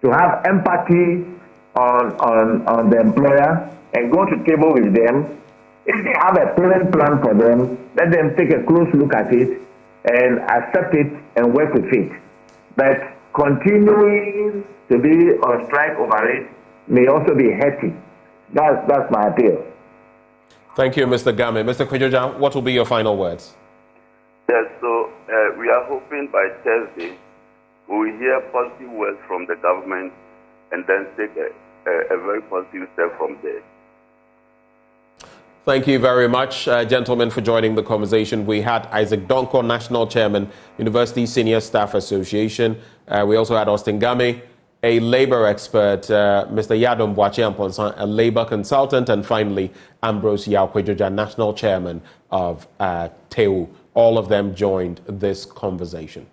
To have empathy on the employer and go to table with them. If they have a payment plan for them, let them take a close look at it and accept it and work with it. But continuing to be on strike over it may also be hurting. That's my appeal. Thank you, Mr. Gami. Mr. Kwejoja, what will be your final words? Yes, so we are hoping by Thursday we will hear positive words from the government and then take a very positive step from there. Thank you very much, gentlemen, for joining the conversation. We had Isaac Donko, National Chairman, University Senior Staff Association. We also had Austin Gami, a labor expert, Mr. Yadom Boakye-Amponsan, a labor consultant, and finally, Ambrose Yaw-Kwejoja, National Chairman of TEWU. All of them joined this conversation.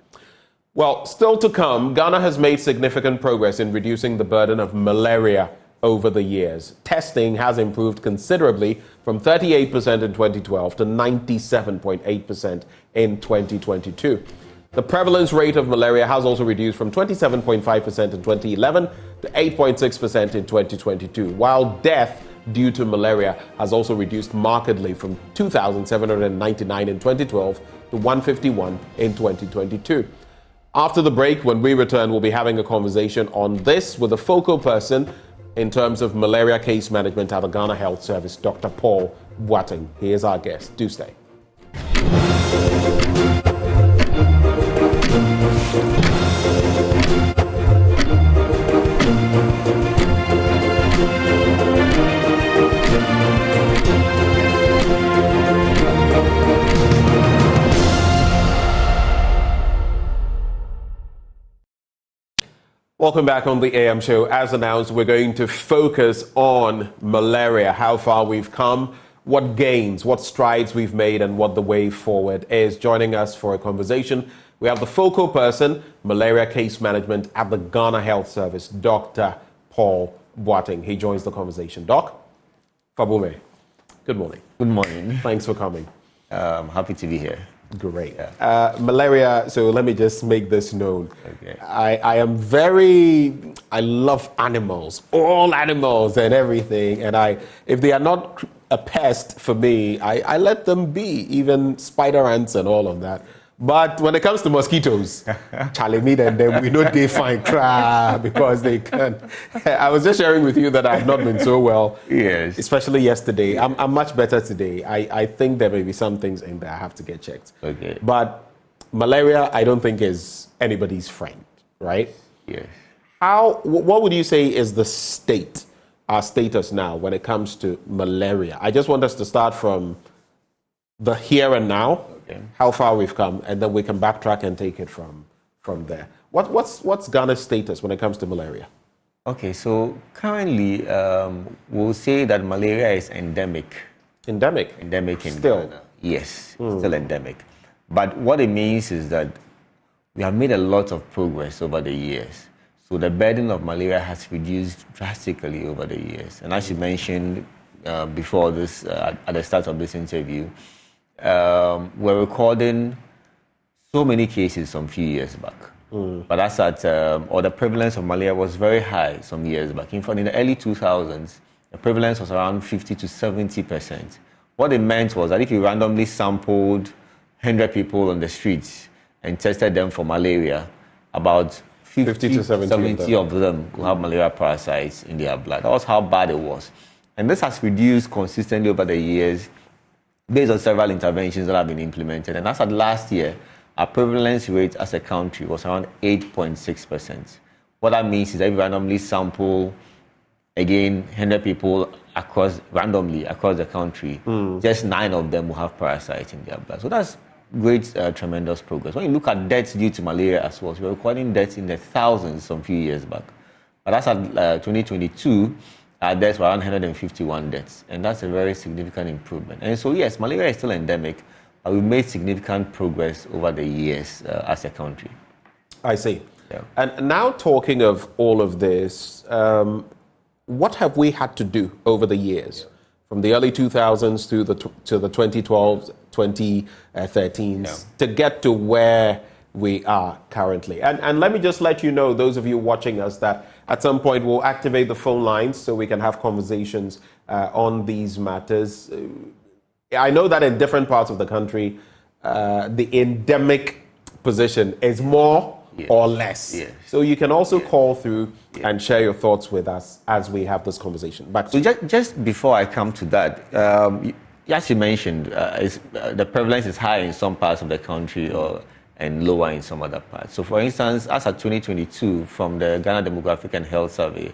Well, still to come, Ghana has made significant progress in reducing the burden of malaria over the years. Testing has improved considerably from 38% in 2012 to 97.8% in 2022. The prevalence rate of malaria has also reduced from 27.5% in 2011 to 8.6% in 2022, while death due to malaria has also reduced markedly from 2,799 in 2012 to 151 in 2022. After the break, when we return, we'll be having a conversation on this with a focal person in terms of malaria case management at the Ghana Health Service, Dr. Paul Boateng. He is our guest. Do stay. Welcome back on the AM show. As announced, we're going to focus on malaria, how far we've come, what gains, what strides we've made, and what the way forward is. Joining us for a conversation, we have the focal person, malaria case management at the Ghana Health Service, Dr. Paul Boateng. He joins the conversation. Doc, Fabume, good morning. Good morning. Thanks for coming. Happy to be here. Great. Malaria, so let me just make this known. Okay. I love animals, all animals and everything. And if they are not a pest for me, I let them be, even spider ants and all of that. But when it comes to mosquitoes, Charlie, me and them, we know they find crap because they can. I was just sharing with you that I've not been so well. Yes. Especially yesterday. I'm much better today. I think there may be some things in there I have to get checked. Okay. But malaria, I don't think is anybody's friend, right? Yes. What would you say is our status now when it comes to malaria? I just want us to start from the here and now. How far we've come, and then we can backtrack and take it from there. What's Ghana's status when it comes to malaria? Okay, so currently we'll say that malaria is endemic. Endemic? Endemic in still. Ghana. Yes, still endemic. But what it means is that we have made a lot of progress over the years. So the burden of malaria has reduced drastically over the years. And as you mentioned before this, at the start of this interview, we're recording so many cases some few years back. But that's or the prevalence of malaria was very high some years back. In fact, in the early 2000s, the prevalence was around 50 to 70%. What it meant was that if you randomly sampled 100 people on the streets and tested them for malaria, about 50 to 70 of them will have malaria parasites in their blood. That was how bad it was. And this has reduced consistently over the years, based on several interventions that have been implemented. And as at last year, our prevalence rate as a country was around 8.6%. What that means is that if you randomly sample, again, 100 people randomly across the country, just 9 of them will have parasites in their blood. So that's great, tremendous progress. When you look at deaths due to malaria as well, so we're recording deaths in the thousands some few years back. But that's at 2022, deaths were around 151 deaths, and that's a very significant improvement. And so yes, malaria is still endemic, but we've made significant progress over the years as a country. I see. Yeah. And now talking of all of this, what have we had to do over the years, from the early 2000s to the 2012s, 2013s, to get to where we are currently? And let me just let you know, those of you watching us, that at some point we'll activate the phone lines so we can have conversations on these matters. I know that in different parts of the country, the endemic position is more or less. Yes. So you can also call through and share your thoughts with us as we have this conversation. Back to so just before I come to that, as you mentioned, the prevalence is high in some parts of the country and lower in some other parts. So for instance, as of 2022, from the Ghana Demographic and Health Survey,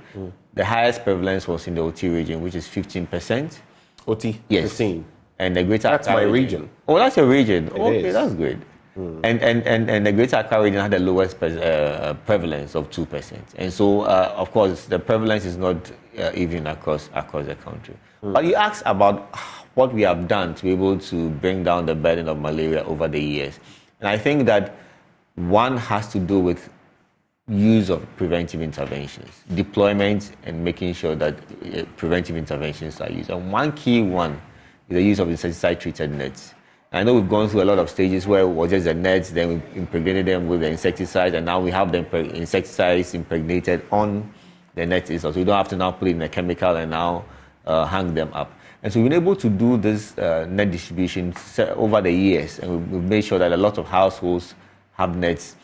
the highest prevalence was in the OT region, which is 15%. OT? Yes. 15. And the Greater That's Accra my region. Oh, that's your region. It Okay, is. that's great. And the Greater Accra region had the lowest prevalence of 2%. And so, of course, the prevalence is not even across the country. But you asked about what we have done to be able to bring down the burden of malaria over the years. And I think that one has to do with use of preventive interventions, deployment, and making sure that preventive interventions are used. And one key one is the use of insecticide-treated nets. I know we've gone through a lot of stages where it was just the nets, then we impregnated them with the insecticides, and now we have the insecticides impregnated on the nets itself. So we don't have to now put it in a chemical and now hang them up. And so we've been able to do this net distribution over the years, and we've made sure that a lot of households have nets.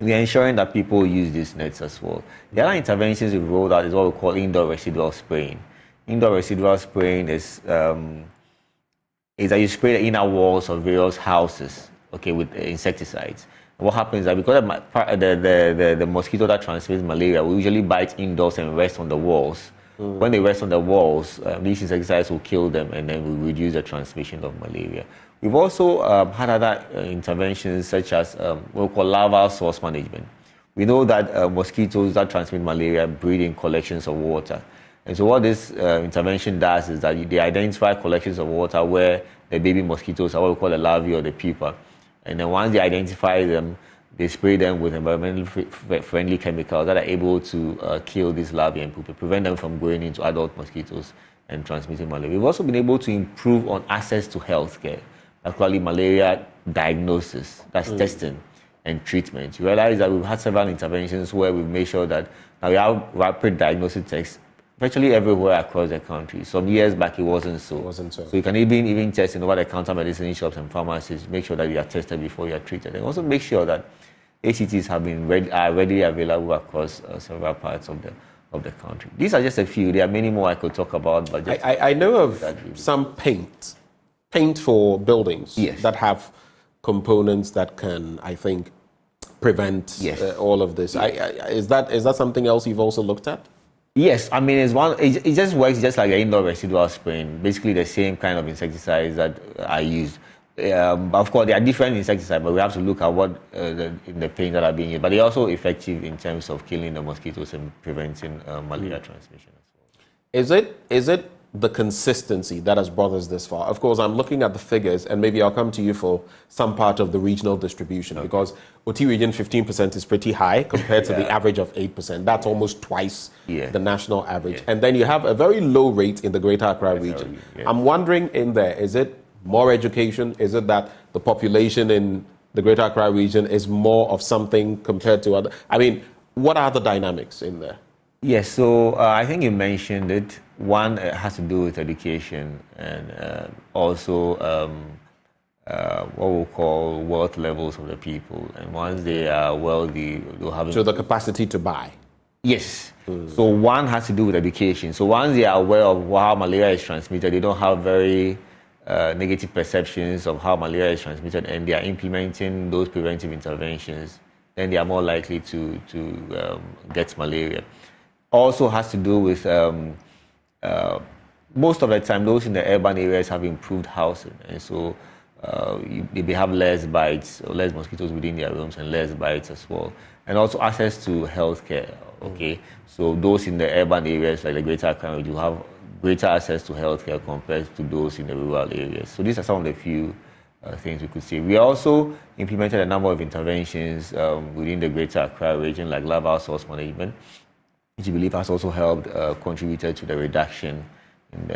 We are ensuring that people use these nets as well. The other interventions we've rolled out is what we call indoor residual spraying. Indoor residual spraying is that you spray the inner walls of various houses, okay, with insecticides. And what happens is that because the mosquito that transmits malaria will usually bite indoors and rest on the walls. When they rest on the walls, these insecticides will kill them, and then will reduce the transmission of malaria. We've also had other interventions such as what we call larval source management. We know that mosquitoes that transmit malaria breed in collections of water. And so what this intervention does is that they identify collections of water where the baby mosquitoes are what we call the larvae or the pupa. And then once they identify them, they spray them with environmentally friendly chemicals that are able to kill these larvae and pupa, prevent them from growing into adult mosquitoes and transmitting malaria. We've also been able to improve on access to healthcare, particularly malaria diagnosis, that's testing and treatment. You realize that we've had several interventions where we've made sure that now we have rapid diagnostic tests virtually everywhere across the country. Some years back, it wasn't so. So you can even test in over-the-counter medicine shops and pharmacies, make sure that you are tested before you are treated. And also make sure that ACTs are readily available across several parts of the country. These are just a few. There are many more I could talk about. But just I know of some paint for buildings that have components that can, I think, prevent all of this. Is that something else you've also looked at? Yes, I mean, it just works just like the indoor residual spraying, basically the same kind of insecticides that are used. Of course, there are different insecticides, but we have to look at what the paints that are being used. But they're also effective in terms of killing the mosquitoes and preventing malaria transmission as well. Is it the consistency that has brought us this far? Of course, I'm looking at the figures, and maybe I'll come to you for some part of the regional distribution, because OT region 15% is pretty high compared to the average of 8%. That's almost twice the national average. And then you have a very low rate in the Greater Accra region. I'm wondering in there, is it more education? Is it that the population in the Greater Accra region is more of something compared to other? I mean, what are the dynamics in there? Yes, so I think you mentioned it. One has to do with education and also what we'll call wealth levels of the people. And once they are wealthy, they'll have... So the capacity to buy? Yes. So one has to do with education. So once they are aware of how malaria is transmitted, they don't have very negative perceptions of how malaria is transmitted, and they are implementing those preventive interventions, then they are more likely to get malaria. Also has to do with most of the time those in the urban areas have improved housing, and so they have less bites or less mosquitoes within their rooms and less bites as well. And also access to healthcare. Okay, so those in the urban areas like the Greater Accra region have greater access to healthcare compared to those in the rural areas. So these are some of the few things we could see. We also implemented a number of interventions within the Greater Accra region, like larval source management, which we believe has also helped contributed to the reduction in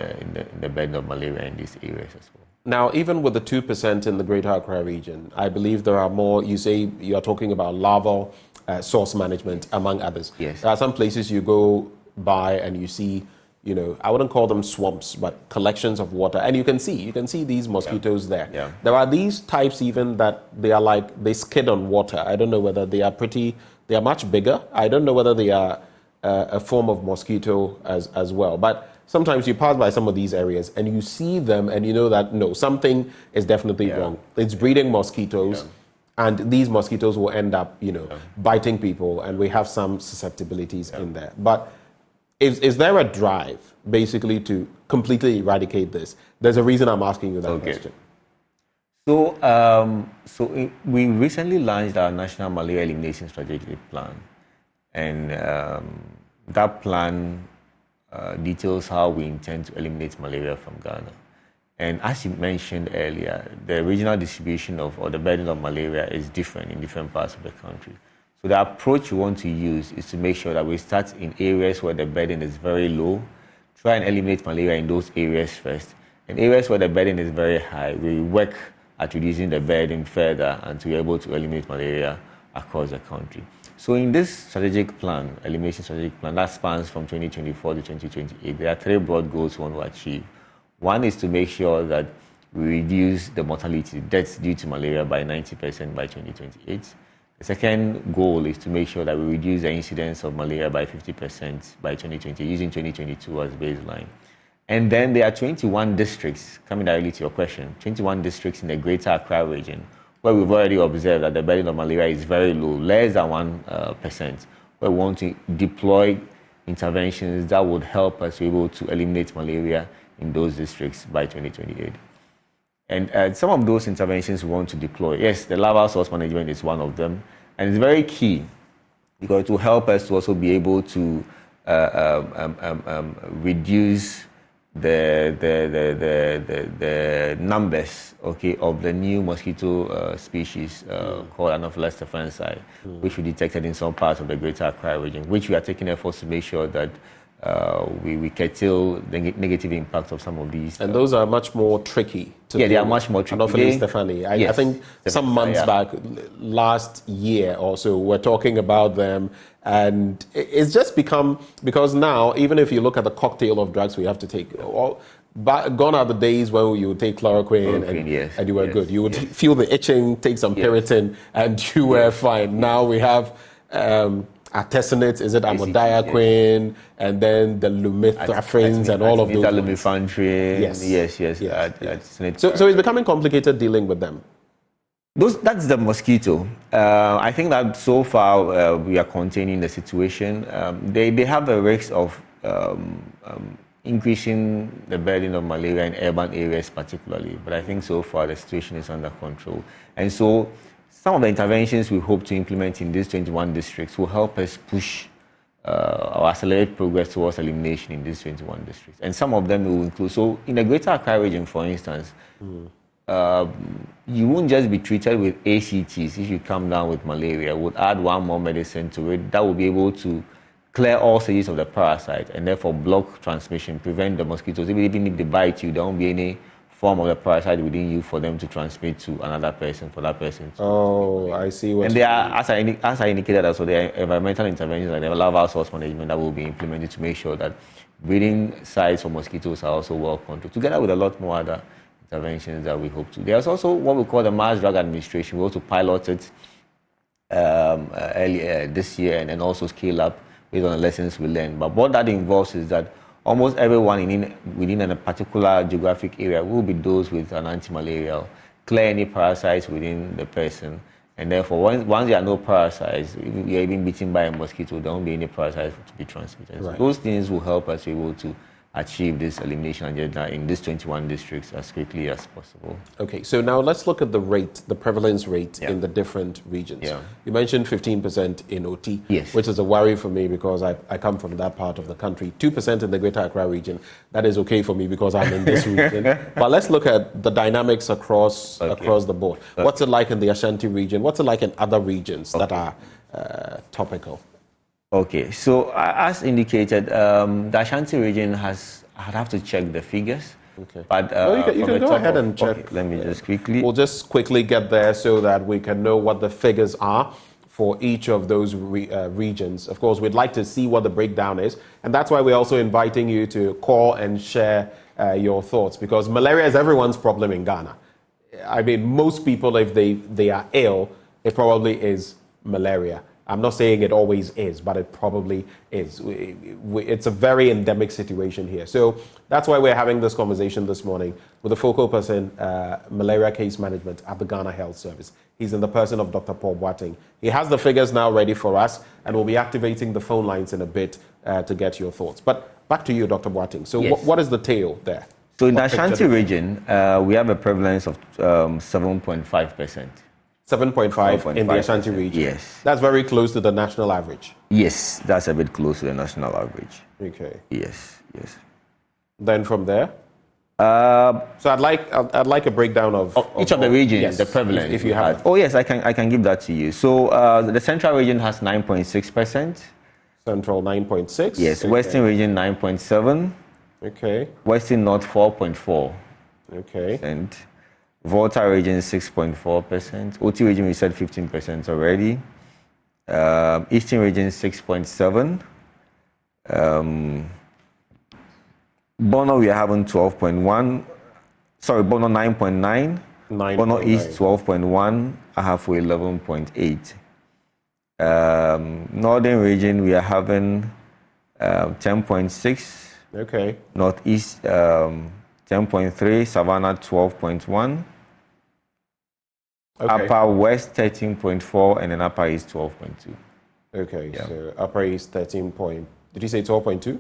the burden of malaria in these areas as well. Now, even with the 2% in the Greater Accra region, I believe there are more. You say you are talking about larval source management, among others. Yes. There are some places you go by and you see, I wouldn't call them swamps, but collections of water, and you can see these mosquitoes there. Yeah. There are these types even that they skid on water. I don't know whether they are much bigger. I don't know whether they are a form of mosquito as well. But sometimes you pass by some of these areas and you see them and you know that, no, something is definitely wrong. It's breeding mosquitoes. Yeah. And these mosquitoes will end up, biting people, and we have some susceptibilities in there. But is there a drive, basically, to completely eradicate this? There's a reason I'm asking you that question. So, we recently launched our National Malaria Elimination Strategic Plan. And that plan details how we intend to eliminate malaria from Ghana. And as you mentioned earlier, the regional distribution or the burden of malaria is different in different parts of the country. So the approach we want to use is to make sure that we start in areas where the burden is very low, try and eliminate malaria in those areas first. In areas where the burden is very high, we work at reducing the burden further and to be able to eliminate malaria across the country. So in this strategic plan, elimination strategic plan, that spans from 2024 to 2028, there are 3 broad goals we want to achieve. One is to make sure that we reduce the mortality, deaths due to malaria by 90% by 2028. The second goal is to make sure that we reduce the incidence of malaria by 50% by 2020, using 2022 as baseline. And then there are 21 districts, coming directly to your question, 21 districts in the Greater Accra region, where we've already observed that the burden of malaria is very low, less than 1%, where we want to deploy interventions that would help us be able to eliminate malaria in those districts by 2028. And some of those interventions we want to deploy. Yes, the larval source management is one of them, and it's very key because it will help us to also be able to reduce the numbers, of the new mosquito species called Anopheles stephensi, which we detected in some parts of the Greater Accra region, which we are taking efforts to make sure that we curtail the negative impact of some of these. And those are much more tricky. They are much more tricky. Anopheles stephensi. I think some months back, last year or so, we're talking about them. And it's just become, because now, even if you look at the cocktail of drugs we have to take, gone are the days when you would take chloroquine and you were good. You would feel the itching, take some Piriton, and you were fine. Now we have artesunate, is it amodiaquine, and then the lumifanthrins and all of those. Lumifantrin. Yes. So it's becoming complicated dealing with them. That's the mosquito. I think that so far we are containing the situation. They have a risk of increasing the burden of malaria in urban areas particularly, but I think so far the situation is under control. And so some of the interventions we hope to implement in these 21 districts will help us push or accelerate progress towards elimination in these 21 districts. And some of them will include, so in the Greater Accra region, for instance, you won't just be treated with ACTs if you come down with malaria. We'll add one more medicine to it that will be able to clear all stages of the parasite and therefore block transmission, prevent the mosquitoes. Even if they bite you, there won't be any form of the parasite within you for them to transmit to another person, for that person to I see what. And there are, as I indicated also, there are environmental interventions like the larval source management that will be implemented to make sure that breeding sites for mosquitoes are also well controlled, together with a lot more other interventions that we hope to. There's also what we call the mass drug administration. We also piloted earlier this year and then also scale up based on the lessons we learned. But what that involves is that almost everyone within a particular geographic area will be dosed with an anti-malarial, clear any parasites within the person. And therefore, once there are no parasites, if you're even bitten by a mosquito, there won't be any parasites to be transmitted. Right. So those things will help us be able to achieve this elimination agenda in these 21 districts as quickly as possible. Okay, so now let's look at the rate, the prevalence rate in the different regions. Yeah. You mentioned 15% in OT, yes, which is a worry for me because I come from that part of the country. 2% in the Greater Accra region, that is okay for me because I'm in this region. But let's look at the dynamics across the board. Okay. What's it like in the Ashanti region? What's it like in other regions that are topical? Okay, so as indicated, the Ashanti region I'd have to check the figures. Okay. But no, you can go ahead and check. Okay, let me just quickly. We'll just quickly get there so that we can know what the figures are for each of those regions. Of course, we'd like to see what the breakdown is. And that's why we're also inviting you to call and share your thoughts, because malaria is everyone's problem in Ghana. I mean, most people, if they are ill, it probably is malaria. I'm not saying it always is, but it probably is. It's a very endemic situation here. So that's why we're having this conversation this morning with the focal person, malaria case management at the Ghana Health Service. He's in the person of Dr. Paul Boateng. He has the figures now ready for us, and we'll be activating the phone lines in a bit to get your thoughts. But back to you, Dr. Boateng. So yes. what is the tail there? So in the Ashanti region, we have a prevalence of 7.5%. 7.5 in the Ashanti region. Yes. That's very close to the national average. Yes, that's a bit close to the national average. Okay. Yes. Then from there? So I'd like a breakdown of each of the regions, yes, the prevalence. if you have it. Oh yes, I can give that to you. So the central region has 9.6%. Central 9.6. Yes. Okay. Western region 9.7. Okay. Western North 4.4. Okay. And Volta region 6.4%. OT region we said 15% already. Eastern region 6.7. Bono we are having 12.1. Sorry, Bono 9.9. Bono East 12.1. Ahafo 11.8. Northern region we are having 10.6. Okay. Northeast 10.3. Savannah 12.1. Okay. Upper West 13.4, and then Upper East 12.2. Okay, so Upper East 13 point. Did you say 12.2?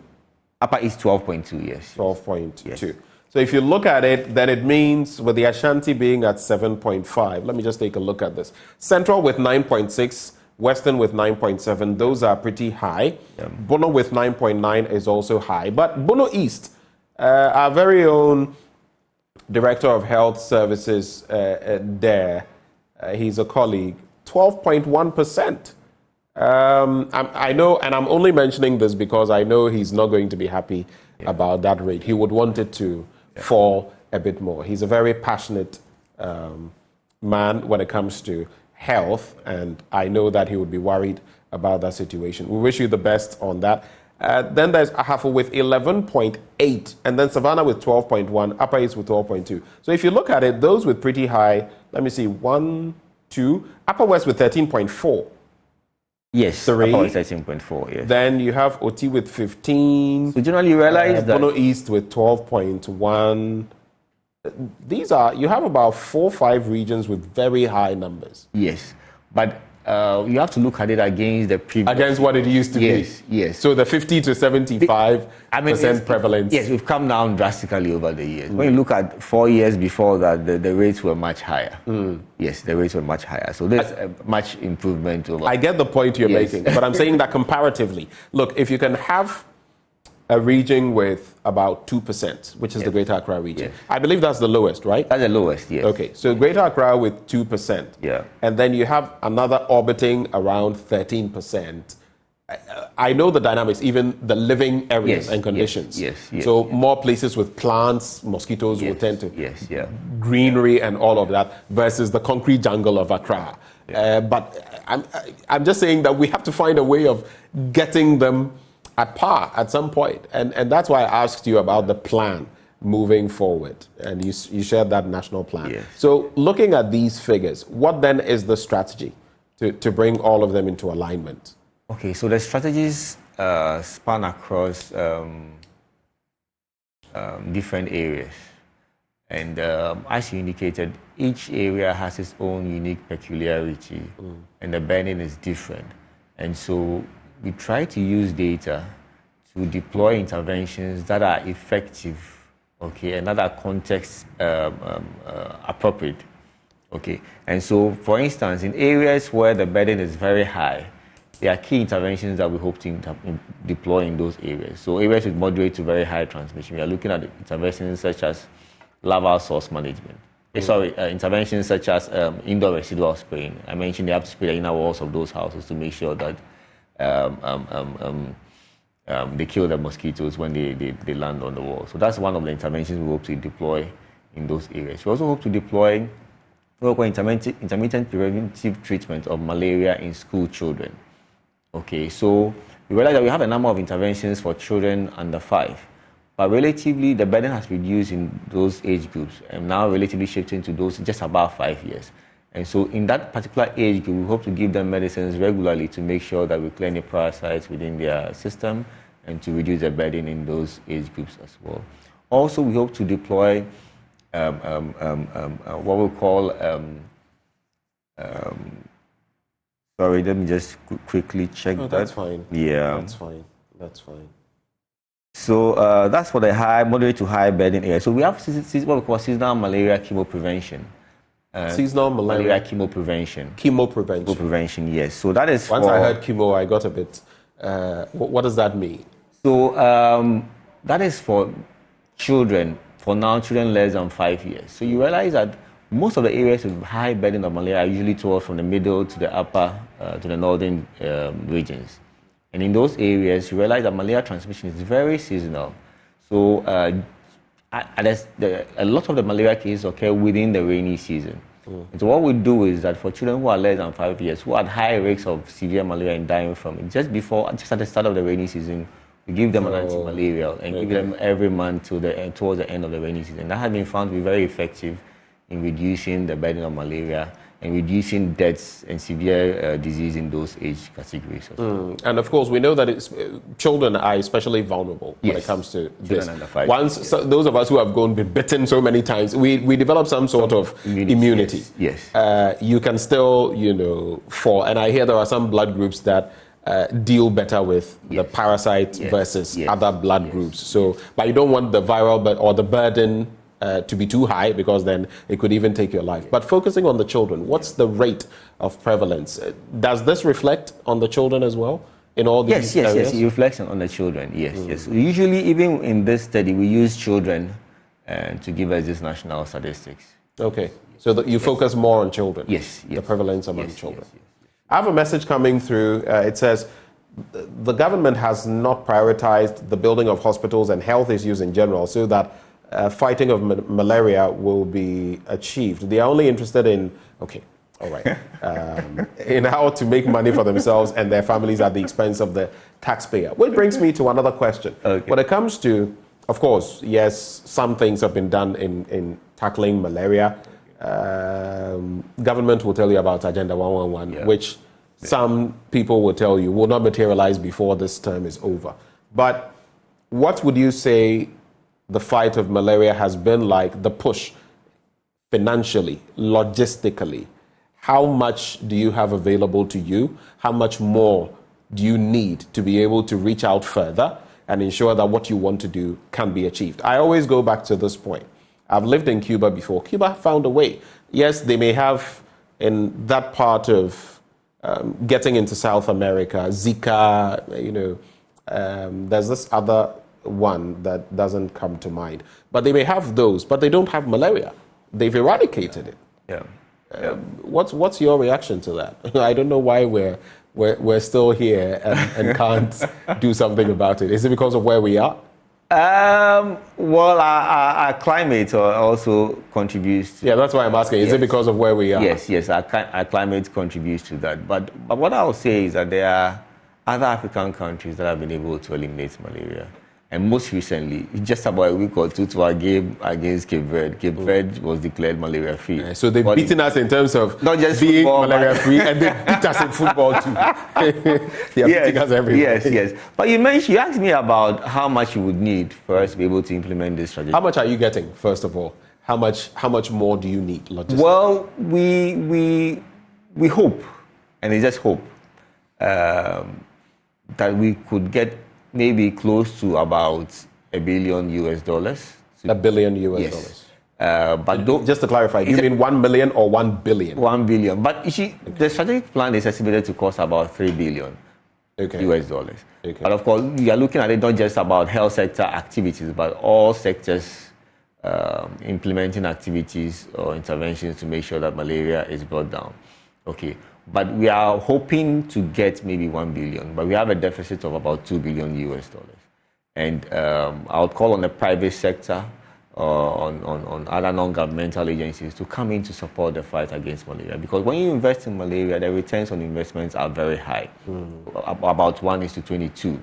Upper East 12.2, yes. 12.2. Yes. So if you look at it, then it means with the Ashanti being at 7.5, let me just take a look at this. Central with 9.6, Western with 9.7, those are pretty high. Yeah. Bono with 9.9 is also high. But Bono East, our very own Director of Health Services there, he's a colleague, 12.1%. I know, and I'm only mentioning this because I know he's not going to be happy about that rate. He would want it to fall a bit more. He's a very passionate man when it comes to health, and I know that he would be worried about that situation. We wish you the best on that. Then there's Ahafo with 11.8, and then Savannah with 12.1, Upper East with 12.2. So if you look at it, those with pretty high, let me see, 1, 2, Upper West with 13.4. Yes, 3. Upper West 13.4, yes. Then you have OT with 15. So generally you realize that Bono East with 12.1. These are, you have about 4 or 5 regions with very high numbers. Yes, but you have to look at it against the previous. Against what it used to be. Yes. So the 50 to 75% prevalence. Yes, we've come down drastically over the years. When you look at 4 years before that, the rates were much higher. Yes, the rates were much higher. So there's much improvement over. I get the point you're making, but I'm saying that comparatively. Look, if you can have a region with about 2%, which is the Greater Accra region. I believe that's the lowest, right? That's the lowest, yes. Okay, so Greater Accra with 2%. Yeah. And then you have another orbiting around 13%. I know the dynamics, even the living areas and conditions. Yes. So more places with plants, mosquitoes will tend to. Greenery and all of that versus the concrete jungle of Accra. But I'm just saying that we have to find a way of getting them at par at some point. And that's why I asked you about the plan moving forward. And you shared that national plan. Yes. So looking at these figures, what then is the strategy to bring all of them into alignment? Okay, so the strategies span across different areas. And as you indicated, each area has its own unique peculiarity, and the burden is different. And so we try to use data to deploy interventions that are effective, okay, and that are context appropriate, okay. And so, for instance, in areas where the burden is very high, there are key interventions that we hope to deploy in those areas. So areas with moderate to very high transmission, we are looking at interventions such as larval source management. Interventions such as indoor residual spraying. I mentioned they have to spray the inner walls of those houses to make sure that they kill the mosquitoes when they land on the wall. So that's one of the interventions we hope to deploy in those areas. We also hope to deploy intermittent preventive treatment of malaria in school children. Okay, so we realize that we have a number of interventions for children under 5, but relatively the burden has reduced in those age groups and now relatively shifting to those just about 5 years. And so in that particular age group, we hope to give them medicines regularly to make sure that we clear any parasites within their system and to reduce the burden in those age groups as well. Also, we hope to deploy what we call sorry, let me just quickly check that. That's fine. Yeah. That's fine. That's fine. So that's for the moderate to high burden area. So we have what we call seasonal malaria chemo prevention. Seasonal malaria chemo prevention. Chemo prevention. Chemo prevention, yes. So that is Once I heard chemo, I got a bit... what does that mean? So that is for children, children less than 5 years. So you realize that most of the areas with high burden of malaria are usually towards from the middle to the upper, to the northern regions. And in those areas, you realize that malaria transmission is very seasonal. So a lot of the malaria cases occur within the rainy season. And so what we do is that for children who are less than 5 years, who are at high risks of severe malaria and dying from it, just at the start of the rainy season, we give them an anti-malarial and give them every month towards the end of the rainy season. That has been found to be very effective in reducing the burden of malaria and reducing deaths and severe disease in those age categories. And of course, we know that children are especially vulnerable when it comes to this. Those of us who have been bitten so many times, we develop some sort of immunity. Yes. You can still, fall. And I hear there are some blood groups that deal better with the parasite versus other blood groups. So, but you don't want the viral or the burden to be too high, because then it could even take your life. But focusing on the children, what's the rate of prevalence? Does this reflect on the children as well in all these areas? Yes, it reflects on the children, yes. Usually, even in this study, we use children to give us these national statistics. Okay, so you focus more on children? Yes. The prevalence among children. I have a message coming through. It says, the government has not prioritized the building of hospitals and health issues in general so that fighting of malaria will be achieved. They are only interested in, in how to make money for themselves and their families at the expense of the taxpayer. Which brings me to another question. When it comes to, of course, yes, some things have been done in tackling malaria. Government will tell you about Agenda 111, which some people will tell you will not materialize before this term is over. But what would you say the fight of malaria has been like, the push financially, logistically? How much do you have available to you? How much more do you need to be able to reach out further and ensure that what you want to do can be achieved? I always go back to this point. I've lived in Cuba before. Cuba found a way. Yes, they may have in that part of getting into South America, Zika, there's this other one that doesn't come to mind. But they may have those, but they don't have malaria. They've eradicated it. What's your reaction to that? I don't know why we're still here and can't do something about it. Is it because of where we are? Well, our climate also contributes. Yeah, that's why I'm asking. Is it because of where we are? Yes. Our climate contributes to that. But what I will say is that there are other African countries that have been able to eliminate malaria. And most recently, just about a week or two to our game against Cape Verde, Cape Verde was declared malaria-free. So they've beaten us in terms of not just being football, malaria-free, and they beat us in football too. They are beating us everywhere. Yes. But you asked me about how much you would need for us to be able to implement this strategy. How much are you getting, first of all? How much more do you need logistically? Well, we hope, and it's just hope, that we could get maybe close to about $1 billion. $1 billion Yes. But just to clarify, do you mean 1 million or 1 billion? 1 billion. But you see, the strategic plan is estimated to cost about $3 billion. US. Okay. But of course, we are looking at it not just about health sector activities, but all sectors implementing activities or interventions to make sure that malaria is brought down. Okay. But we are hoping to get maybe 1 billion, but we have a deficit of about $2 billion. And I would call on the private sector or on other non-governmental agencies to come in to support the fight against malaria. Because when you invest in malaria, the returns on investments are very high, about 1:22.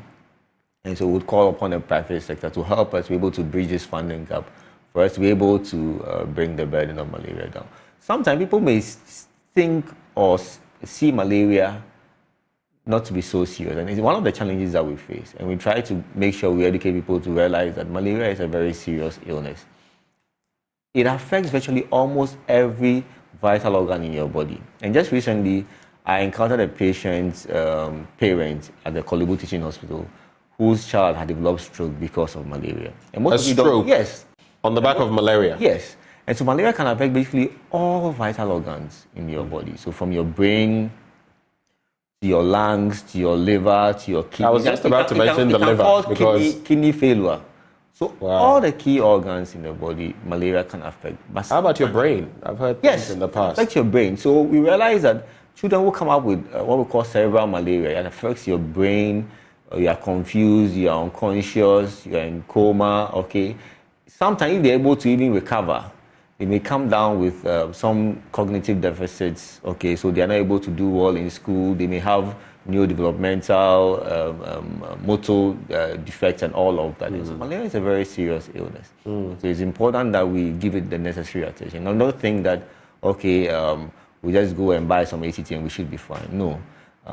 And so we would call upon the private sector to help us be able to bridge this funding gap for us to be able to bring the burden of malaria down. Sometimes people may think or see malaria not to be so serious, and it's one of the challenges that we face. And we try to make sure we educate people to realize that malaria is a very serious illness. It affects virtually almost every vital organ in your body. And just recently, I encountered a patient's parent at the Kolibu Teaching Hospital whose child had developed stroke because of malaria. And most a stroke? Yes. On the back of malaria? Yes. And so malaria can affect basically all vital organs in your body. So from your brain to your lungs, to your liver, to your kidney. I was just about to mention the liver. It can cause kidney failure. So all the key organs in the body, malaria can affect. But how about your brain? I've heard things in the past. Affect your brain. So we realize that children will come up with what we call cerebral malaria. It affects your brain. You are confused, you are unconscious, you are in coma, okay? Sometimes if they're able to even recover, they may come down with some cognitive deficits, okay? So they are not able to do well in school. They may have neurodevelopmental, motor defects and all of that. So malaria is a very serious illness. So it's important that we give it the necessary attention. Now, don't think that, okay, we just go and buy some ACT and we should be fine. No.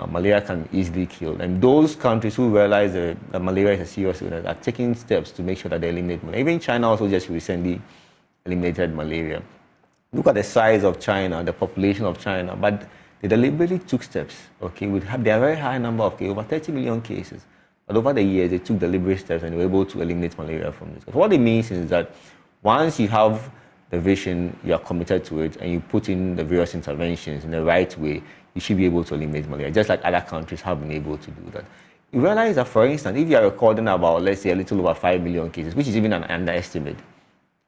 Malaria can easily kill. And those countries who realize that malaria is a serious illness are taking steps to make sure that they eliminate malaria. Even China also just recently eliminated malaria. Look at the size of China, the population of China, but they deliberately took steps. Okay, we have their very high number of cases, over 30 million cases. But over the years, they took deliberate steps and they were able to eliminate malaria from this. What it means is that once you have the vision, you are committed to it, and you put in the various interventions in the right way, you should be able to eliminate malaria, just like other countries have been able to do that. You realize that, for instance, if you are recording about, let's say, a little over 5 million cases, which is even an underestimate,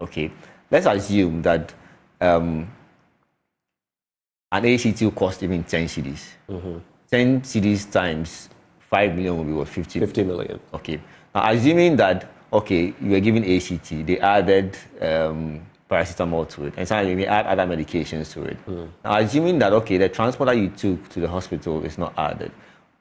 okay, let's assume that an ACT will cost even 10 cedis. 10 cedis times 5 million will be what, 50 million. Okay. Now, assuming that, okay, you were given ACT, they added paracetamol to it, and sometimes you may add other medications to it. Now, assuming that, okay, the transport that you took to the hospital is not added.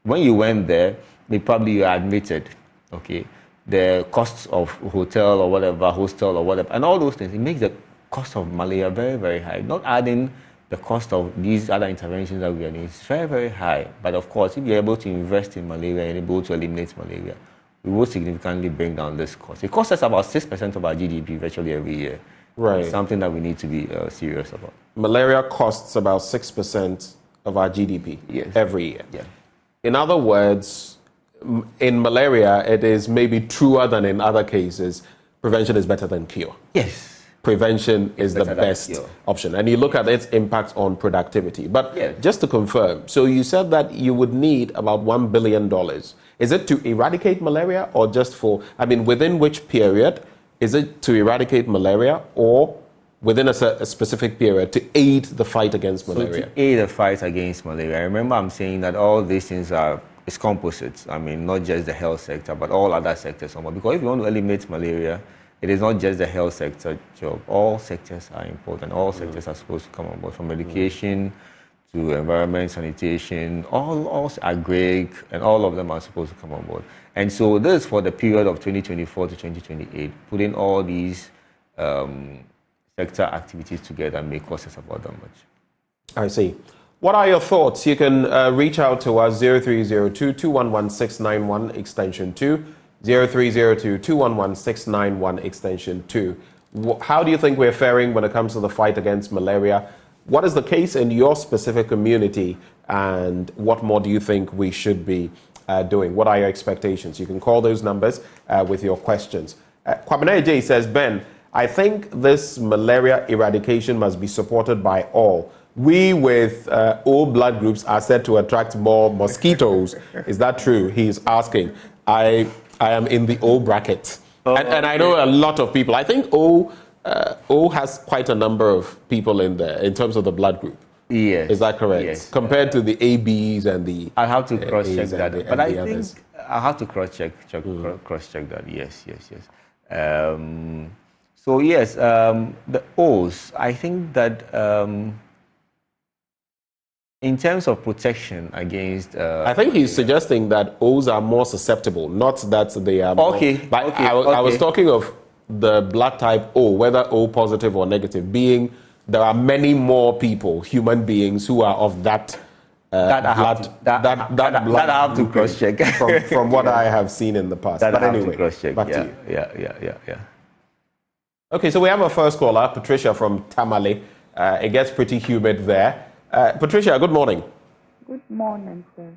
When you went there, you were admitted, okay, the costs of hotel or whatever, hostel or whatever, and all those things, it makes the cost of malaria very, very high. Not adding the cost of these other interventions that we are doing is very, very high. But of course, if you're able to invest in malaria and able to eliminate malaria, we will significantly bring down this cost. It costs us about 6% of our GDP virtually every year. Right. It's something that we need to be serious about. Malaria costs about 6% of our GDP every year. Yeah. In other words, in malaria, it is maybe truer than in other cases. Prevention is better than cure. Yes. Prevention is the best option. And you look at its impact on productivity. But just to confirm, so you said that you would need about $1 billion. Is it to eradicate malaria or just for, within which period? Is it to eradicate malaria or within a specific period to aid the fight against malaria? So to aid the fight against malaria. Remember, I'm saying that all these things is composites. Not just the health sector, but all other sectors. Because if you want to eliminate malaria, it is not just the health sector job. All sectors are important. All sectors are supposed to come on board, from education to environment, sanitation, all agric, and all of them are supposed to come on board. And so this is for the period of 2024 to 2028, putting all these sector activities together and make costs about that much. I see. What are your thoughts? You can reach out to us 0302-211-691 extension 2, 0302-211-691 extension 2. How do you think we're faring when it comes to the fight against malaria? What is the case in your specific community, and what more do you think we should be doing? What are your expectations? You can call those numbers with your questions. Kwabena J says, Ben, I think this malaria eradication must be supported by all. We with all blood groups are said to attract more mosquitoes. Is that true? He's asking. I am in the O bracket. And I know a lot of people. I think O has quite a number of people in there in terms of the blood group. Yes. Is that correct? Yes. Compared to the ABs and the... I have to cross-check that. But I think others. I have to cross-check that. Yes. So yes, the O's, I think that in terms of protection against... I think he's suggesting that O's are more susceptible, not that they are more... But I was talking of the blood type O, whether O positive or negative, being there are many more people, human beings, who are of that blood. I have to cross-check. from what I have seen in the past. But anyway, back to you. Yeah. Okay, so we have a first caller, Patricia from Tamale. It gets pretty humid there. Patricia, good morning. Good morning, sir.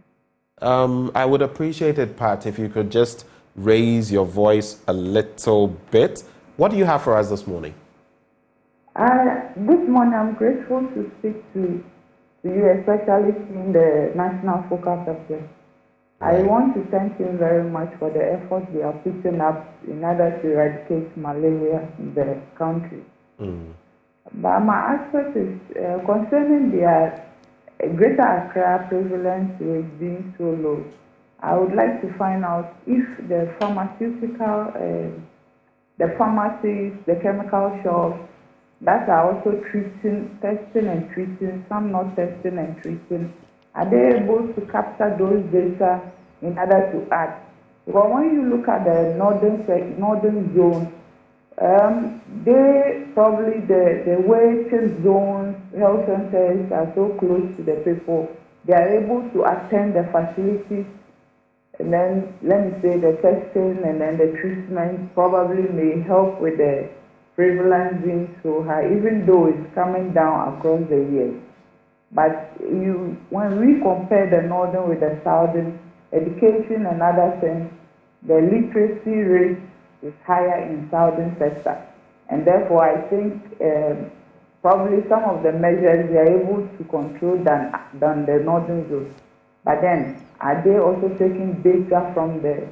I would appreciate it, Pat, if you could just raise your voice a little bit. What do you have for us this morning? This morning, I'm grateful to speak to you, especially in the National Focal Subject. I want to thank you very much for the efforts they are putting up in order to eradicate malaria in the country. But my aspect is concerning their Greater Accra prevalence rate being so low. I would like to find out if the pharmaceutical, the pharmacies, the chemical shops that are also testing and treating, some not testing and treating, are they able to capture those data in order to act? But when you look at the northern zone, they probably the waiting zones, health centers are so close to the people, they are able to attend the facilities, and then let me say the testing and then the treatment probably may help with the prevalence being so high, even though it's coming down across the years. But when we compare the northern with the southern, education and other things, the literacy rate is higher in southern sector, and therefore I think probably some of the measures they are able to control than the northern zone. But then, are they also taking data from the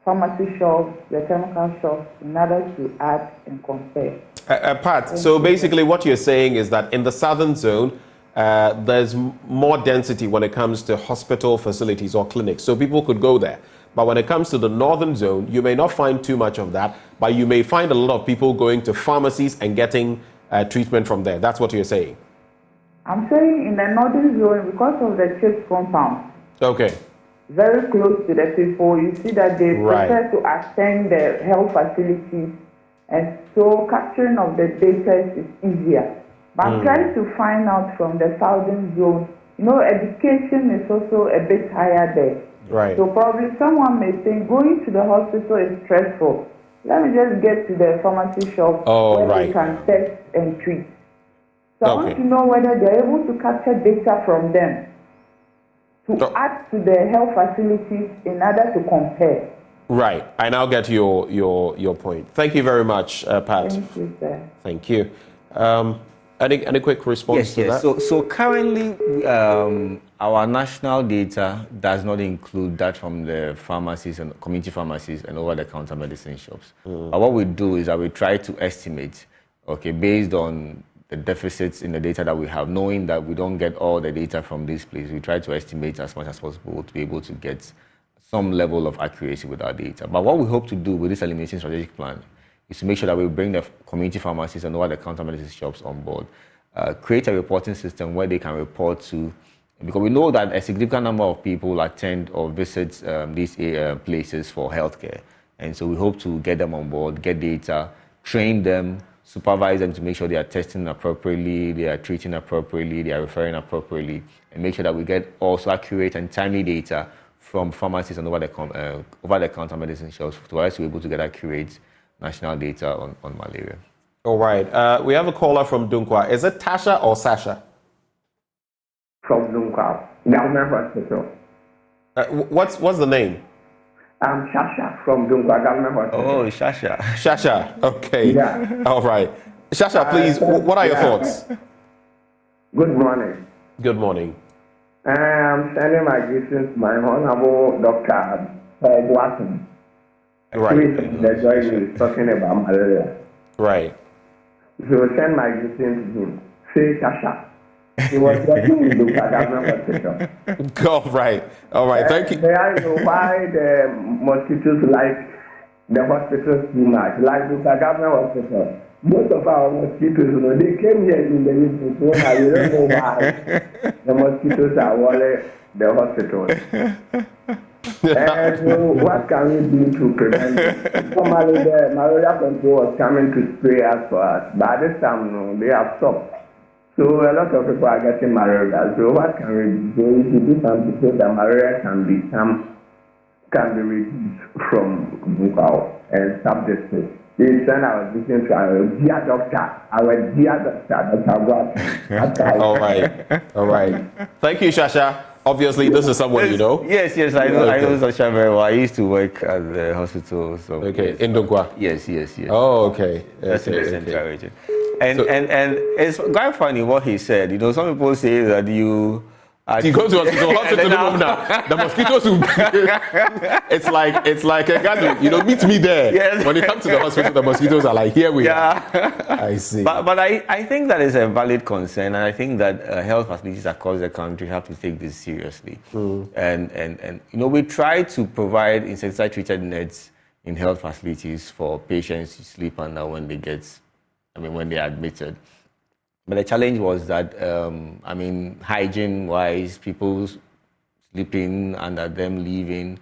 pharmacy shops, the chemical shops, in order to add and compare? Pat, so basically what you're saying is that in the southern zone, there's more density when it comes to hospital facilities or clinics, so people could go there. But when it comes to the northern zone, you may not find too much of that, but you may find a lot of people going to pharmacies and getting treatment from there. That's what you're saying? I'm saying in the northern zone, because of the church compound, okay, very close to the people, you see that they prefer to attend the health facilities, and so capturing of the data is easier. But I'm trying to find out from the southern zone, education is also a bit higher there. Right. So probably someone may think going to the hospital is stressful. Let me just get to the pharmacy shop where they can test and treat. So I want to know whether they're able to capture data from them to add to the health facilities in order to compare. Right. I now get your point. Thank you very much, Pat. Thank you, sir. Thank you. Any quick response to that? So currently, our national data does not include that from the pharmacies and community pharmacies and over-the-counter medicine shops. But what we do is that we try to estimate, based on the deficits in the data that we have, knowing that we don't get all the data from these places, we try to estimate as much as possible to be able to get some level of accuracy with our data. But what we hope to do with this elimination strategic plan is to make sure that we bring the community pharmacies and over-the-counter medicine shops on board. create a reporting system where they can report to, because we know that a significant number of people attend or visit these places for healthcare. And so we hope to get them on board, get data, train them, supervise them to make sure they are testing appropriately, they are treating appropriately, they are referring appropriately, and make sure that we get also accurate and timely data from pharmacies and over-the-counter medicine shops to us to be able to get accurate national data on malaria. All right. We have a caller from Dunkwa. Is it Tasha or Sasha? From Dunkwa, Government Hospital. What's the name? I'm Shasha from Dunkwa Government Hospital. Oh, Shasha. Shasha. Okay. Yeah. All right. Shasha, please, what are your thoughts? Good morning. Good morning. I'm sending my greetings to my honorable Dr. Watson. Right. The guy who is talking about malaria. Right. So send my greetings to him. Say Shasha. He was working in the government hospital. All right. All right. Thank you. I know why the mosquitoes like the hospitals too much. Like the government hospital. Most of our mosquitoes, they came here in the evening, so I don't know why the mosquitoes are worried the hospitals. And so what can we do to prevent it? Normally, the malaria control was coming to spray us for us, but this time, they have stopped. So a lot of people are getting malaria. So what can we do? So we should do something so that malaria can be reduced from Bukau and stop this thing. This time I was listening to our dear doctor, Dr. Govt. All right. All right. Thank you, Shasha. Obviously, this is someone you know. Yes, I know. Okay. I know Shasha very well. I used to work at the hospital. So okay, in Dunkwa. Yes. Oh, okay. That's in the central region. And it's quite funny what he said. You know, some people say that you go to hospital now. The mosquitoes will it's like a gathering. You know, meet me there. Yes. When you come to the hospital, the mosquitoes are like, here we are. I see. But I think that is a valid concern, and I think that health facilities across the country have to take this seriously. And you know, we try to provide insecticide-treated nets in health facilities for patients to sleep under when they are admitted. But the challenge was that, hygiene-wise, people sleeping under them, leaving,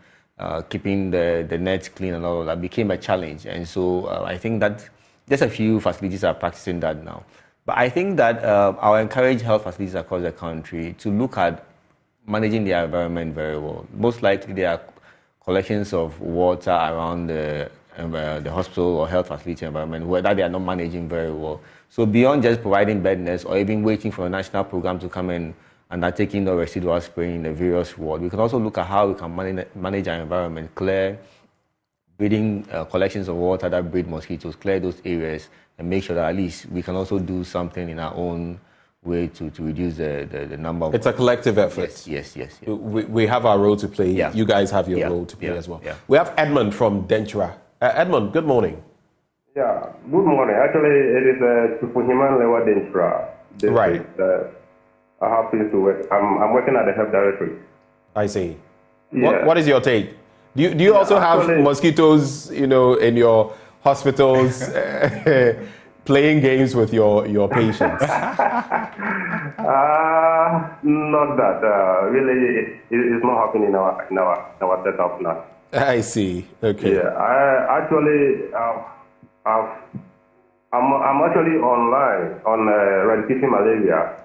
keeping the nets clean and all of that became a challenge. And so I think that just a few facilities are practicing that now. But I think that I'll encourage health facilities across the country to look at managing their environment very well. Most likely there are collections of water around the hospital or health facility environment where that they are not managing very well. So beyond just providing bed nets or even waiting for a national program to come in and undertaking the residual spraying in the various wards, we can also look at how we can manage our environment, clear breeding collections of water that breed mosquitoes, clear those areas, and make sure that at least we can also do something in our own way to reduce the number of... It's a collective effort. Yes. We have our role to play. Yeah. You guys have your role to play as well. Yeah. We have Edmund from Dentura. Edmund, good morning. Yeah, good morning. Actually, it is Tupuhiman Lewa Dentura. Right. I happen to work. I'm working at the health directory. I see. Yeah. What is your take? Do you also have mosquitoes, in your hospitals, playing games with your patients? Not that. Really, it's not happening in our setup now. I see. Okay. Yeah, I'm actually online on eradicating malaria,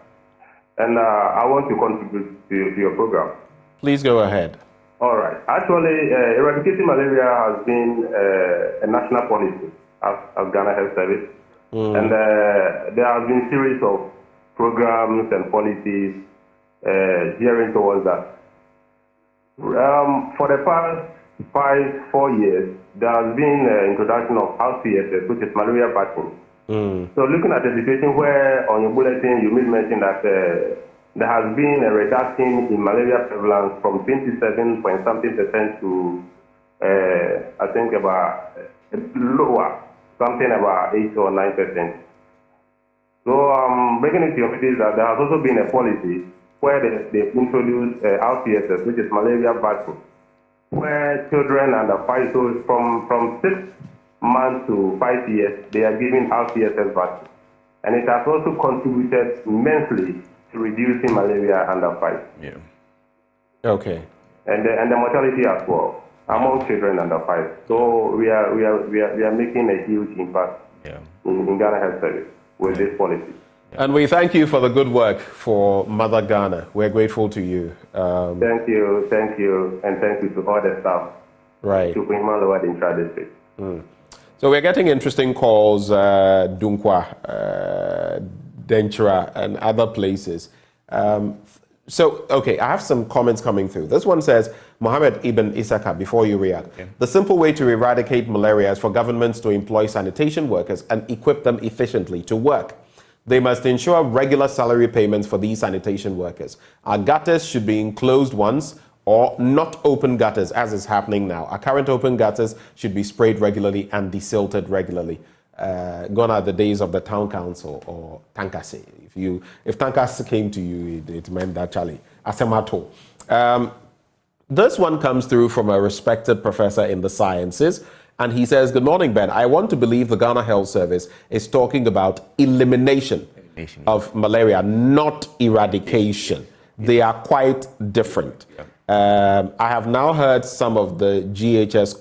and I want to contribute to your program. Please go ahead. All right. Actually, eradicating malaria has been a national policy as Ghana Health Service, and there have been series of programs and policies gearing towards that. For the past 4 years, there has been introduction of RCSS, which is malaria vaccine. So looking at the situation where on your bulletin you made mention that there has been a reduction in malaria prevalence from 27% to I think about lower, something about 8 or 9%. So bringing it to your notice that there has also been a policy where they introduced RCSS, which is malaria vaccine, where children under 5, so from 6 months to 5 years, they are giving RCSS vaccine. And it has also contributed immensely to reducing malaria under 5. Yeah. Okay. And the mortality as well among children under 5. So we are making a huge impact in Ghana Health Service with this policy. And we thank you for the good work for Mother Ghana. We're grateful to you. Thank you, and thank you to all the staff. Right. To Queen Lower Intra District. So we're getting interesting calls, Dunkwa, Denchira, and other places. Okay, I have some comments coming through. This one says, Mohammed Ibn Isaka, before you react, the simple way to eradicate malaria is for governments to employ sanitation workers and equip them efficiently to work. They must ensure regular salary payments for these sanitation workers. Our gutters should be enclosed ones or not open gutters, as is happening now. Our current open gutters should be sprayed regularly and desilted regularly. Gone are the days of the town council or tankase. If tankase came to you, it meant that Charlie. Asemato. This one comes through from a respected professor in the sciences, and he says, "Good morning, Ben. I want to believe the Ghana Health Service is talking about elimination of malaria, not eradication. They are quite different." I have now heard some of the GHS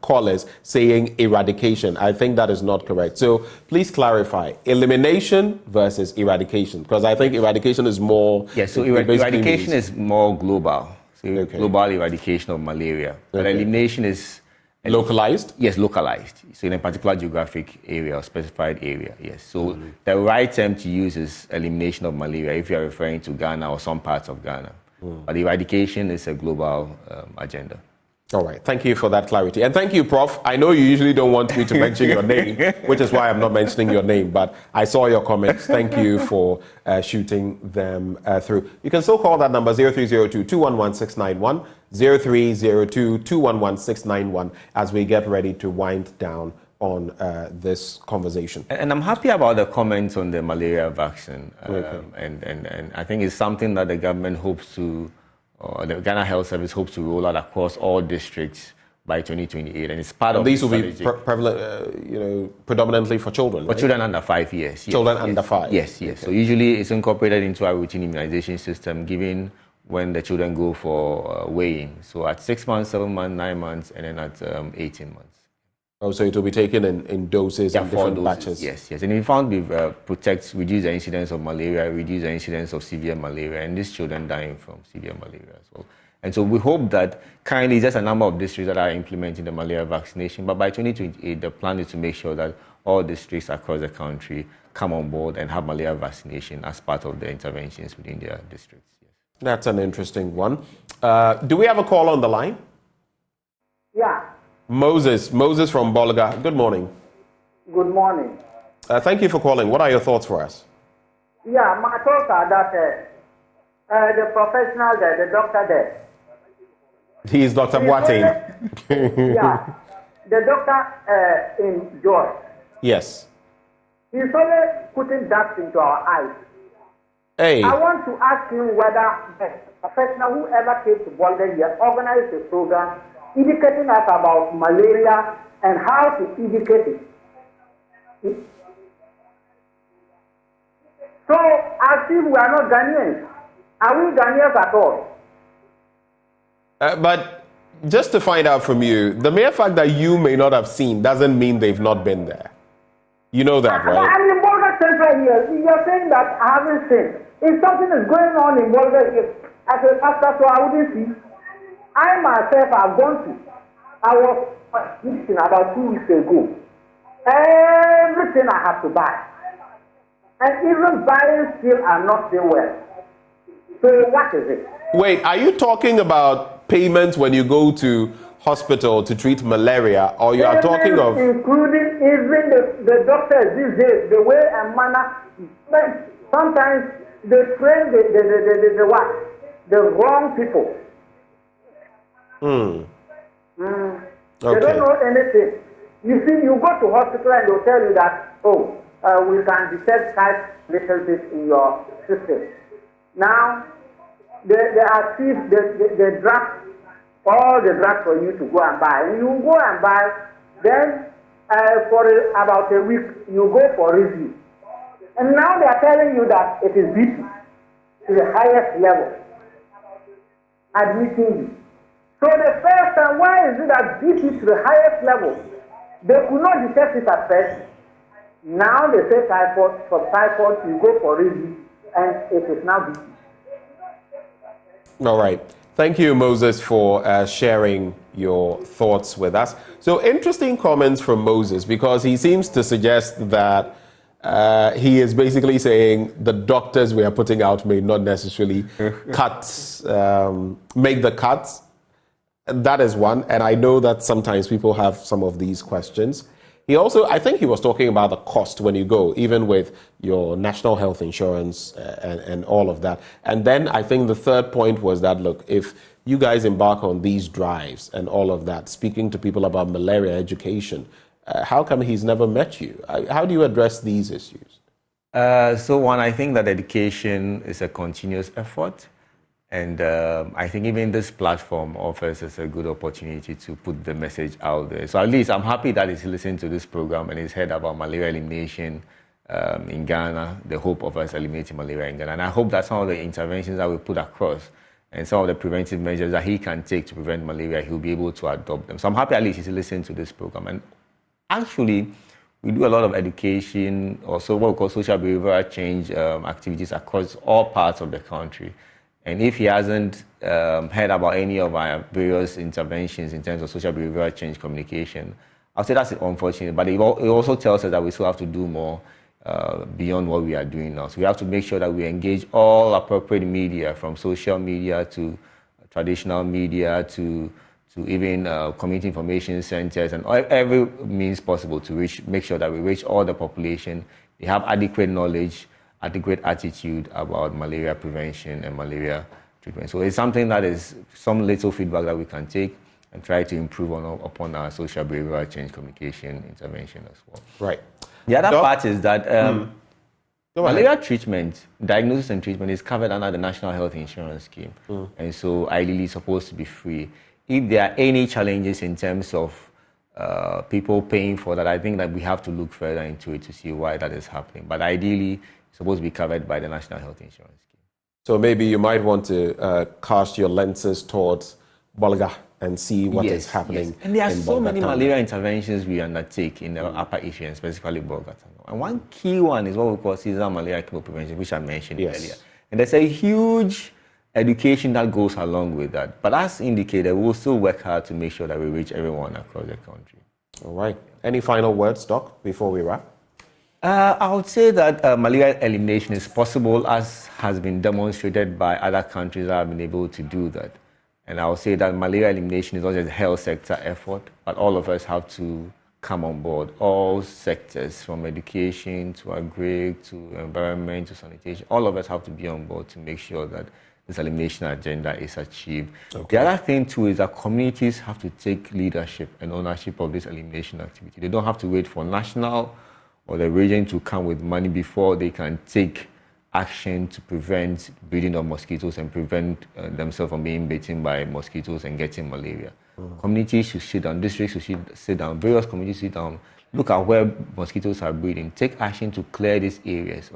callers saying eradication. I think that is not correct. So please clarify elimination versus eradication, because I think eradication is more. Yes, so eradication is more global. So global eradication of malaria. But elimination is localized? Yes, localized. So in a particular geographic area or specified area, yes. So the right term to use is elimination of malaria if you are referring to Ghana or some parts of Ghana. But eradication is a global agenda. All right. Thank you for that clarity. And thank you, Prof. I know you usually don't want me to mention your name, which is why I'm not mentioning your name, but I saw your comments. Thank you for shooting them through. You can still call that number 0302-211-691, 0302-211-691 as we get ready to wind down on this conversation. And I'm happy about the comments on the malaria vaccine. And I think it's something that the government hopes to, or the Ghana Health Service hopes to roll out across all districts by 2028. And it's part of these will strategy. Be prevalent, predominantly for children, For children under 5 years. Children under 5. Yes. So usually it's incorporated into our routine immunization system, given when the children go for weighing. So at 6 months, 7 months, 9 months, and then at 18 months. Oh, so it will be taken in doses and different batches. Yes. And we found we reduce the incidence of malaria, reduce the incidence of severe malaria, and these children dying from severe malaria as well. And so we hope that currently there's a number of districts that are implementing the malaria vaccination, but by 2028, the plan is to make sure that all districts across the country come on board and have malaria vaccination as part of the interventions within their districts. Yes. That's an interesting one. Do we have a call on the line? Yeah. Moses from Bolga. Good morning. Good morning. Thank you for calling. What are your thoughts for us? Yeah, my thoughts are that the professional there, the doctor there. He is Dr. Boateng. Yeah, the doctor in George. Yes. He's only putting dust into our eyes. Hey. I want to ask him whether the professional, whoever came to Bolga here, organized a program educating us about malaria and how to educate it. So, as if we are not Ghanaians, are we Ghanaians at all? But just to find out from you, the mere fact that you may not have seen doesn't mean they've not been there. You know that, right? I'm in Bolga Central here. You're saying that I haven't seen. If something is going on in Bolga here, as a pastor, so I wouldn't see. I myself have gone to. I was listening about 2 weeks ago. Everything I have to buy. And even buying still are not still well. So what is it? Wait, are you talking about payments when you go to hospital to treat malaria, or you are talking of... Including even the doctors these days, the way and manner, sometimes they train the wrong people. Okay. They don't know anything. You see, you go to hospital and they'll tell you that, we can detect 5 little bits in your system. Now, they are the drugs, all the drugs for you to go and buy. And you go and buy, then for about a week, you go for review. And now they are telling you that it is BP to the highest level, admitting you. So the first time, why is it that BP to the highest level? They could not detect it at first. Now they say typhoid, from typhoid you go for review, and it is now BP. All right. Thank you, Moses, for sharing your thoughts with us. So interesting comments from Moses, because he seems to suggest that he is basically saying the doctors we are putting out may not necessarily make the cuts. That is one. And I know that sometimes people have some of these questions. He also, I think he was talking about the cost when you go, even with your national health insurance and all of that. And then I think the third point was that, look, if you guys embark on these drives and all of that, speaking to people about malaria education, how come he's never met you? How do you address these issues? So one, I think that education is a continuous effort. And I think even this platform offers us a good opportunity to put the message out there. So at least I'm happy that he's listening to this program and he's heard about malaria elimination in Ghana, the hope of us eliminating malaria in Ghana. And I hope that some of the interventions that we put across and some of the preventive measures that he can take to prevent malaria, he'll be able to adopt them. So I'm happy at least he's listening to this program. And actually, we do a lot of education, also what we call social behavioral change activities across all parts of the country. And if he hasn't heard about any of our various interventions in terms of social behavioral change communication, I'll say that's unfortunate. But it also tells us that we still have to do more beyond what we are doing now. So we have to make sure that we engage all appropriate media, from social media to traditional media to even community information centers and every means possible to make sure that we reach all the population. They have adequate knowledge, adequate attitude about malaria prevention and malaria treatment. So it's something that is some little feedback that we can take and try to improve upon our social behavioral change communication intervention as well. Right. The other part is that malaria treatment, diagnosis and treatment is covered under the National Health Insurance Scheme. And so ideally supposed to be free. If there are any challenges in terms of people paying for that, I think that we have to look further into it to see why that is happening. But ideally, supposed to be covered by the National Health Insurance Scheme. So maybe you might want to cast your lenses towards Bolga and see what is happening. And there are so many Bolga. malaria interventions we undertake in the upper Asia, and specifically Bolga. And one key one is what we call seasonal malaria chemo prevention, which I mentioned earlier. And there's a huge education that goes along with that. But as indicated, we'll still work hard to make sure that we reach everyone across the country. All right. Any final words, Doc, before we wrap? I would say that malaria elimination is possible, as has been demonstrated by other countries that have been able to do that. And I would say that malaria elimination is not just a health sector effort, but all of us have to come on board. All sectors, from education to agri to environment to sanitation, all of us have to be on board to make sure that this elimination agenda is achieved. The other thing too is that communities have to take leadership and ownership of this elimination activity. They don't have to wait for national or the region to come with money before they can take action to prevent breeding of mosquitoes and prevent themselves from being bitten by mosquitoes and getting malaria. Communities should sit down, districts should sit down, various communities sit down, look at where mosquitoes are breeding, take action to clear these areas,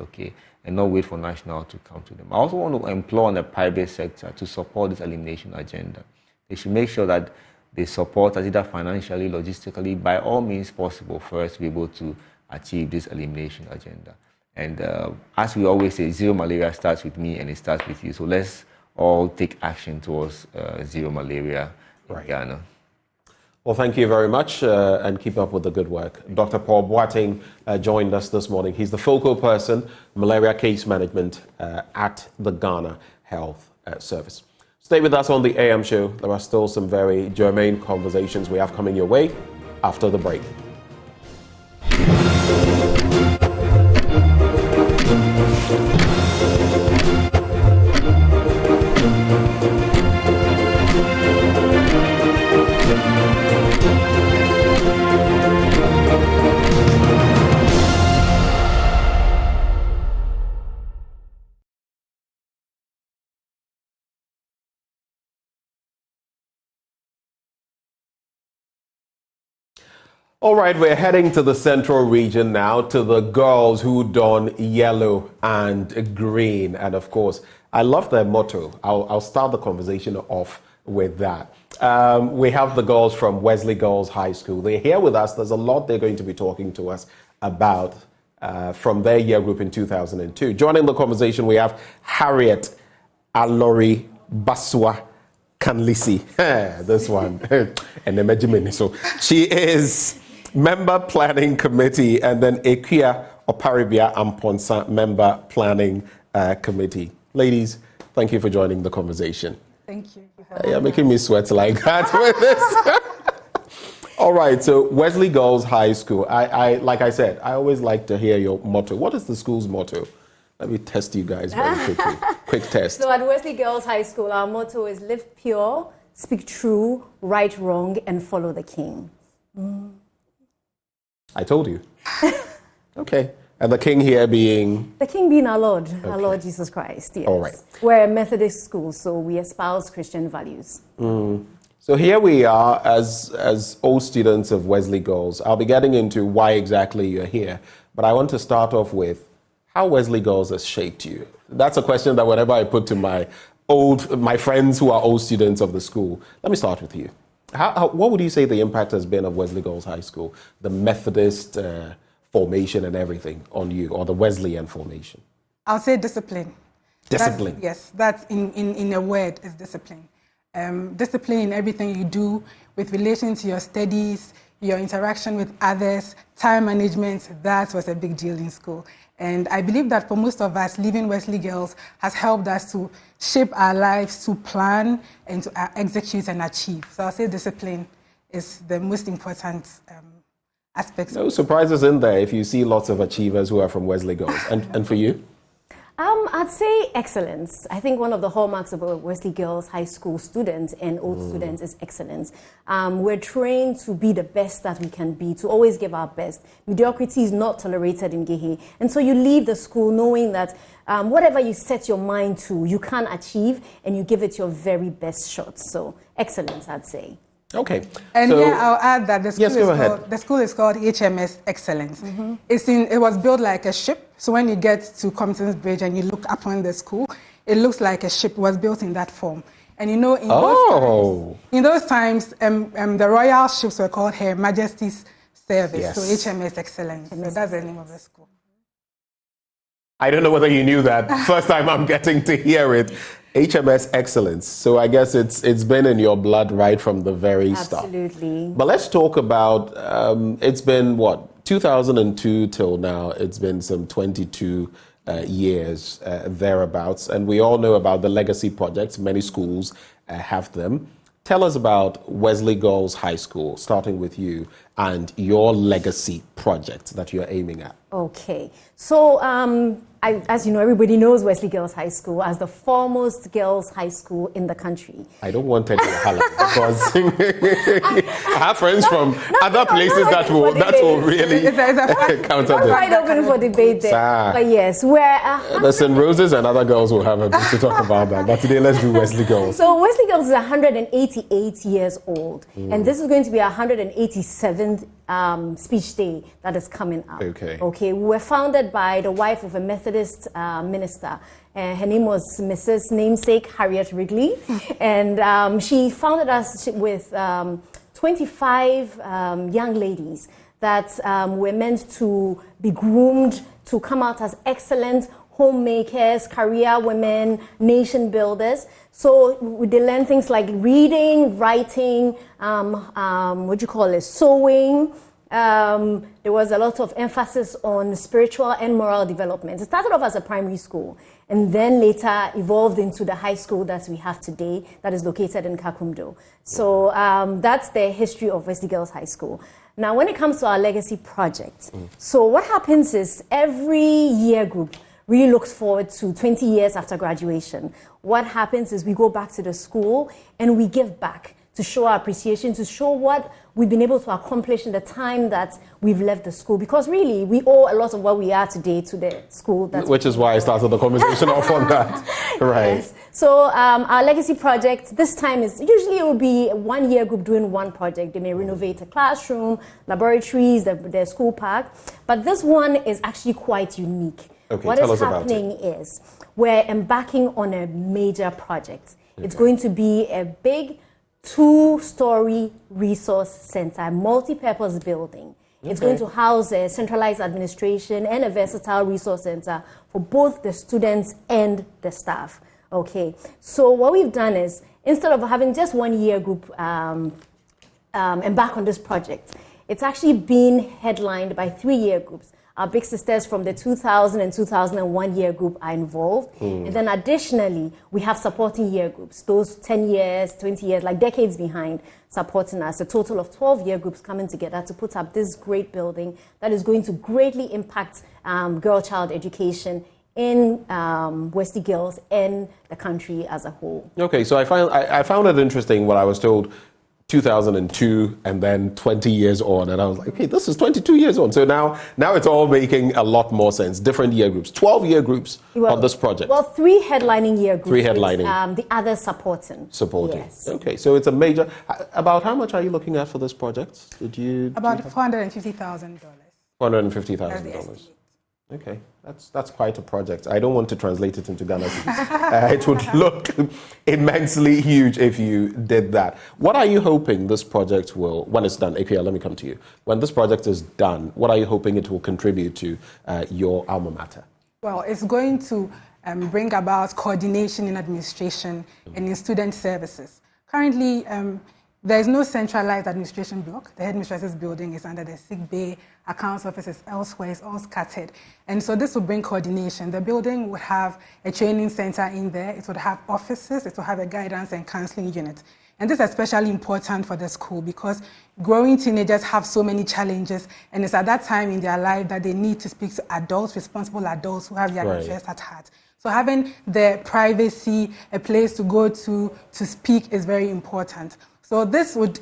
and not wait for national to come to them. I also want to implore the private sector to support this elimination agenda. They should make sure that they support us either financially, logistically, by all means possible for us to be able to achieve this elimination agenda. And as we always say, zero malaria starts with me and it starts with you. So let's all take action towards zero malaria in Ghana. Well, thank you very much and keep up with the good work. Dr. Paul Boateng joined us this morning. He's the focal person, malaria case management at the Ghana Health Service. Stay with us on the AM show. There are still some very germane conversations we have coming your way after the break. All right, we're heading to the central region now, to the girls who don yellow and green. And of course, I love their motto. I'll start the conversation off with that. We have the girls from Wesley Girls High School. They're here with us. There's a lot they're going to be talking to us about from their year group in 2002. Joining the conversation, we have Harriet Alori Baswa Kanlisi. This one. And so she is member planning committee, and then Ekia Oparibia Amponsa member planning committee. Ladies, thank you for joining the conversation. Thank you. You're making me sweat like that with this. All right, so Wesley Girls High School. I like I said, I always like to hear your motto. What is the school's motto? Let me test you guys very quickly. Quick test. So at Wesley Girls High School, our motto is live pure, speak true, right wrong, and follow the king. I told you. Okay. And the king here being? The king being our Lord, our Lord Jesus Christ. Yes. All right. We're a Methodist school, so we espouse Christian values. So here we are as old students of Wesley Girls. I'll be getting into why exactly you're here, but I want to start off with how Wesley Girls has shaped you. That's a question that whenever I put to my friends who are old students of the school. Let me start with you. What would you say the impact has been of Wesley Girls High School, the Methodist formation and everything on you, or the Wesleyan formation? I'll say discipline. Discipline. That's in a word is discipline. Discipline in everything you do with relation to your studies, your interaction with others, time management. That was a big deal in school. And I believe that for most of us, leaving Wesley Girls has helped us to shape our lives, to plan and to execute and achieve. So I'll say discipline is the most important aspect. No surprises in there if you see lots of achievers who are from Wesley Girls. And for you? I'd say excellence. I think one of the hallmarks of a Wesley Girls High School student and old students is excellence. We're trained to be the best that we can be, to always give our best. Mediocrity is not tolerated in Gehe. And so you leave the school knowing that whatever you set your mind to, you can achieve, and you give it your very best shot. So excellence, I'd say. Okay. And so, I'll add that the school is called HMS Excellence. It was built like a ship. So when you get to Compton's Bridge and you look upon the school, it looks like a ship was built in that form. And you know, in those times, the royal ships were called Her Majesty's Service. So HMS Excellence. So that's the name of the school. I don't know whether you knew that. First time I'm getting to hear it. HMS Excellence. So I guess it's been in your blood right from the very start. Absolutely. But let's talk about, it's been what, 2002 till now, it's been some 22 years thereabouts. And we all know about the legacy projects. Many schools have them. Tell us about Wesley Girls High School, starting with you, and your legacy project that you're aiming at. Okay. So, as you know, everybody knows Wesley Girls High School as the foremost girls' high school in the country. I don't want any holla because I have friends from other places that will really counter this. Wide open for debate there. But yes, the St. Roses and other girls will have a bit to talk about that. But today, let's do Wesley Girls. So Wesley Girls is 188 years old, and this is going to be our 187th speech day that is coming up. Okay. We were founded by the wife of a Methodist minister. Her name was Mrs. Namesake Harriet Wrigley, and she founded us with 25 young ladies that were meant to be groomed to come out as excellent homemakers, career women, nation builders. So they learn things like reading, writing, sewing. There was a lot of emphasis on spiritual and moral development. It started off as a primary school and then later evolved into the high school that we have today that is located in Kakumdo. So that's the history of Wesley Girls High School. Now, when it comes to our legacy project, so what happens is every year group really looks forward to 20 years after graduation. What happens is we go back to the school and we give back to to show our appreciation, to show what we've been able to accomplish in the time that we've left the school. Because really, we owe a lot of what we are today to the school. Which is why I started the conversation off on that. Right. Yes. So our legacy project this time is, usually it will be one year group doing one project. They may renovate a classroom, laboratories, the school park. But this one is actually quite unique. Okay, what is happening is we're embarking on a major project. Okay. It's going to be a big 2-story resource center, multi-purpose building. Okay. It's going to house a centralized administration and a versatile resource center for both the students and the staff. Okay, so what we've done is, instead of having just one year group embark on this project, it's actually been headlined by 3-year groups. Our big sisters from the 2000 and 2001 year group are involved. And then additionally, we have supporting year groups, those 10 years, 20 years, like decades behind, supporting us. A total of 12 year groups coming together to put up this great building that is going to greatly impact girl-child education in Wesley Girls and the country as a whole. Okay, so I found it interesting when I was told 2002 and then 20 years on, and I was like, hey, this is 22 years on. So now it's all making a lot more sense. Different year groups, 12 year groups on this project. Well, 3 headlining year groups. 3 headlining. With, the others supporting. Yes. Okay, so it's a major. About how much are you looking at for this project? About $450,000. $450,000. Okay, that's quite a project. I don't want to translate it into Ghana cedis. It would look immensely huge if you did that. What are you hoping this project will, when it's done, APL, let me come to you. When this project is done, what are you hoping it will contribute to your alma mater? Well, it's going to bring about coordination in administration and in student services. Currently, there is no centralized administration block. The headmistress's building is under the sick bay, accounts office is elsewhere, it's all scattered. And so this will bring coordination. The building would have a training center in there, it would have offices, it will have a guidance and counseling unit. And this is especially important for the school because growing teenagers have so many challenges, and it's at that time in their life that they need to speak to adults, responsible adults who have their interests at heart. So having the privacy, a place to go to speak is very important. So this this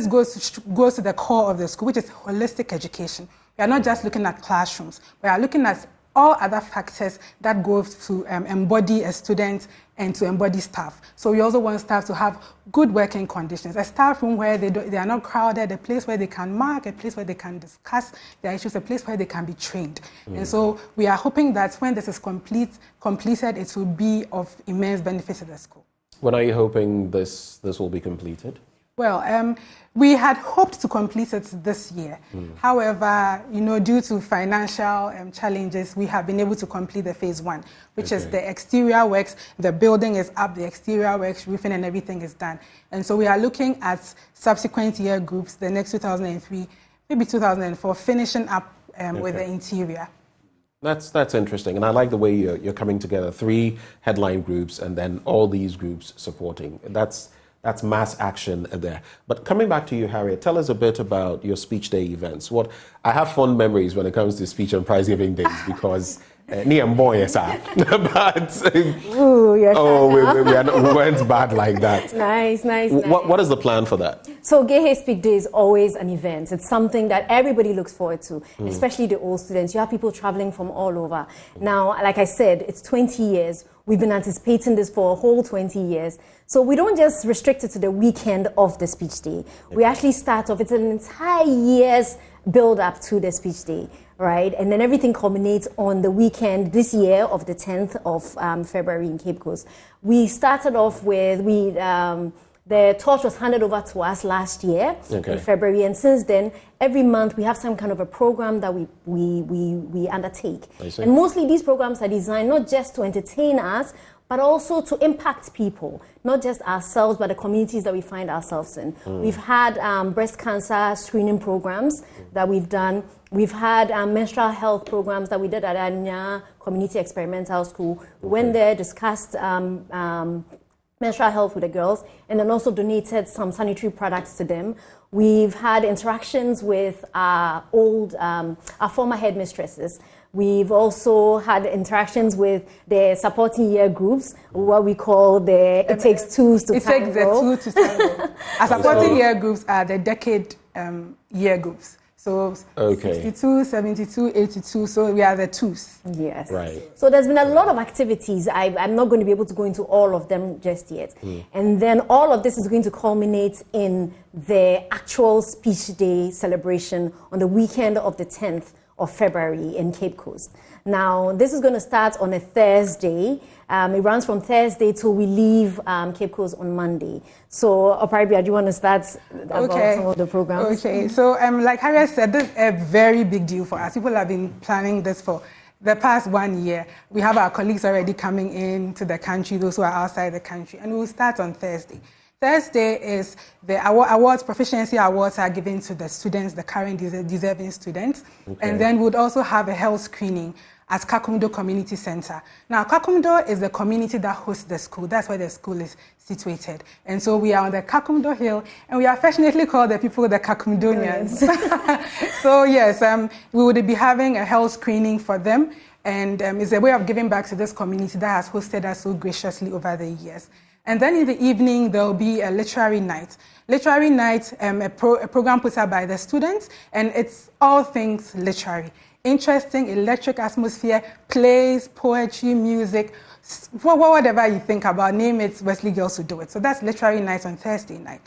goes to the core of the school, which is holistic education. We are not just looking at classrooms. We are looking at all other factors that go to embody a student and to embody staff. So we also want staff to have good working conditions, a staff room where they are not crowded, a place where they can mark, a place where they can discuss their issues, a place where they can be trained. And so we are hoping that when this is completed, it will be of immense benefit to the school. When are you hoping this will be completed? Well, we had hoped to complete it this year. However, due to financial challenges, we have been able to complete the phase 1, which is the exterior works. The building is up, the exterior works, roofing and everything is done. And so we are looking at subsequent year groups, the next 2003, maybe 2004, finishing up with the interior. That's interesting, and I like the way you're coming together. 3 headline groups, and then all these groups supporting. That's mass action there. But coming back to you, Harriet, tell us a bit about your speech day events. I have fond memories when it comes to speech and prize giving days because but we weren't bad like that. Nice. What is the plan for that? So Gay Speak Day is always an event. It's something that everybody looks forward to, especially the old students. You have people traveling from all over. Now, like I said, it's 20 years. We've been anticipating this for a whole 20 years. So we don't just restrict it to the weekend of the speech day. We actually start off, it's an entire year's build up to the speech day, right? And then everything culminates on the weekend this year of the 10th of February in Cape Coast. We started off with, the torch was handed over to us last year in February, and since then, every month we have some kind of a program that we undertake. And mostly these programs are designed not just to entertain us, but also to impact people, not just ourselves, but the communities that we find ourselves in. We've had breast cancer screening programs that we've done. We've had menstrual health programs that we did at Anya Community Experimental School. We went there, discussed menstrual health with the girls, and then also donated some sanitary products to them. We've had interactions with our former headmistresses. We've also had interactions with the supporting year groups, what we call the It Takes Twos to Tango. It takes the two to tango. Our supporting year groups are the decade year groups. So 62, 72, 82, so we are the twos. Yes. Right. So there's been a lot of activities. I'm not going to be able to go into all of them just yet. And then all of this is going to culminate in the actual Speech Day celebration on the weekend of the 10th of February in Cape Coast. Now, this is going to start on a Thursday. It runs from Thursday till we leave Cape Coast on Monday. So, Oparibia, do you want to start about some of the programs? Okay, so like Harriet said, this is a very big deal for us. People have been planning this for the past 1 year. We have our colleagues already coming into the country, those who are outside the country, and we'll start on Thursday. Thursday is the awards, proficiency awards are given to the students, the current deserving students. And then we'd also have a health screening at Kakumdo Community Center. Now, Kakumdo is the community that hosts the school. That's where the school is situated. And so we are on the Kakumdo Hill, and we are affectionately called the people the Kakumdonians. So yes, we would be having a health screening for them, and it's a way of giving back to this community that has hosted us so graciously over the years. And then in the evening, there will be a literary night. Literary night, a program put up by the students, and it's all things literary. Interesting, electric atmosphere, plays, poetry, music, whatever you think about, name it, Wesley Girls will do it. So that's literary night on Thursday night.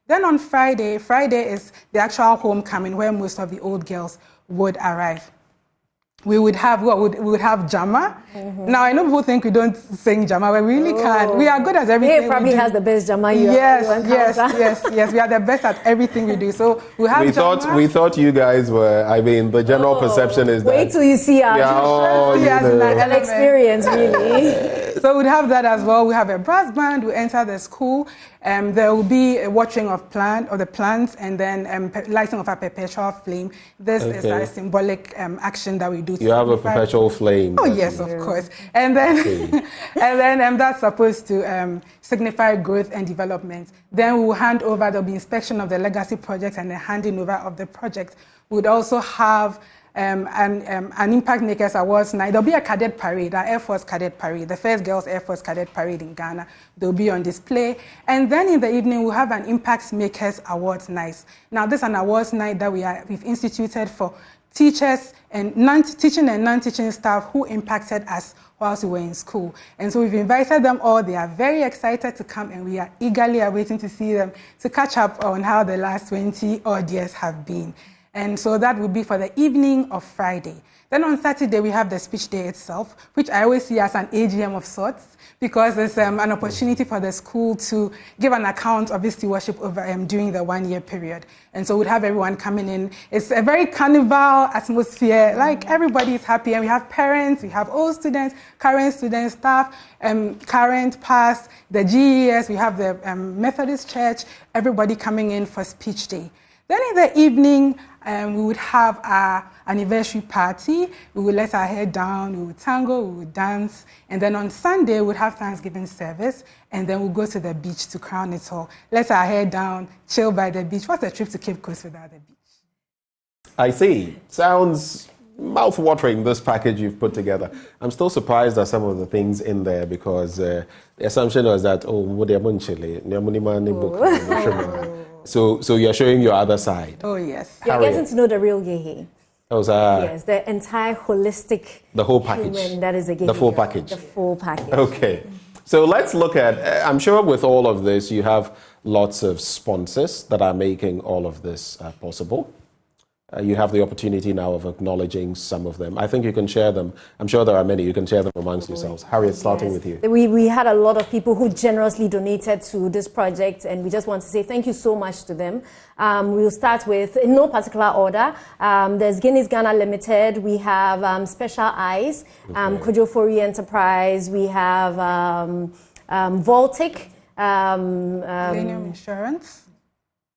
Then on Friday is the actual homecoming where most of the old girls would arrive. We would have we would have Jama. Now I know people think we don't sing Jama, but we really can. We are good at everything. He probably has the best Jama. Yes. We are the best at everything we do. So we have. We thought you guys were. I mean, the general perception is that. Wait till you see our experience, really. So we'd have that as well. We have a brass band. We enter the school. There will be a watering of the plants, and then lighting of a perpetual flame. This is a symbolic action that we do. You have a perpetual flame. Oh yes, of course. And then, that's supposed to signify growth and development. Then we will hand over. There'll be inspection of the legacy project and the handing over of the project. We would also have an Impact Makers Awards night. There'll be a cadet parade, our Air Force Cadet Parade, the first Girls Air Force Cadet Parade in Ghana. They'll be on display. And then in the evening, we'll have an Impact Makers Awards night. Now, this is an awards night that we've instituted for teachers and teaching and non-teaching staff who impacted us whilst we were in school. And so we've invited them all. They are very excited to come, and we are eagerly awaiting to see them to catch up on how the last 20 odd years have been. And so that will be for the evening of Friday. Then on Saturday, we have the speech day itself, which I always see as an AGM of sorts, because it's an opportunity for the school to give an account of its stewardship over during the 1 year period. And so we'd have everyone coming in. It's a very carnival atmosphere, like everybody is happy. And we have parents, we have old students, current students, staff, current, past, the GES, we have the Methodist Church, everybody coming in for speech day. Then in the evening, we would have our anniversary party. We would let our hair down, we would tango, we would dance. And then on Sunday, we would have Thanksgiving service. And then we'll go to the beach to crown it all. Let our hair down, chill by the beach. What's a trip to Cape Coast without the beach? I see. Sounds mouth-watering, this package you've put together. I'm still surprised at some of the things in there because the assumption was that, So you're showing your other side. Oh, yes. You're getting to know the real Gehe. Yes, the entire holistic. The whole package. Human that is a Gehe. The full package. The full package. Okay. So let's look at, I'm sure with all of this, you have lots of sponsors that are making all of this possible. You have the opportunity now of acknowledging some of them. I think you can share them. I'm sure there are many. You can share them amongst yourselves. Harriet, starting with you. We had a lot of people who generously donated to this project, and we just want to say thank you so much to them. We'll start with, in no particular order, there's Guinness Ghana Limited. We have Special Eyes, Kojofori Enterprise. We have Voltic. Millennium Insurance.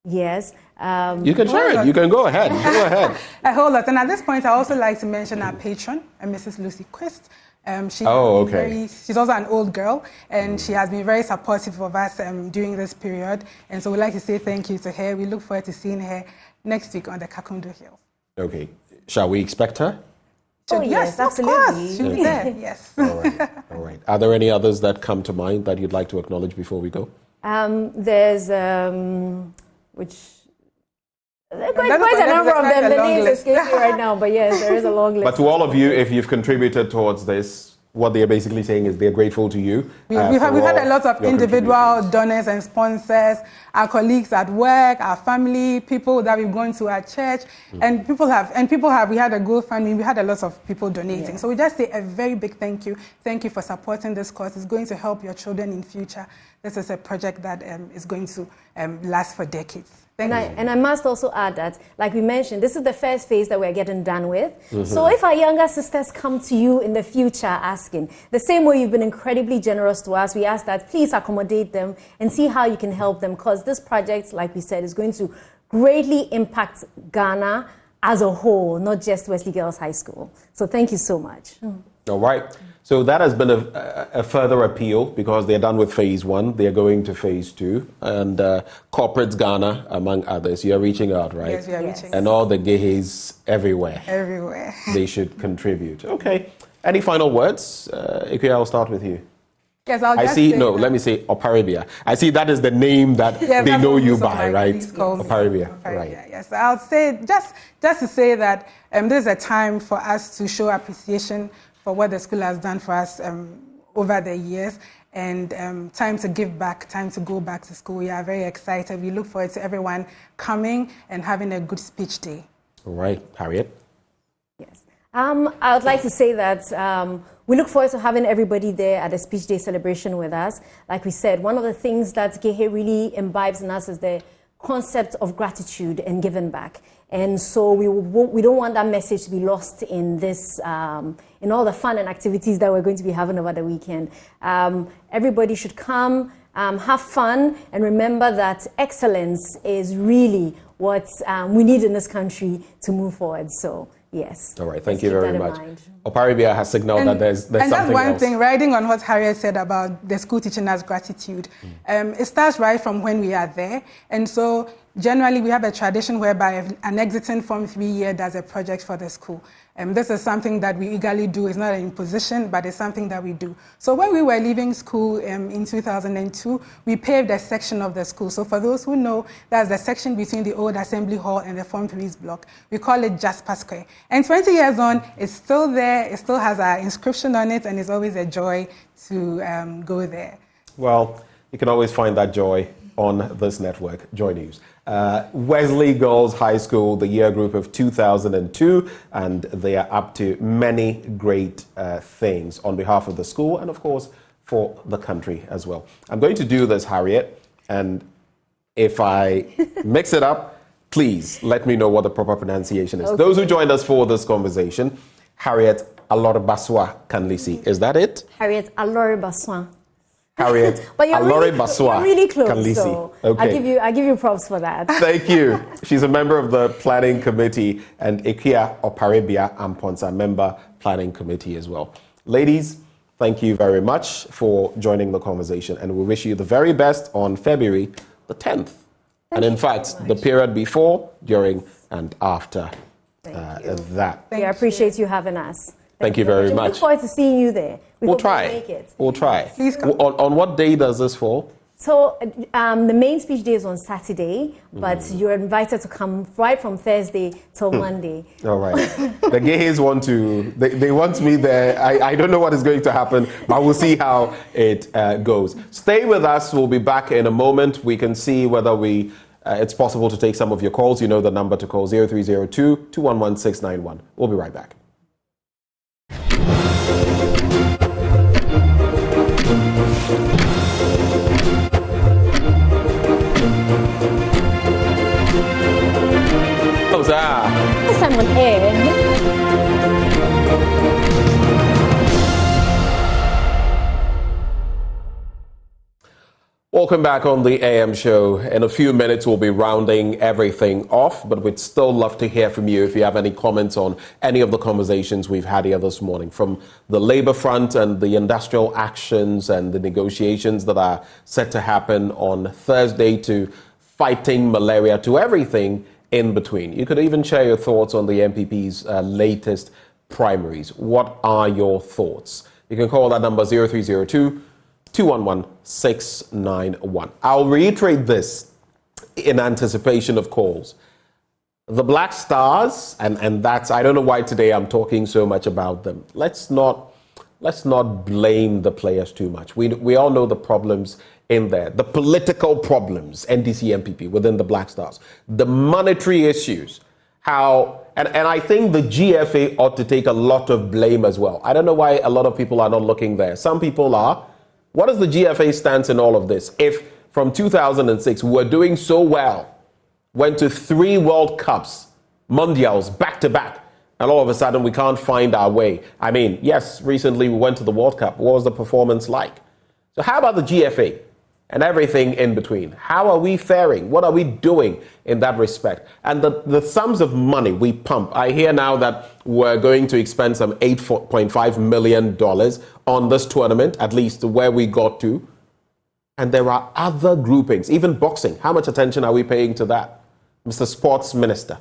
Yes. You can share it. You can go ahead. Go ahead. A whole lot. And at this point, I also like to mention our patron, Mrs. Lucy Quist. She's also an old girl, and she has been very supportive of us during this period. And so we'd like to say thank you to her. We look forward to seeing her next week on the Kakumdo Hill. Okay. Shall we expect her? Oh, yes, absolutely. Of course. She'll be there, yes. All right. Are there any others that come to mind that you'd like to acknowledge before we go? There's, which... There's quite a number of them. The names escape me right now, but yes, there is a long list. But to all of you, if you've contributed towards this, what they're basically saying is they're grateful to you. We've had a lot of individual donors and sponsors, our colleagues at work, our family, people that we've gone to our church, and we had a GoFundMe, we had a lot of people donating. Yeah. So we just say a very big thank you. Thank you for supporting this cause. It's going to help your children in future. This is a project that is going to last for decades. And I must also add that, like we mentioned, this is the first phase that we're getting done with. So if our younger sisters come to you in the future asking, the same way you've been incredibly generous to us, we ask that please accommodate them and see how you can help them, because this project, like we said, is going to greatly impact Ghana as a whole, not just Wesley Girls High School. So thank you so much. All right. So that has been a further appeal because they're done with phase 1. They're going to phase 2. And Corporates Ghana, among others, you're reaching out, right? Yes, we are reaching out. And all the gays everywhere. Everywhere. They should contribute. Okay. Any final words? Ikuya, I'll start with you. Yes, I'll just let me say Oparibia. I see that is the name that they know you by, right? Oparibia. Right. Yes, I'll say, just to say that this is a time for us to show appreciation for what the school has done for us over the years, and time to give back, time to go back to school. We are very excited. We look forward to everyone coming and having a good speech day. All right, Harriet? Yes. I would like to say that we look forward to having everybody there at the speech day celebration with us. Like we said, one of the things that Gehe really imbibes in us is the concept of gratitude and giving back. And so we don't want that message to be lost in this, in all the fun and activities that we're going to be having over the weekend. Everybody should come, have fun, and remember that excellence is really what we need in this country to move forward. So, yes. All right, thank you very much. Oparibia has signaled that there's something else. And that's one thing, riding on what Harriet said about the school teaching us gratitude. It starts right from when we are there. And so generally we have a tradition whereby an exiting Form 3 year does a project for the school. This is something that we eagerly do. It's not an imposition, but it's something that we do. So when we were leaving school in 2002, we paved a section of the school. So for those who know, that's the section between the old assembly hall and the Form 3's block. We call it Jasper Square. And 20 years on, it's still there. It still has our inscription on it, and it's always a joy to go there. Well, you can always find that joy on this network, Joy News. Wesley Girls High School, the year group of 2002, and they are up to many great things on behalf of the school and, of course, for the country as well. I'm going to do this, Harriet, and if I mix it up, please let me know what the proper pronunciation is. Okay. Those who joined us for this conversation, Harriet Aloribaswa Kanlisi. Is that it? Harriet Aloribaswa. Harriet Aloribaswa. You're really close, Kanlisi. so okay. I give you props for that. Thank you. She's a member of the planning committee, and Ikuya Oparibia Amponsa, member planning committee as well. Ladies, thank you very much for joining the conversation, and we wish you the very best on February the 10th. And in fact, the period before, during, and after that. I appreciate you having us. Thank you very much. We look forward to seeing you there. We'll try. Make it. We'll try. Please come. On what day does this fall? So the main speech day is on Saturday, but you're invited to come right from Thursday till Monday. All right. The gays want to, they want me there. I don't know what is going to happen, but we'll see how it goes. Stay with us. We'll be back in a moment. We can see whether it's possible to take some of your calls. You know the number to call, 0302 211 691. We'll be right back. Yes, I'm on air. Welcome back on the AM show. In a few minutes, we'll be rounding everything off, but we'd still love to hear from you if you have any comments on any of the conversations we've had here this morning, from the labor front and the industrial actions and the negotiations that are set to happen on Thursday, to fighting malaria, to everything in between. You could even share your thoughts on the MPP's latest primaries. What are your thoughts? You can call that number 0302-211-691. I'll reiterate this in anticipation of calls. The Black Stars, and that's, I don't know why today I'm talking so much about them. Let's not blame the players too much. We all know the problems in there, the political problems, NDC, MPP, within the Black Stars, the monetary issues, how, and I think the GFA ought to take a lot of blame as well. I don't know why a lot of people are not looking there. Some people are. What is the GFA stance in all of this? If from 2006 we were doing so well, went to 3 World Cups, Mondials, back to back, and all of a sudden we can't find our way. I mean, yes, recently we went to the World Cup. What was the performance like? So how about the GFA and everything in between? How are we faring? What are we doing in that respect? And the sums of money we pump. I hear now that we're going to expend some $8.5 million on this tournament, at least where we got to. And there are other groupings, even boxing. How much attention are we paying to that, Mr. Sports Minister?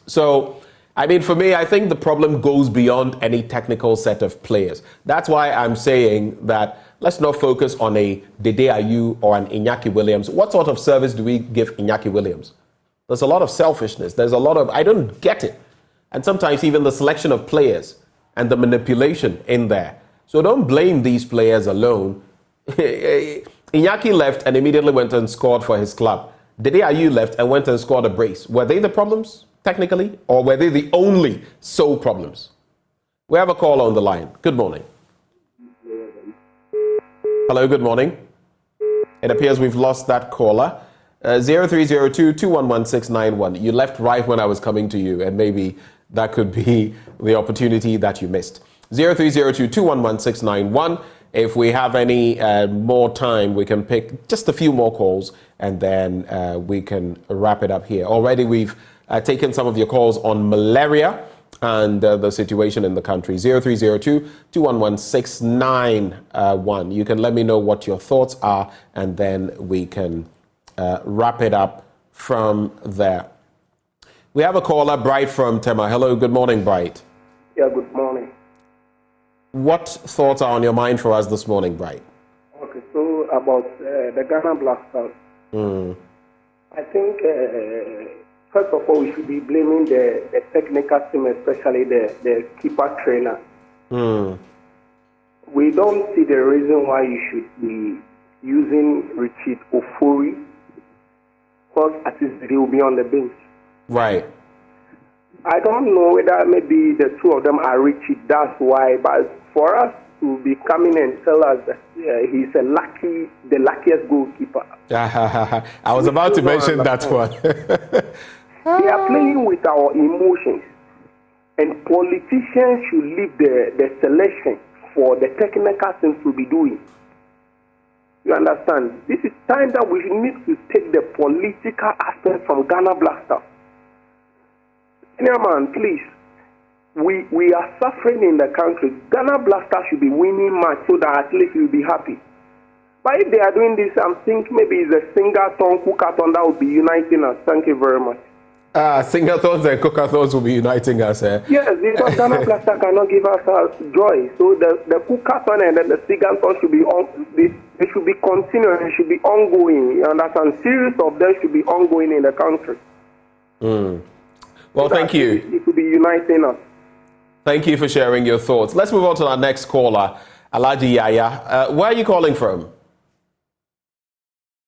So, I mean, for me, I think the problem goes beyond any technical set of players. That's why I'm saying that let's not focus on a TEWU or an Iñaki Williams. What sort of service do we give Iñaki Williams? There's a lot of selfishness. There's a lot of, I don't get it. And sometimes even the selection of players and the manipulation in there. So don't blame these players alone. Iñaki left and immediately went and scored for his club. TEWU left and went and scored a brace. Were they the problems, technically? Or were they the only sole problems? We have a call on the line. Good morning. Hello, good morning. It appears we've lost that caller. 0302-211-691. You left right when I was coming to you, and maybe that could be the opportunity that you missed. 0302-211-691. If we have any more time, we can pick just a few more calls, and then we can wrap it up here. Already we've taken some of your calls on malaria and the situation in the country. 0302-211-691. You can let me know what your thoughts are, and then we can wrap it up from there. We have a caller, Bright from Tema. Hello, good morning, Bright. Yeah, good morning. What thoughts are on your mind for us this morning, Bright? Okay, so about the Ghana Black Stars. I think, first of all, we should be blaming the technical team, especially the keeper trainer. We don't see the reason why you should be using Richard Ofori, because at least they will be on the bench. Right. I don't know whether maybe the two of them are Richard, that's why, but for us to be coming and tell us that he's the luckiest goalkeeper. I was about to mention that one. We are playing with our emotions, and politicians should leave the selection for the technical things to be doing. You understand? This is time that we need to take the political aspect from Ghana Black Stars. Man, please. We are suffering in the country. Ghana Black Stars should be winning match so that at least we'll be happy. But if they are doing this, I'm thinking maybe it's a Singathon, Cookathon that will be uniting us. Thank you very much. Singathons and Cookathons will be uniting us. Yes, because Ghana Black Stars cannot give us joy. So the Cookathon and then the Singathon should be on. They should be continuing. They should be ongoing. You understand? Series of them should be ongoing in the country. Well, thank you. It will be uniting us. Thank you for sharing your thoughts. Let's move on to our next caller, Alhaji Yaya. Where are you calling from?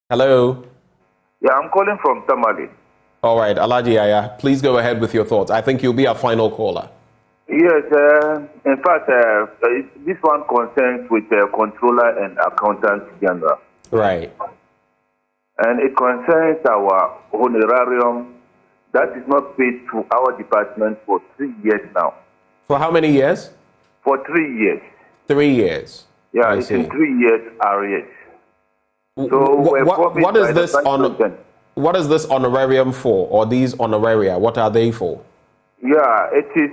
Hello? Yeah, I'm calling from Tamale. All right, Alhaji Yaya, please go ahead with your thoughts. I think you'll be our final caller. Yes, in fact, this one concerns with the controller and accountant general. Right. And it concerns our honorarium that is not paid to our department for 3 years now. For how many years? For 3 years. 3 years. Yeah, it's in 3 years arrears. So what is this what is this honorarium for, or these honoraria? What are they for? Yeah, it is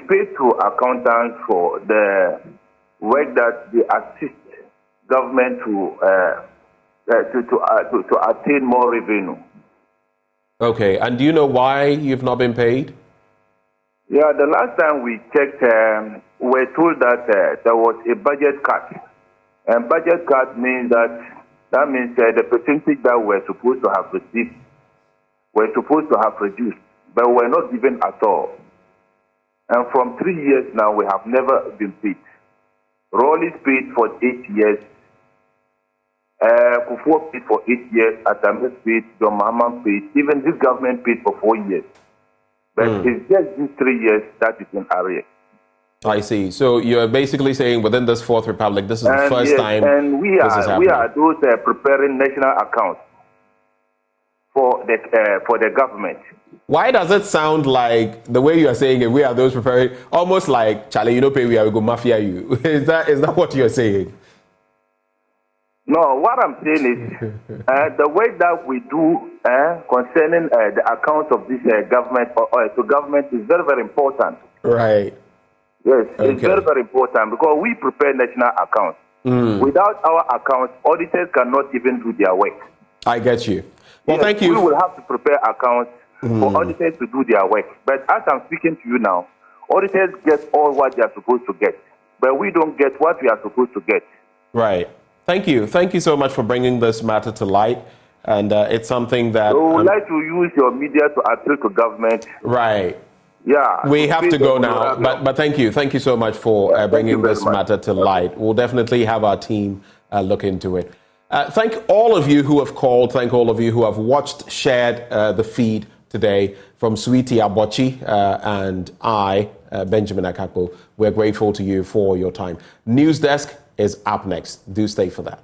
paid to accountants for the work that they assist government to attain more revenue. Okay, and do you know why you've not been paid? Yeah, the last time we checked, we were told that there was a budget cut. And budget cut means that means the percentage that we're supposed to have received, we're supposed to have reduced, but we're not given at all. And from 3 years now, we have never been paid. Rawlings paid for 8 years. Kufuor paid for 8 years. Atamis paid. John Mahama paid. Even this government paid for 4 years. But it's just these 3 years that is in arrears. I see. So you're basically saying within this Fourth Republic, this is the first time and we are those preparing national accounts for the government. Why does it sound like the way you are saying it? We are those preparing, almost like Charlie, you don't pay, we are go mafia you. Is that what you're saying? No, what I'm saying is the way that we do concerning the accounts of this government or to government is very, very important. Right. Yes, it's very, very important because we prepare national accounts. Without our accounts, auditors cannot even do their work. I get you. Well, yes, thank you. We will have to prepare accounts for auditors to do their work. But as I'm speaking to you now, auditors get all what they are supposed to get, but we don't get what we are supposed to get. Right. Thank you. Thank you so much for bringing this matter to light. And it's something that... So we would like to use your media to appeal to government. Right. Yeah. We have to go now, but thank you. Thank you so much for bringing this matter to light. We'll definitely have our team look into it. Thank all of you who have called. Thank all of you who have watched, shared the feed today from Sweetie Abochi and I, Benjamin Akakpo. We're grateful to you for your time. News Desk is up next. Do stay for that.